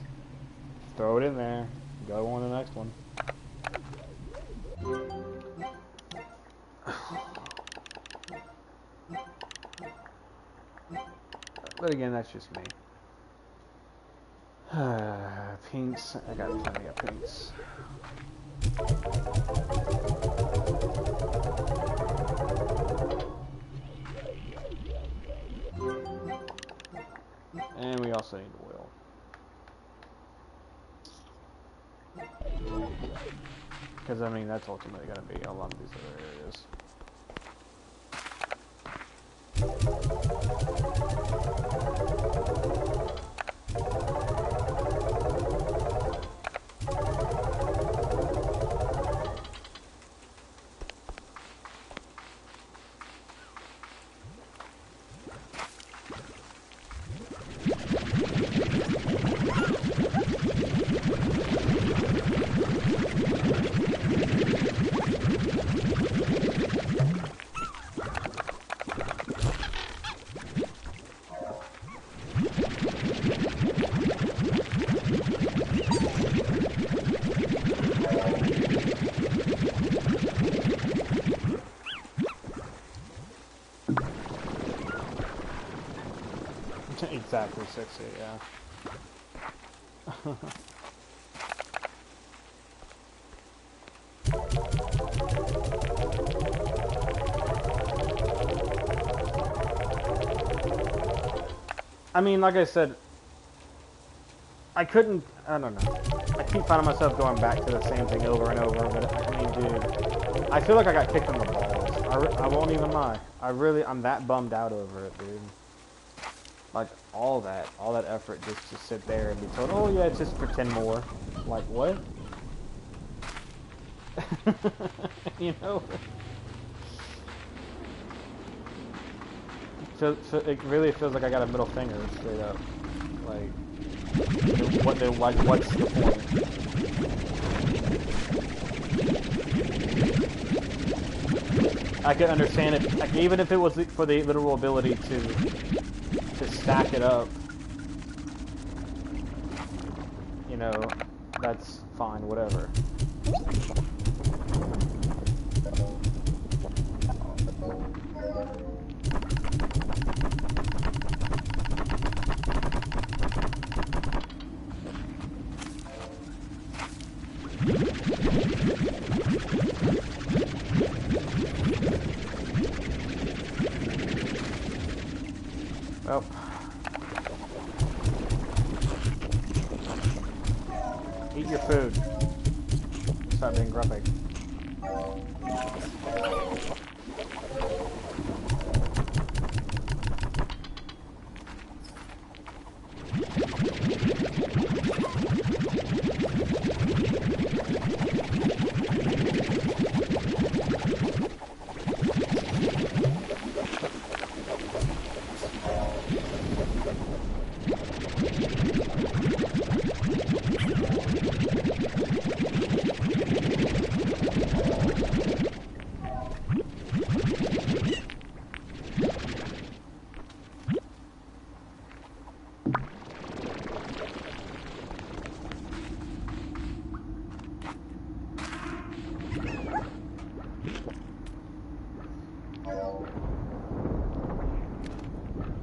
S1: throw it in there. Go on to the next one. But again, that's just me. Pinks. I got plenty of pinks. And we also need oil. Because, I mean, that's ultimately going to be a lot of these other areas. Exactly 60, yeah. I mean, like I said, I don't know. I keep finding myself going back to the same thing over and over, but I mean, dude, I feel like I got kicked in the balls. I won't even lie. I'm that bummed out over it, dude. Like, all that effort just to sit there and be told, oh yeah, it's just for 10 more. Like, what? You know? So it really feels like I got a middle finger, straight up. Like, what's the point? I could understand it, like, even if it was for the literal ability to stack it up, you know, that's fine, whatever. Well, eat your food. Stop being grumpy.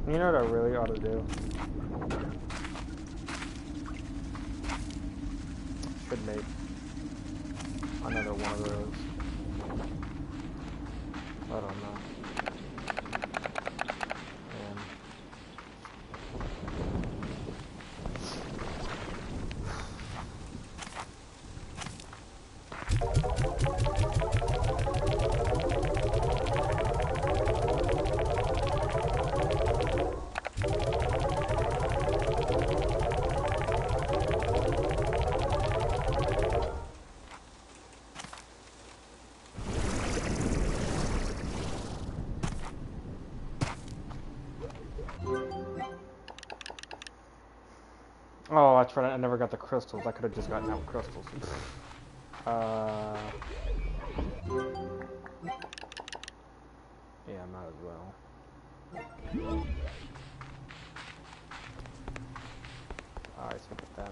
S1: You know what I really ought to do? Should make another one of those. I don't know. Oh, that's right. I never got the crystals. I could have just gotten out with crystals. Yeah, might as well. Alright, so get that.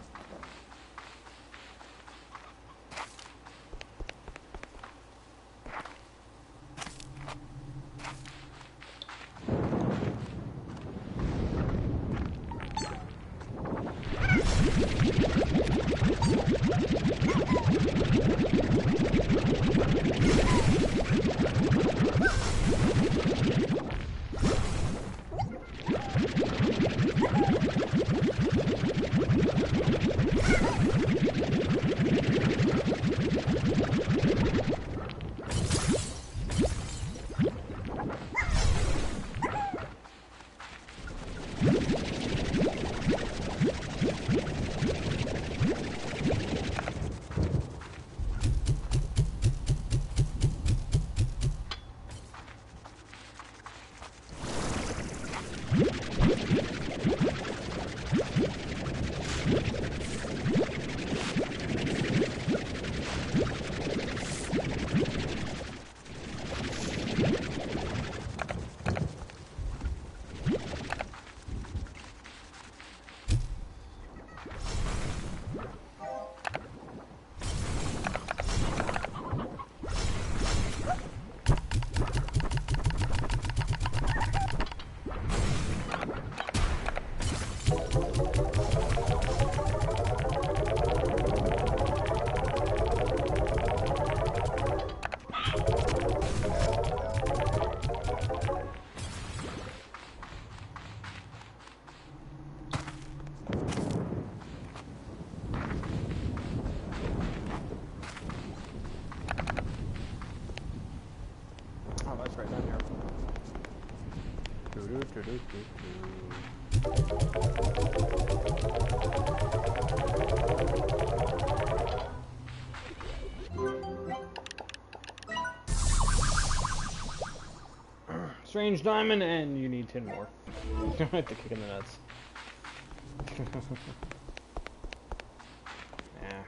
S1: Strange diamond, and you need 10 more. I have to kick in the nuts. Yeah.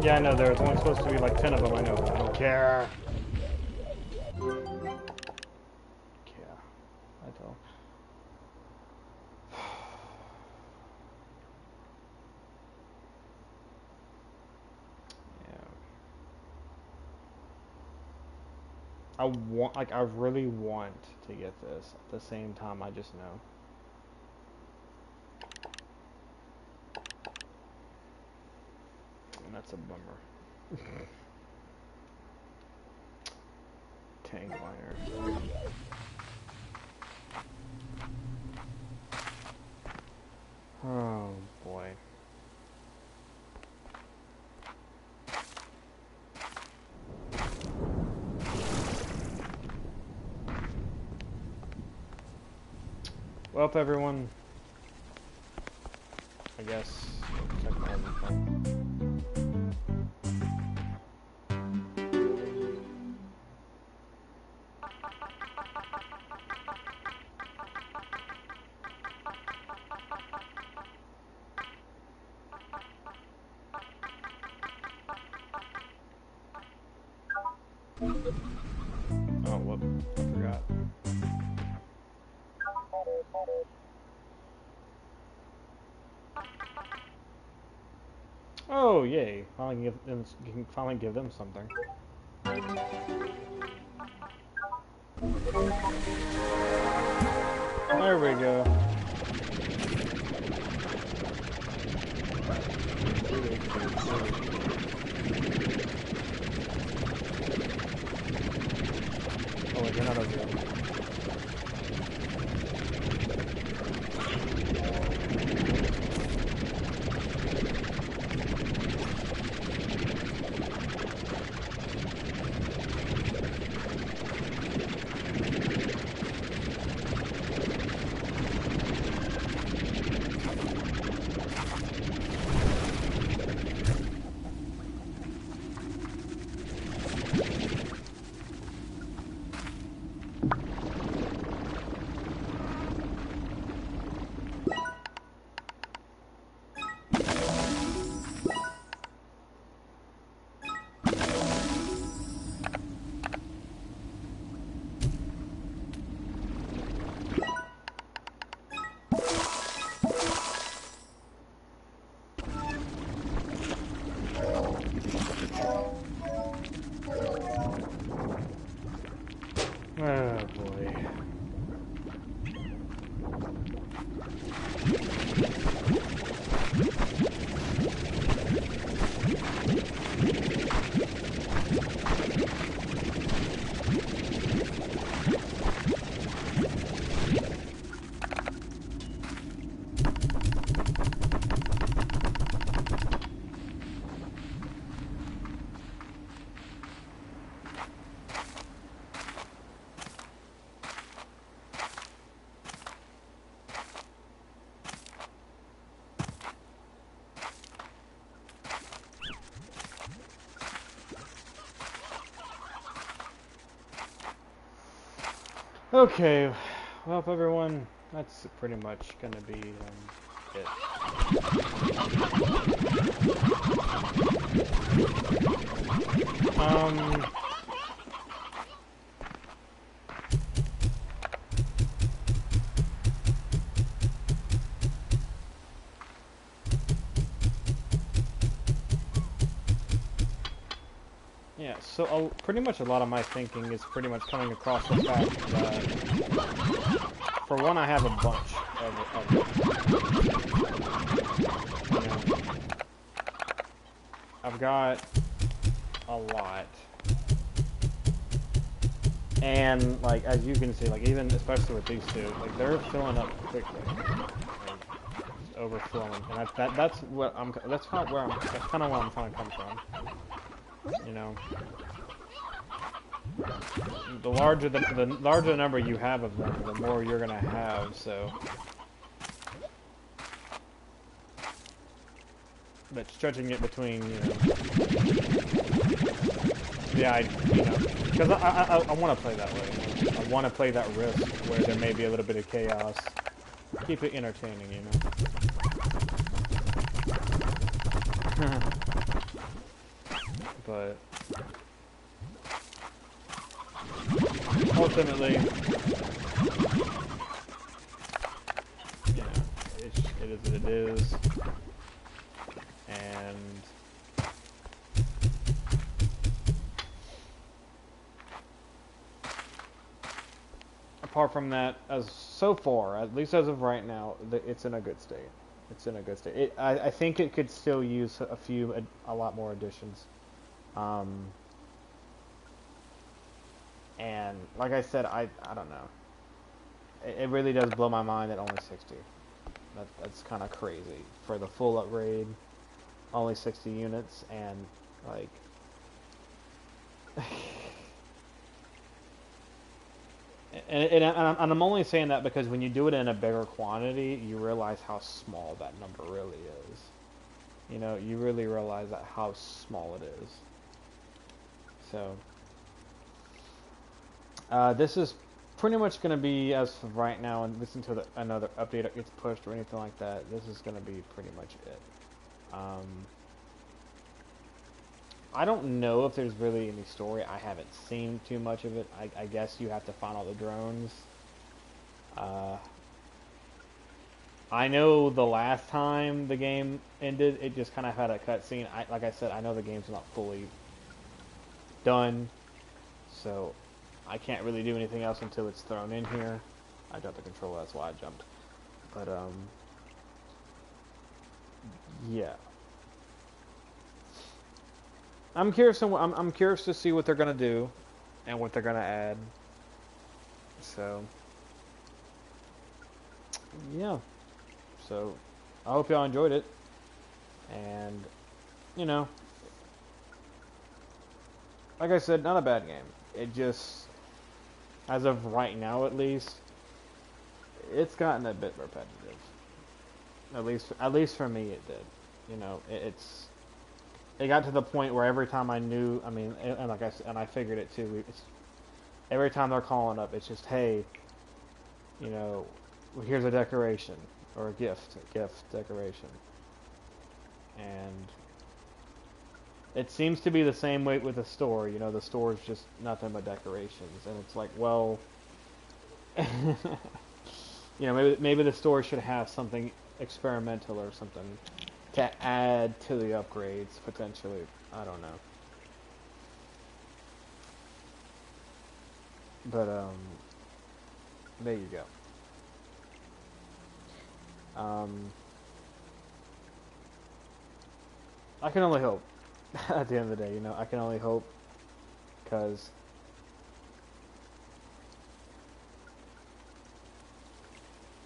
S1: Yeah, I know, there's only supposed to be like 10 of them, I know, but I don't care. Yeah, I don't. Yeah. I really want to get this. At the same time, I just know. And that's a bummer. Tank miner. Oh boy. Well, if everyone, I guess, check my phone. Oh, whoop, I forgot. Oh, yay. You can finally give them something. There we go. Oh, wait, you're not over here. Okay, well, everyone, that's pretty much gonna be it. Um, yeah, so pretty much a lot of my thinking is pretty much coming across the fact that, for one, I have a bunch of you know, I've got a lot. And, like, as you can see, like, even, especially with these two, like, they're filling up quickly. Like, just overflowing. And that's what that's kind of where I'm trying to come from. You know? The larger number you have of them, the more you're gonna have, so. But stretching it between, you know. Yeah, because I want to play that way. I want to play that risk where there may be a little bit of chaos. Keep it entertaining, you know. But ultimately, you know, it is what it is, and apart from that, as so far, at least as of right now, it's in a good state. It's in a good state. I think it could still use a lot more additions. And like I said, I don't know. It really does blow my mind at only 60. That's kind of crazy for the full upgrade. Only 60 units, and like. And I'm only saying that because when you do it in a bigger quantity, you realize how small that number really is. You know, you really realize that how small it is. So, this is pretty much going to be, as of right now, and listen to another update gets pushed or anything like that, this is going to be pretty much it. I don't know if there's really any story. I haven't seen too much of it. I guess you have to find all the drones. I know the last time the game ended, it just kind of had a cutscene. Like I said, I know the game's not fully done, so I can't really do anything else until it's thrown in here. I dropped the controller, that's why I jumped. But, yeah. I'm curious to see what they're gonna do, and what they're gonna add. So, yeah. So, I hope y'all enjoyed it, and you know, like I said, not a bad game. It just, as of right now at least, it's gotten a bit repetitive. At least for me, it did. You know, it got to the point where every time I knew, I mean, and like I said, and I figured it too. Every time they're calling up, it's just, hey, you know, here's a decoration or a gift decoration, and it seems to be the same way with the store. You know, the store is just nothing but decorations, and it's like, well, you know, maybe the store should have something experimental or something to add to the upgrades potentially. I don't know, but there you go. I can only hope. At the end of the day, you know, I can only hope, because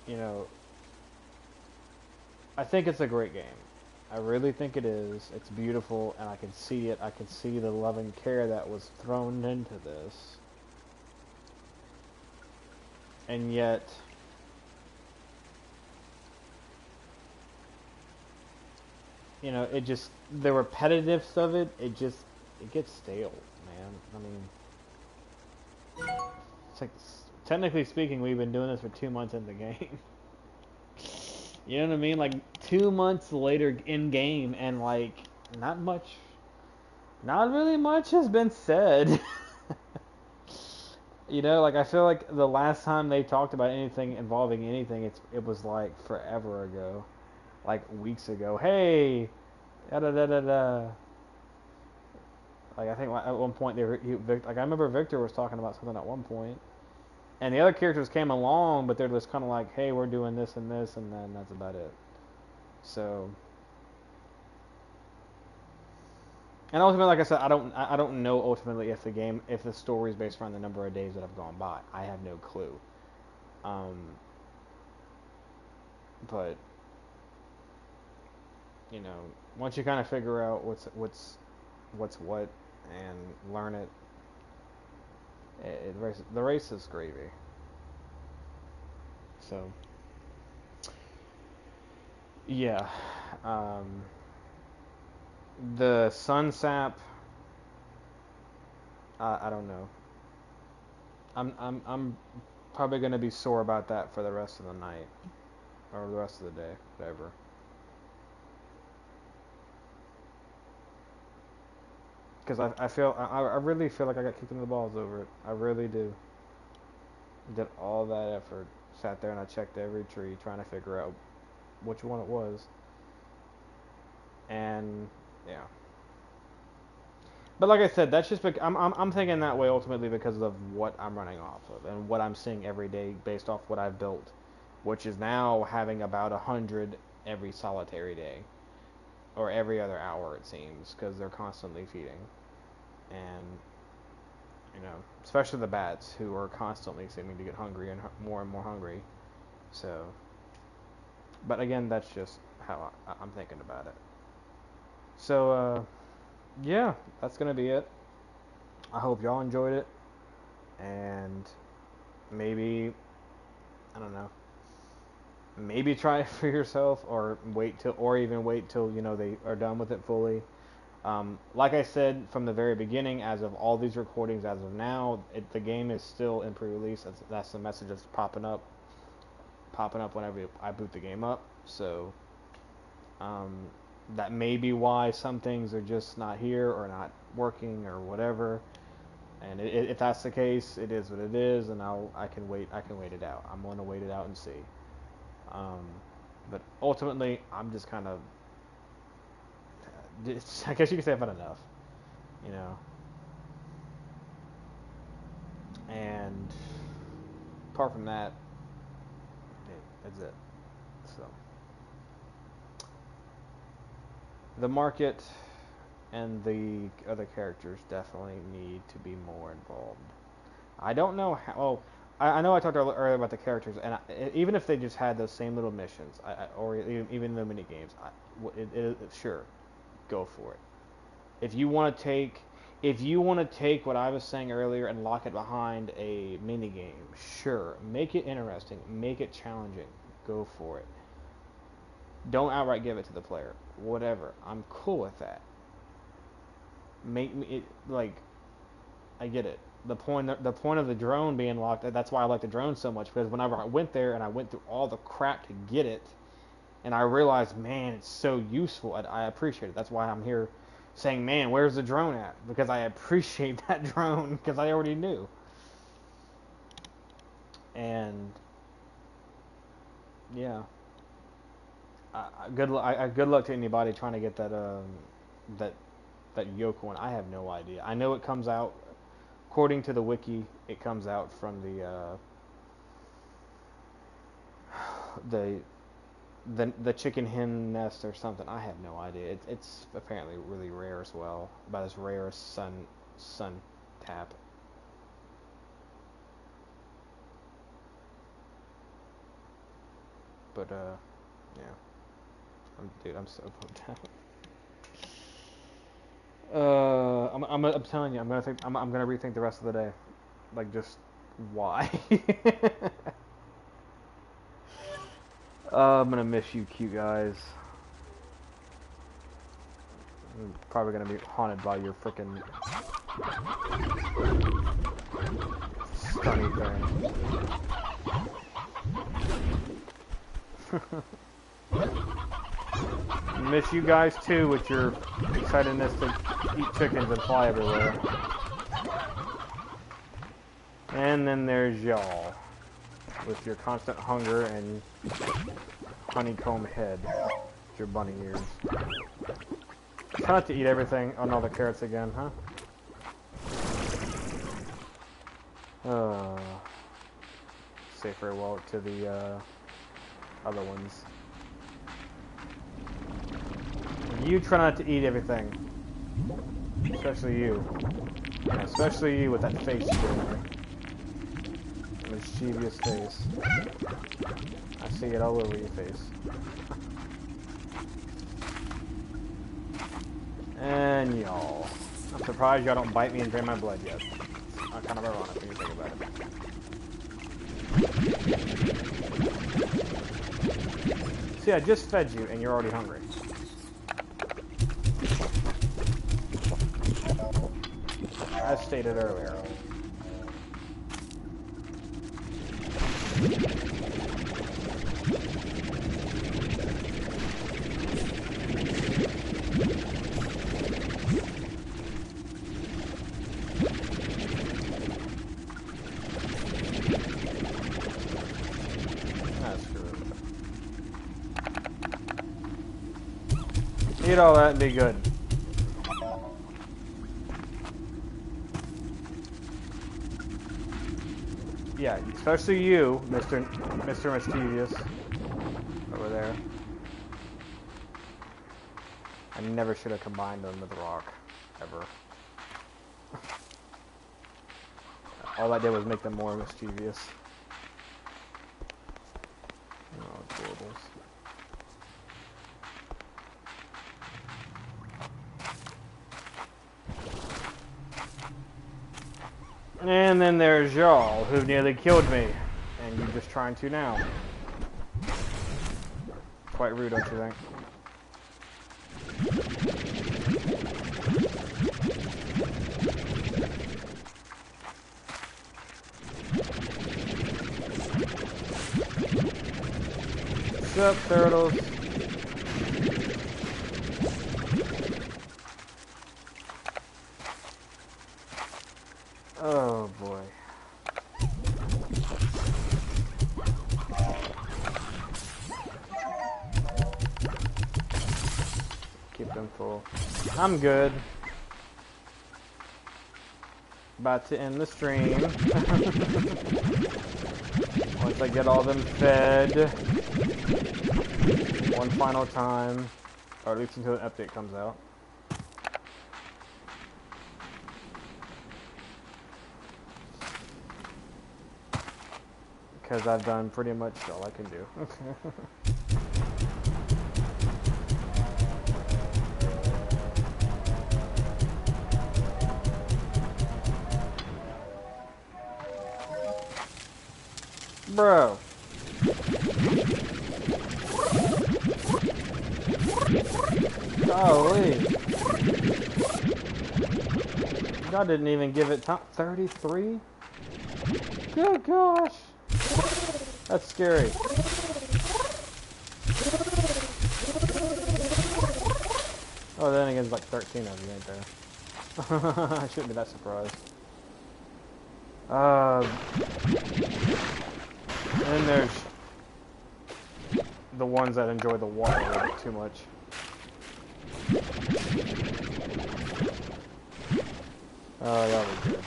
S1: you know, I think it's a great game. I really think it is. It's beautiful, and I can see it. I can see the love and care that was thrown into this. And yet, you know, the repetitiveness of it, it gets stale, man. I mean, it's like technically speaking, we've been doing this for 2 months in the game. You know what I mean? Like 2 months later in game, and like not much, not really much has been said. You know, like I feel like the last time they talked about anything involving anything, it was like forever ago, like weeks ago. Hey, da da da da da. Like I think at one point like I remember Victor was talking about something at one point, and the other characters came along, but they're just kind of like, hey, we're doing this, and then that's about it. So, and ultimately, like I said, I don't know ultimately if the story is based around the number of days that have gone by. I have no clue. Um, but you know, once you kind of figure out what's what and learn it, the race is gravy. So yeah, um, the sun sap. I don't know. I'm probably gonna be sore about that for the rest of the night or the rest of the day, whatever. Because I really feel like I got kicked in the balls over it. I really do. Did all that effort, sat there and I checked every tree trying to figure out which one it was, and yeah. But like I said, that's just I'm thinking that way ultimately because of what I'm running off of and what I'm seeing every day based off what I've built, which is now having about 100 every solitary day or every other hour it seems because they're constantly feeding, and you know, especially the bats who are constantly seeming to get hungry and more hungry. So, but again, that's just how I'm thinking about it. So, yeah, that's gonna be it. I hope y'all enjoyed it, and maybe I don't know, maybe try it for yourself, or even wait till you know they are done with it fully. Like I said from the very beginning, as of all these recordings, as of now, the game is still in pre-release. That's the message that's popping up whenever I boot the game up. So um, that may be why some things are just not here or not working or whatever. And if that's the case, it is what it is, and I can wait. I can wait it out. I'm going to wait it out and see. Um, but ultimately, I'm just kind of, I guess you could say I've had enough, you know. And apart from that, that's it. So the market and the other characters definitely need to be more involved. I don't know how. Well, I know I talked earlier about the characters, and even if they just had those same little missions, or even the mini games, sure, go for it. If you want to take, if you want to take what I was saying earlier and lock it behind a mini game, sure, make it interesting, make it challenging, go for it. Don't outright give it to the player. Whatever, I'm cool with that. Make me it like I get it. The point of the drone being locked. That's why I like the drone so much because whenever I went there and I went through all the crap to get it, and I realized, man, it's so useful. I appreciate it. That's why I'm here saying, man, where's the drone at? Because I appreciate that drone because I already knew. And yeah, good luck to anybody trying to get that that yoke one. I have no idea. I know it comes out according to the wiki. It comes out from the the chicken hen nest or something. I have no idea. It's apparently really rare as well. About as rare as sun tap. But yeah. I'm so pumped out. I'm telling you, I'm gonna rethink the rest of the day. Like just why? I'm gonna miss you, cute guys. I'm probably gonna be haunted by your freaking stunny thing. Miss you guys too with your excitedness to eat chickens and fly everywhere. And then there's y'all with your constant hunger and honeycomb head with your bunny ears. Try not to eat everything. Oh no, the carrots again, huh? Say farewell to the other ones. You try not to eat everything. Especially you. Yeah, especially you with that face you do. Mischievous face. I see it all over your face. And y'all. I'm surprised y'all don't bite me and drain my blood yet. Kind of ironic when you think about it. See, I just fed you and you're already hungry. As stated earlier. Eat all that and be good. Yeah, especially you, Mr. Mischievous. Over there. I never should have combined them with Rock. Ever. All I did was make them more mischievous. Oh, adorables. And then there's y'all, who nearly killed me. And you're just trying to now. Quite rude, don't you think? What's up, turtles? Oh boy. Keep them full. I'm good. About to end the stream. Once I get all them fed. One final time. Or at least until an update comes out. Because I've done pretty much all I can do. Bro. Golly. God didn't even give it top 33? Good gosh. That's scary. Oh, then again, it's like 13 of you, ain't there? I shouldn't be that surprised. And there's the ones that enjoy the water a little bit too much. Oh, that'll be good.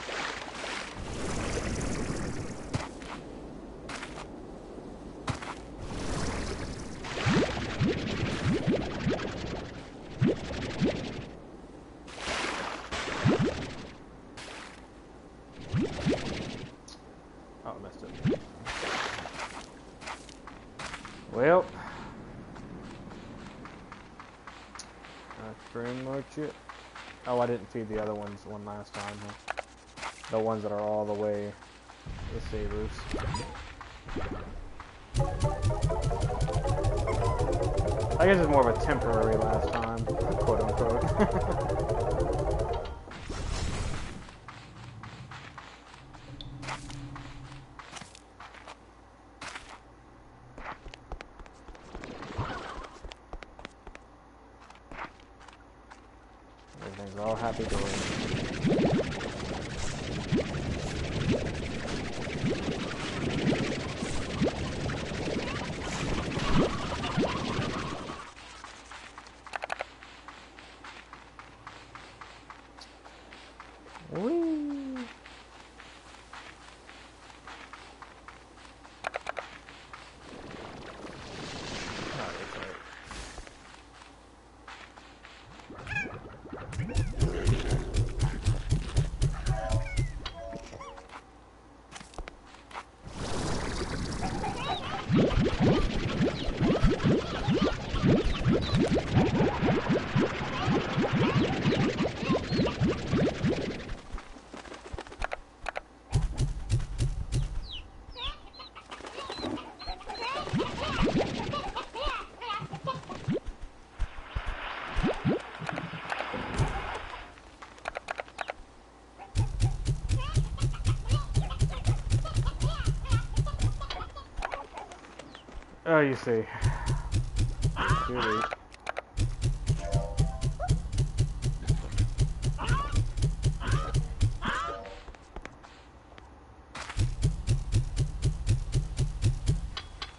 S1: Well, that's pretty much it. Oh, I didn't feed the other ones one last time, huh? The ones that are all the way the savers. I guess it's more of a temporary last time, quote unquote. Everything's all happy doors. Whee! Oh, you see. Really.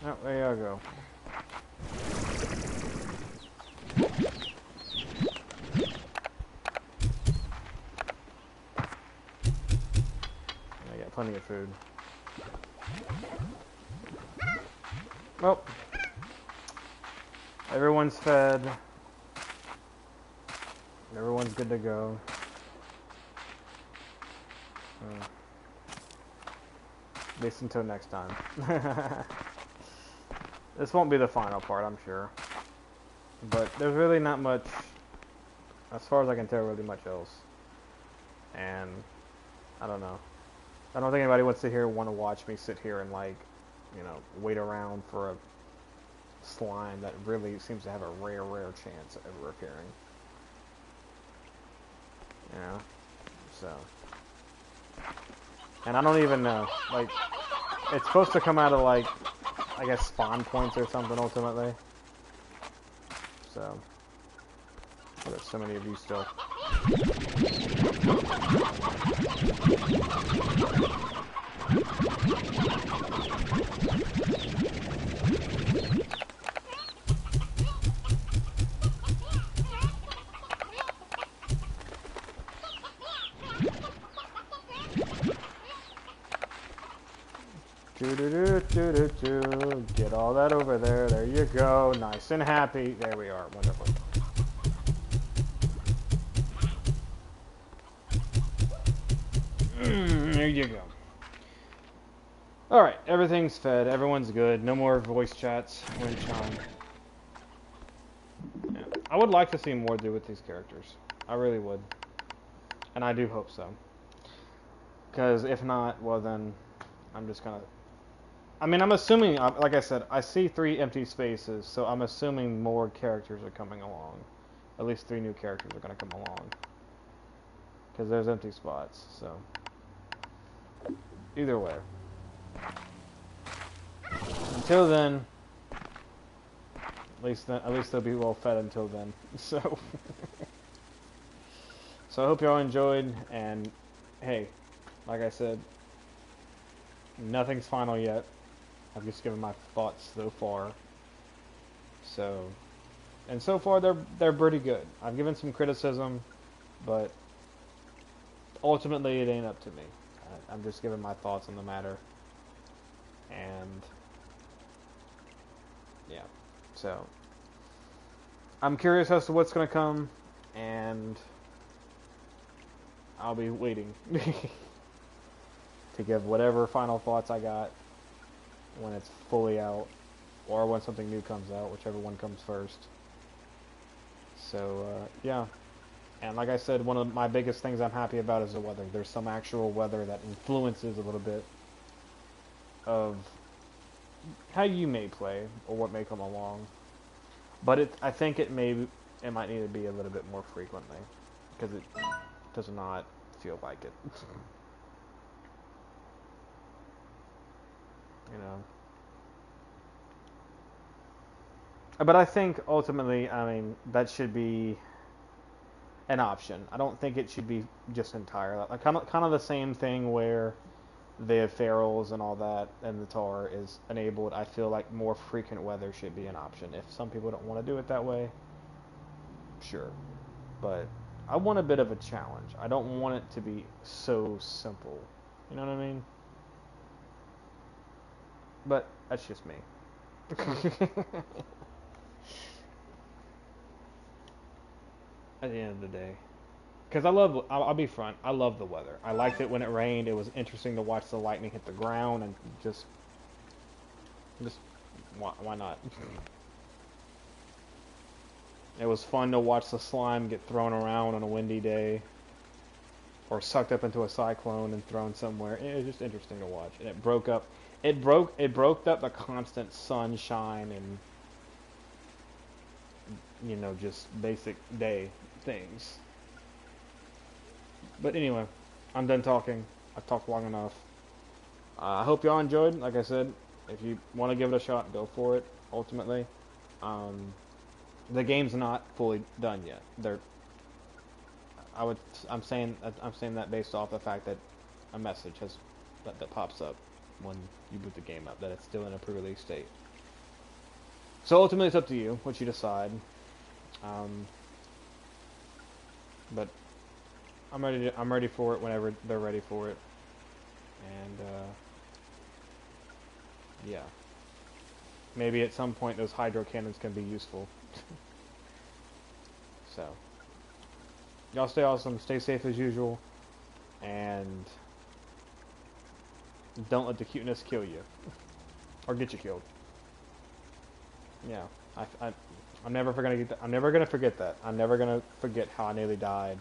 S1: Oh, there you go. I got plenty of food. Well, everyone's fed. Everyone's good to go. At least until next time. This won't be the final part, I'm sure. But there's really not much, as far as I can tell, really much else. And I don't know. I don't think anybody wants to want to watch me sit here and, like, you know, wait around for a slime that really seems to have a rare chance of ever appearing. You know? So. And I don't even know. Like, it's supposed to come out of, like, I guess spawn points or something ultimately. So. Oh, there's so many of you still. Do. Get all that over there. There you go. Nice and happy. There we are. Wonderful. There you go. Alright, everything's fed. Everyone's good. No more voice chats. Wind chime. Yeah. I would like to see more do with these characters. I really would. And I do hope so. Because if not, well then, I'm just gonna... I mean, I'm assuming, like I said, I see 3 empty spaces, so I'm assuming more characters are coming along. At least 3 new characters are going to come along. Because there's empty spots, so... Either way. Until then... At least they'll be well fed until then. So... So I hope y'all enjoyed, and... Hey, like I said... Nothing's final yet. I've just given my thoughts so far. So, and so far they're pretty good. I've given some criticism, but ultimately it ain't up to me. I'm just giving my thoughts on the matter. And yeah, so I'm curious as to what's gonna come, and I'll be waiting to give whatever final thoughts I got when it's fully out, or when something new comes out, whichever one comes first. So, yeah. And like I said, one of my biggest things I'm happy about is the weather. There's some actual weather that influences a little bit of how you may play, or what may come along. But I think it might need to be a little bit more frequently, because it does not feel like it. You know. But I think ultimately, I mean, that should be an option. I don't think it should be just entire. Like kind of the same thing where the ferals and all that and the tar is enabled. I feel like more frequent weather should be an option. If some people don't want to do it that way, sure. But I want a bit of a challenge. I don't want it to be so simple. You know what I mean? But that's just me. At the end of the day. Because I'll be front, I love the weather. I liked it when it rained. It was interesting to watch the lightning hit the ground and just why not? It was fun to watch the slime get thrown around on a windy day or sucked up into a cyclone and thrown somewhere. It was just interesting to watch. And it broke up the constant sunshine and just basic day things. But anyway, I'm done talking. I've talked long enough. I hope y'all enjoyed. Like I said, if you want to give it a shot, go for it. Ultimately, the game's not fully done yet. I'm saying that based off the fact that a message that pops up when you boot the game up that it's still in a pre-release state. So ultimately, it's up to you what you decide. But I'm ready for it whenever they're ready for it, and yeah, maybe at some point those hydro cannons can be useful. So, y'all stay awesome, stay safe as usual, and don't let the cuteness kill you or get you killed. Yeah, I'm never gonna get that. I'm never gonna forget that. I'm never gonna forget how I nearly died.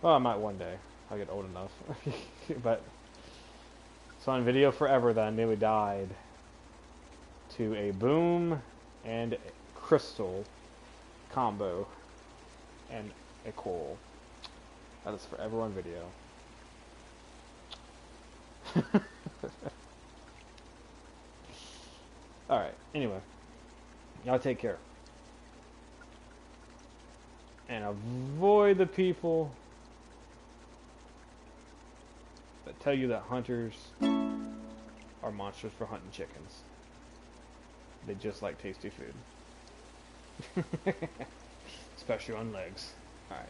S1: Well, I might one day. I'll get old enough. But it's on video forever that I nearly died to a boom and a crystal combo and a coral. That is forever on video. Alright, anyway. Y'all take care. And avoid the people that tell you that hunters are monsters for hunting chickens. They just like tasty food. Especially on legs. Alright.